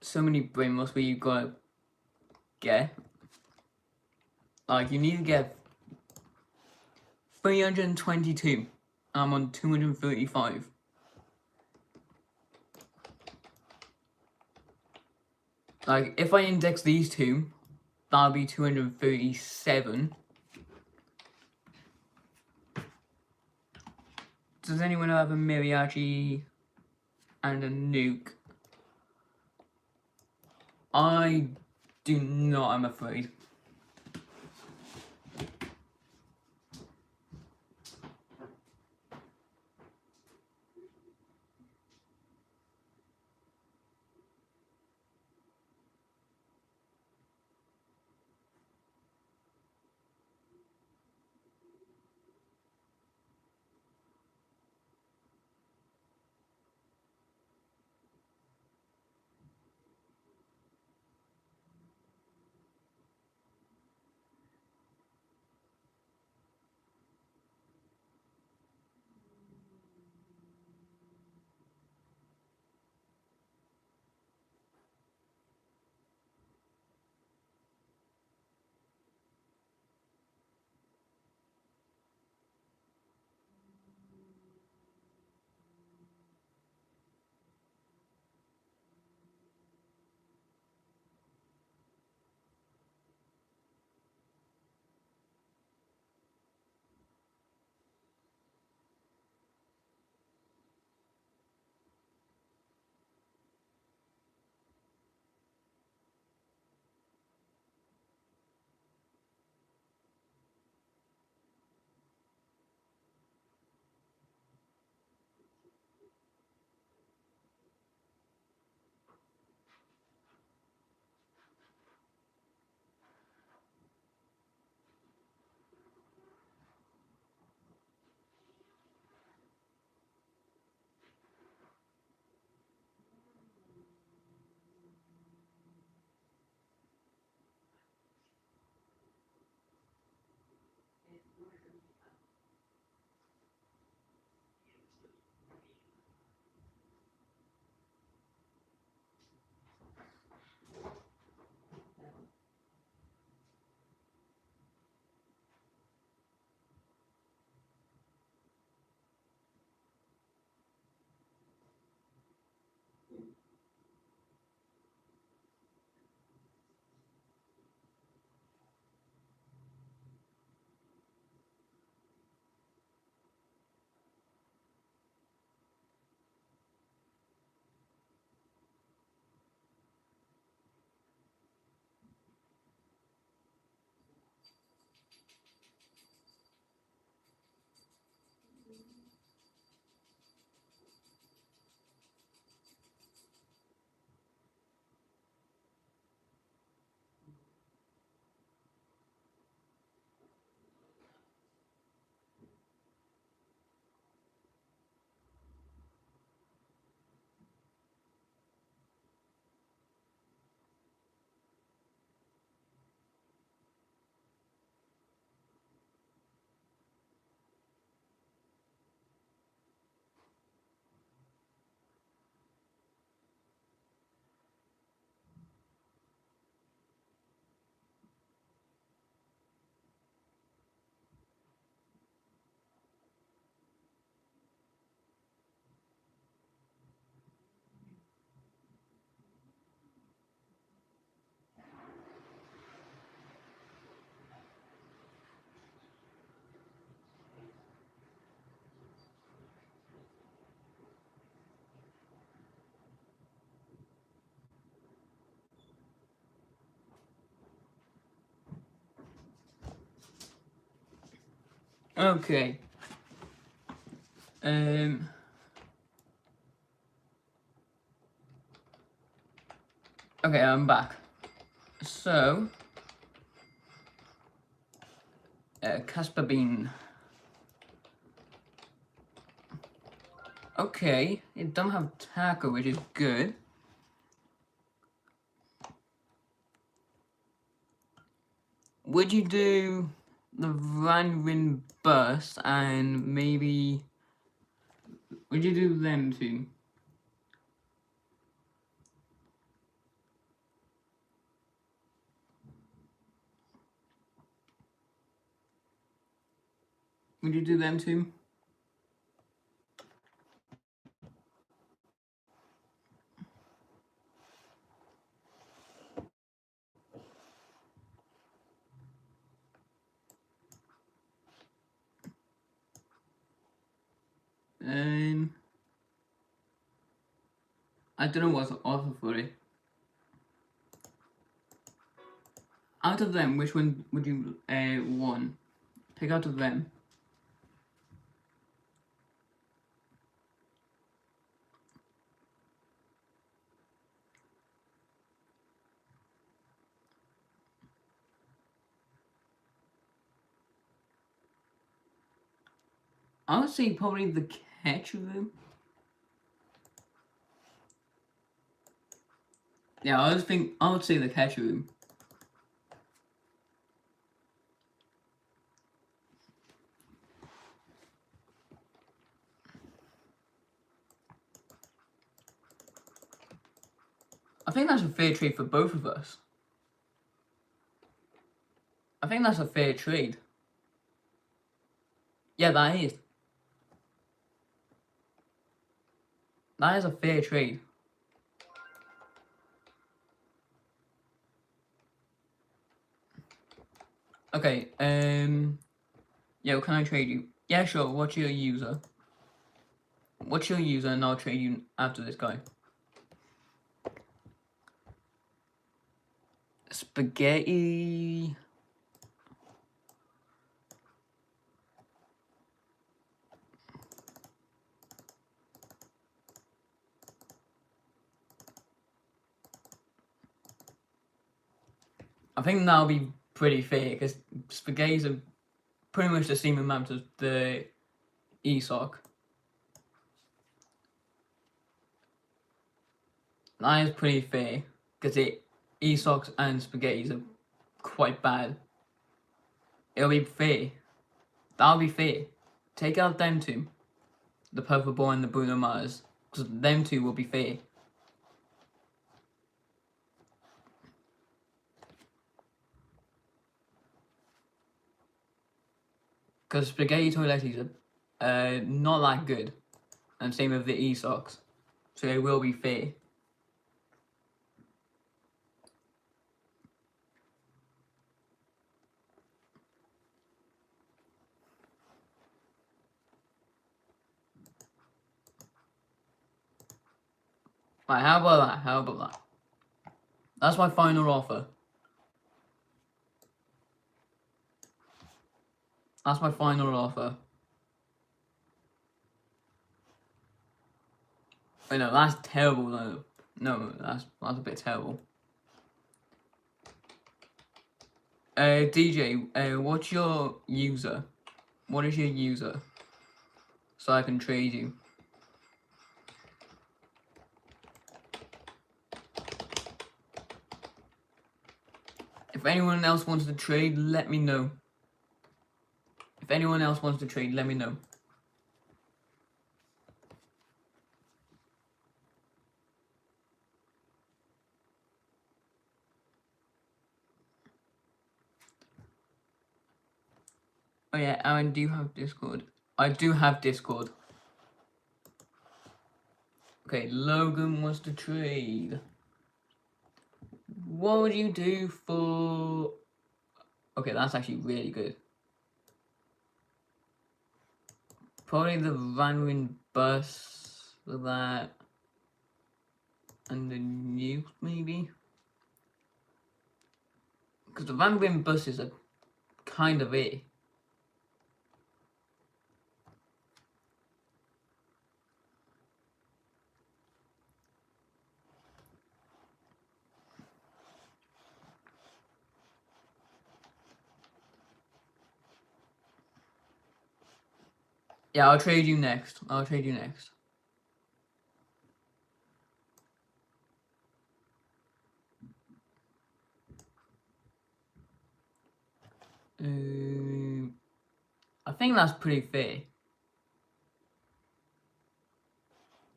so many brain mods where you gotta get. Like, you need to get 322. I'm on 235. Like, if I index these two, that'll be 237. Does anyone have a mariachi and a nuke? I do not, I'm afraid. Okay. Okay, I'm back. So, Casper Bean. Okay, it don't have tackle, which is good. Would you do the Van Burst and maybe... Would you do them two? Would you do them two? I don't know what's the offer for it. Out of them, which one would you want? Pick out of them. I would say probably the catch room. Yeah, I would say the catch room. I think that's a fair trade for both of us. I think that's a fair trade. Yeah, that is. That is a fair trade. Okay, yeah, can I trade you? Yeah, sure, what's your user? What's your user and I'll trade you after this guy. Spaghetti... I think that'll be pretty fair, because spaghettis are pretty much the same amount as the ESOC. That is pretty fair, because the ESOCs and spaghettis are quite bad. It'll be fair. That'll be fair. Take out them two. The Purple Boy and the Bruno Mars. Because them two will be fair. Because Spaghetti Toilettis are not that good. And same with the ESOCs. So it will be fair. Right, how about that? How about that? That's my final offer. That's my final offer. Wait, no, that's terrible though. No, that's a bit terrible. DJ, what's your user? What is your user? So I can trade you. If anyone else wants to trade, let me know. If anyone else wants to trade, let me know. Oh yeah, Aaron, do you have Discord? I do have Discord. Okay, Logan wants to trade. What would you do for... Okay, that's actually really good. Probably the Van bus for that. And the nuke, maybe? Because the Van buses are kind of it. Yeah, I'll trade you next. I'll trade you next. I think that's pretty fair.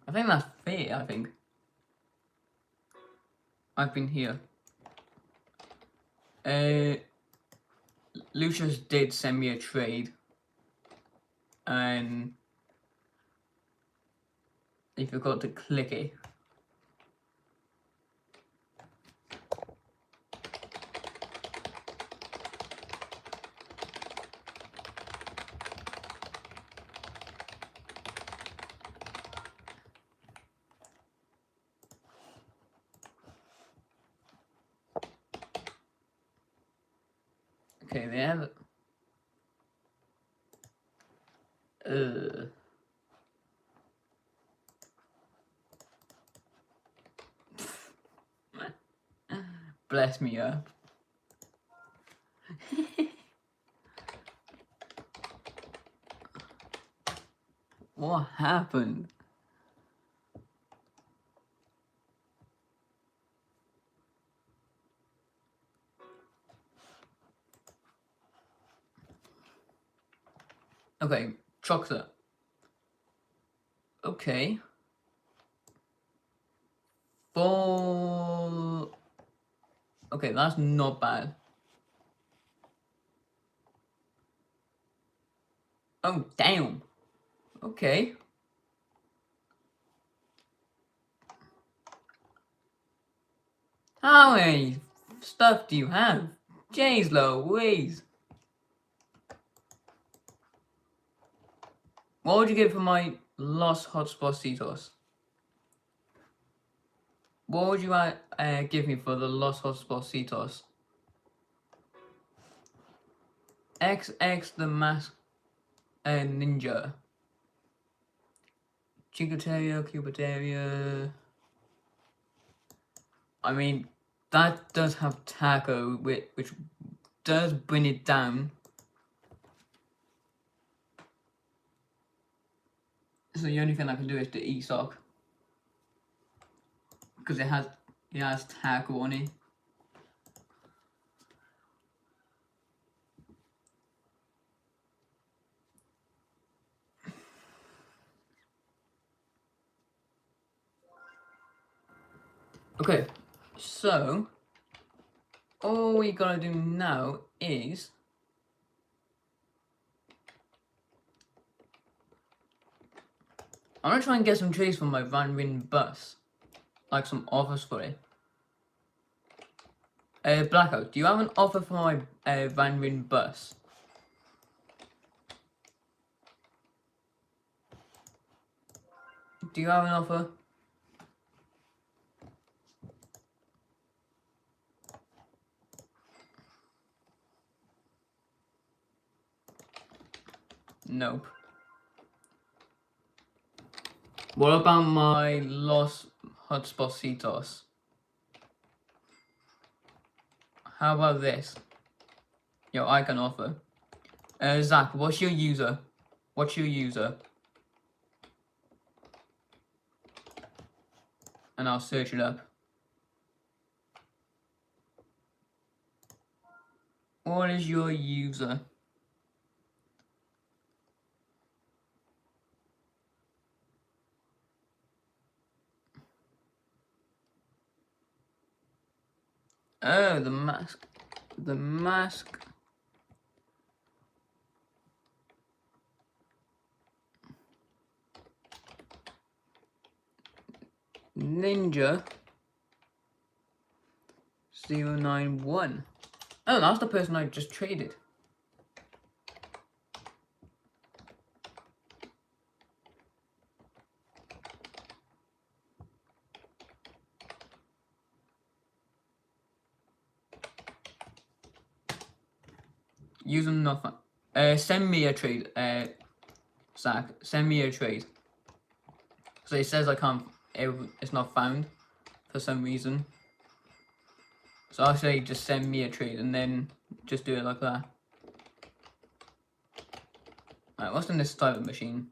I think that's fair, I think. I've been here. Lucius did send me a trade. And he forgot to click it. Okay, they have bless me up. What happened? Okay, chocolate. Okay. Full. Okay, that's not bad. Oh, damn. Okay. How many stuff do you have? Jeez Louise. What would you give for my Lost Hotspot Cetos? What would you give me for the Lost Hotspot Cetos? XX the Mask Ninja. Chicoteria, Cubateria. I mean, that does have Taco, which does bring it down. So the only thing I can do is the E-Sock. Because it has Taco on it. Okay, so all we gotta do now is I'm gonna try and get some trees from my Van Ryn bus. Like some offers for it. Blackout, do you have an offer for my Van Ryn bus? Do you have an offer? Nope. What about my Lost Hotspot Cetos? How about this? Yo, I can offer. Zach, what's your user? What's your user? And I'll search it up. What is your user? Oh, the mask. The mask. Ninja 091. Oh, that's the person I just traded. Use them nothing. Send me a trade, Zach. Send me a trade. So it says I can't. It's not found for some reason. So I'll say just send me a trade and then just do it like that. Alright, what's in this type of machine?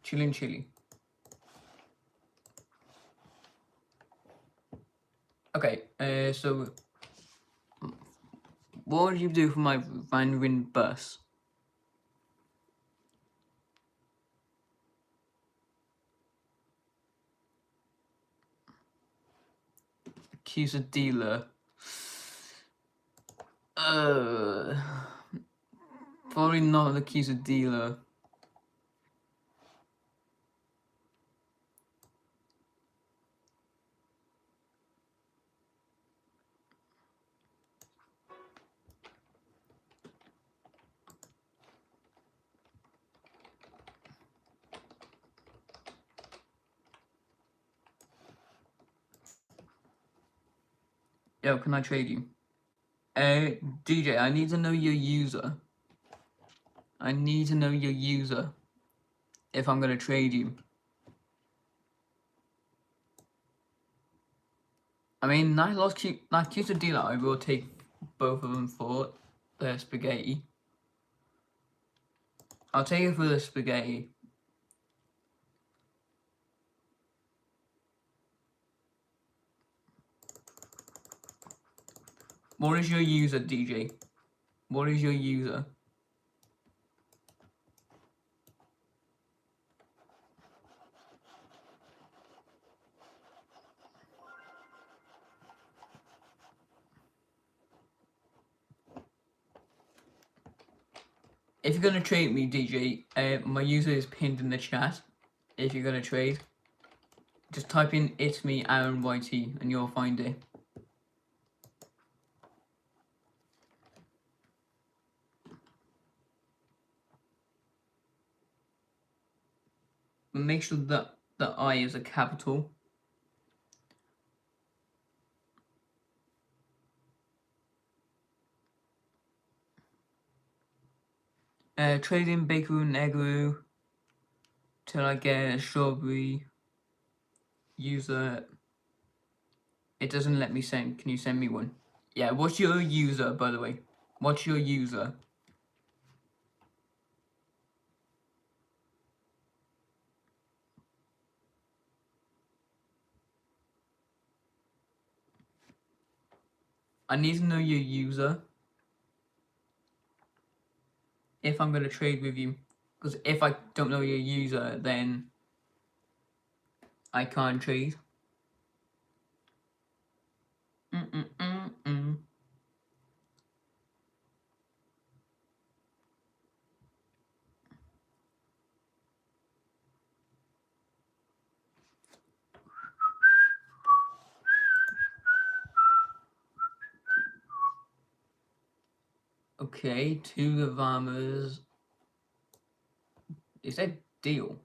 Chili. Okay, so what would you do for my Van bus? Quesadilla. Probably not the quesadilla. Yo, can I trade you? DJ, I need to know your user. I need to know your user if I'm gonna trade you. I mean, nice quesadilla, I will take both of them for the spaghetti. I'll take it for the spaghetti. What is your user, DJ? What is your user? If you're gonna trade me, DJ, my user is pinned in the chat. If you're gonna trade, just type in "it's me, Aaran988" and you'll find it. But make sure that the I is a capital. Trade in bakery and egg till I get a strawberry. User. It doesn't let me send. Can you send me one? Yeah, what's your user, by the way? What's your user? I need to know your user if I'm going to trade with you. Because if I don't know your user, then I can't trade. Okay, 2 Gavamas. Is that deal?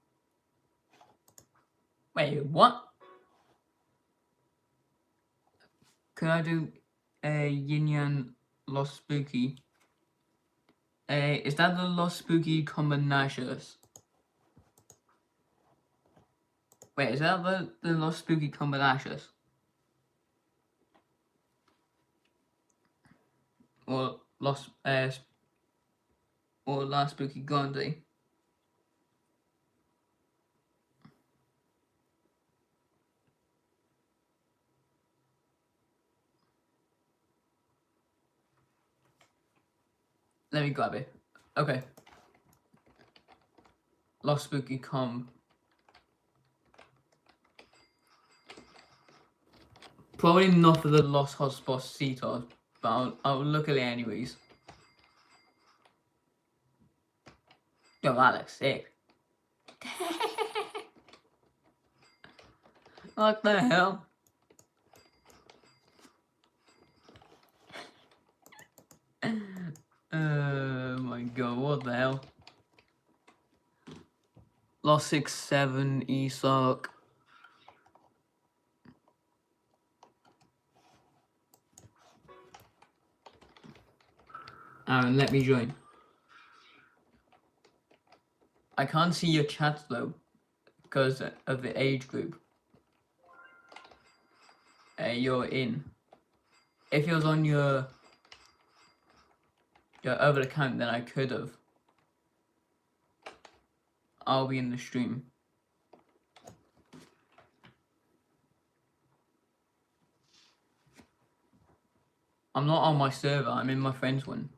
Wait, what? Can I do a Yin Yang Lost Spooky? Is that the Lost Spooky combinations? Wait, is that the Lost Spooky combinations? Or Lost or Last Spooky Gandhi? Let me grab it. Okay. Lost Spooky comb. Probably not for the Lost Hotspot Cetos, but I'll look at it anyways. Yo, that looks sick. What the hell? Oh my god, what the hell? Lost 6-7 Esoc. Aaron, let me join. I can't see your chat though, because of the age group. You're in. If it was on your other account, then I could have. I'll be in the stream. I'm not on my server, I'm in my friend's one.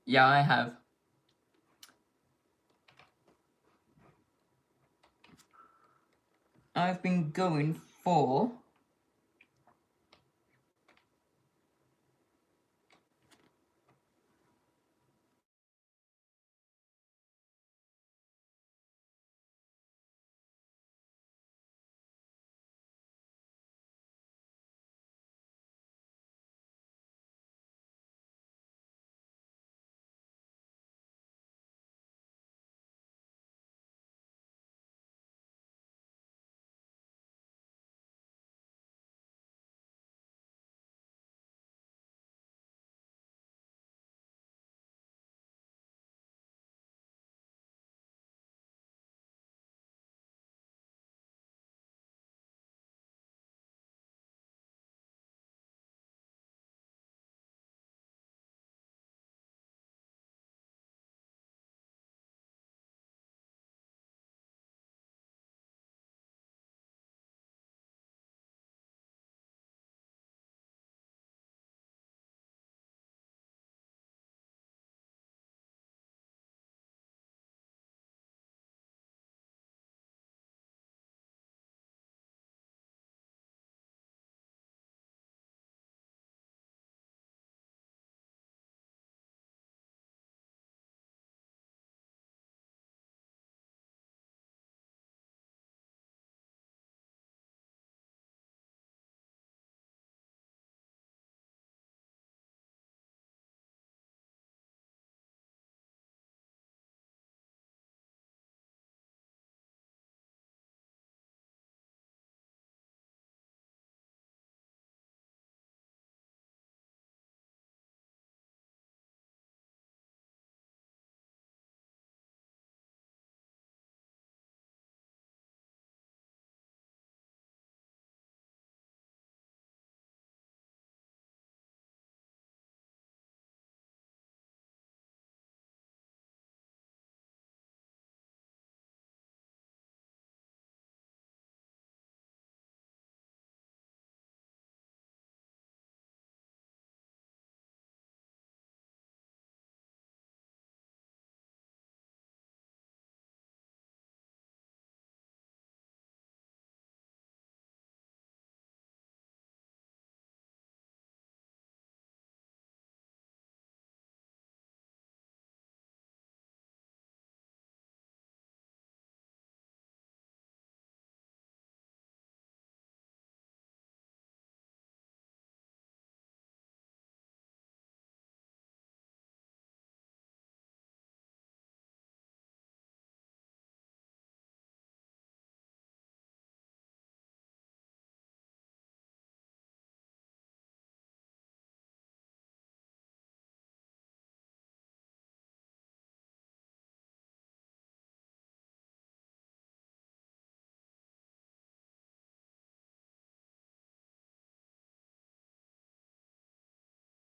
Yeah, I have. I've been going for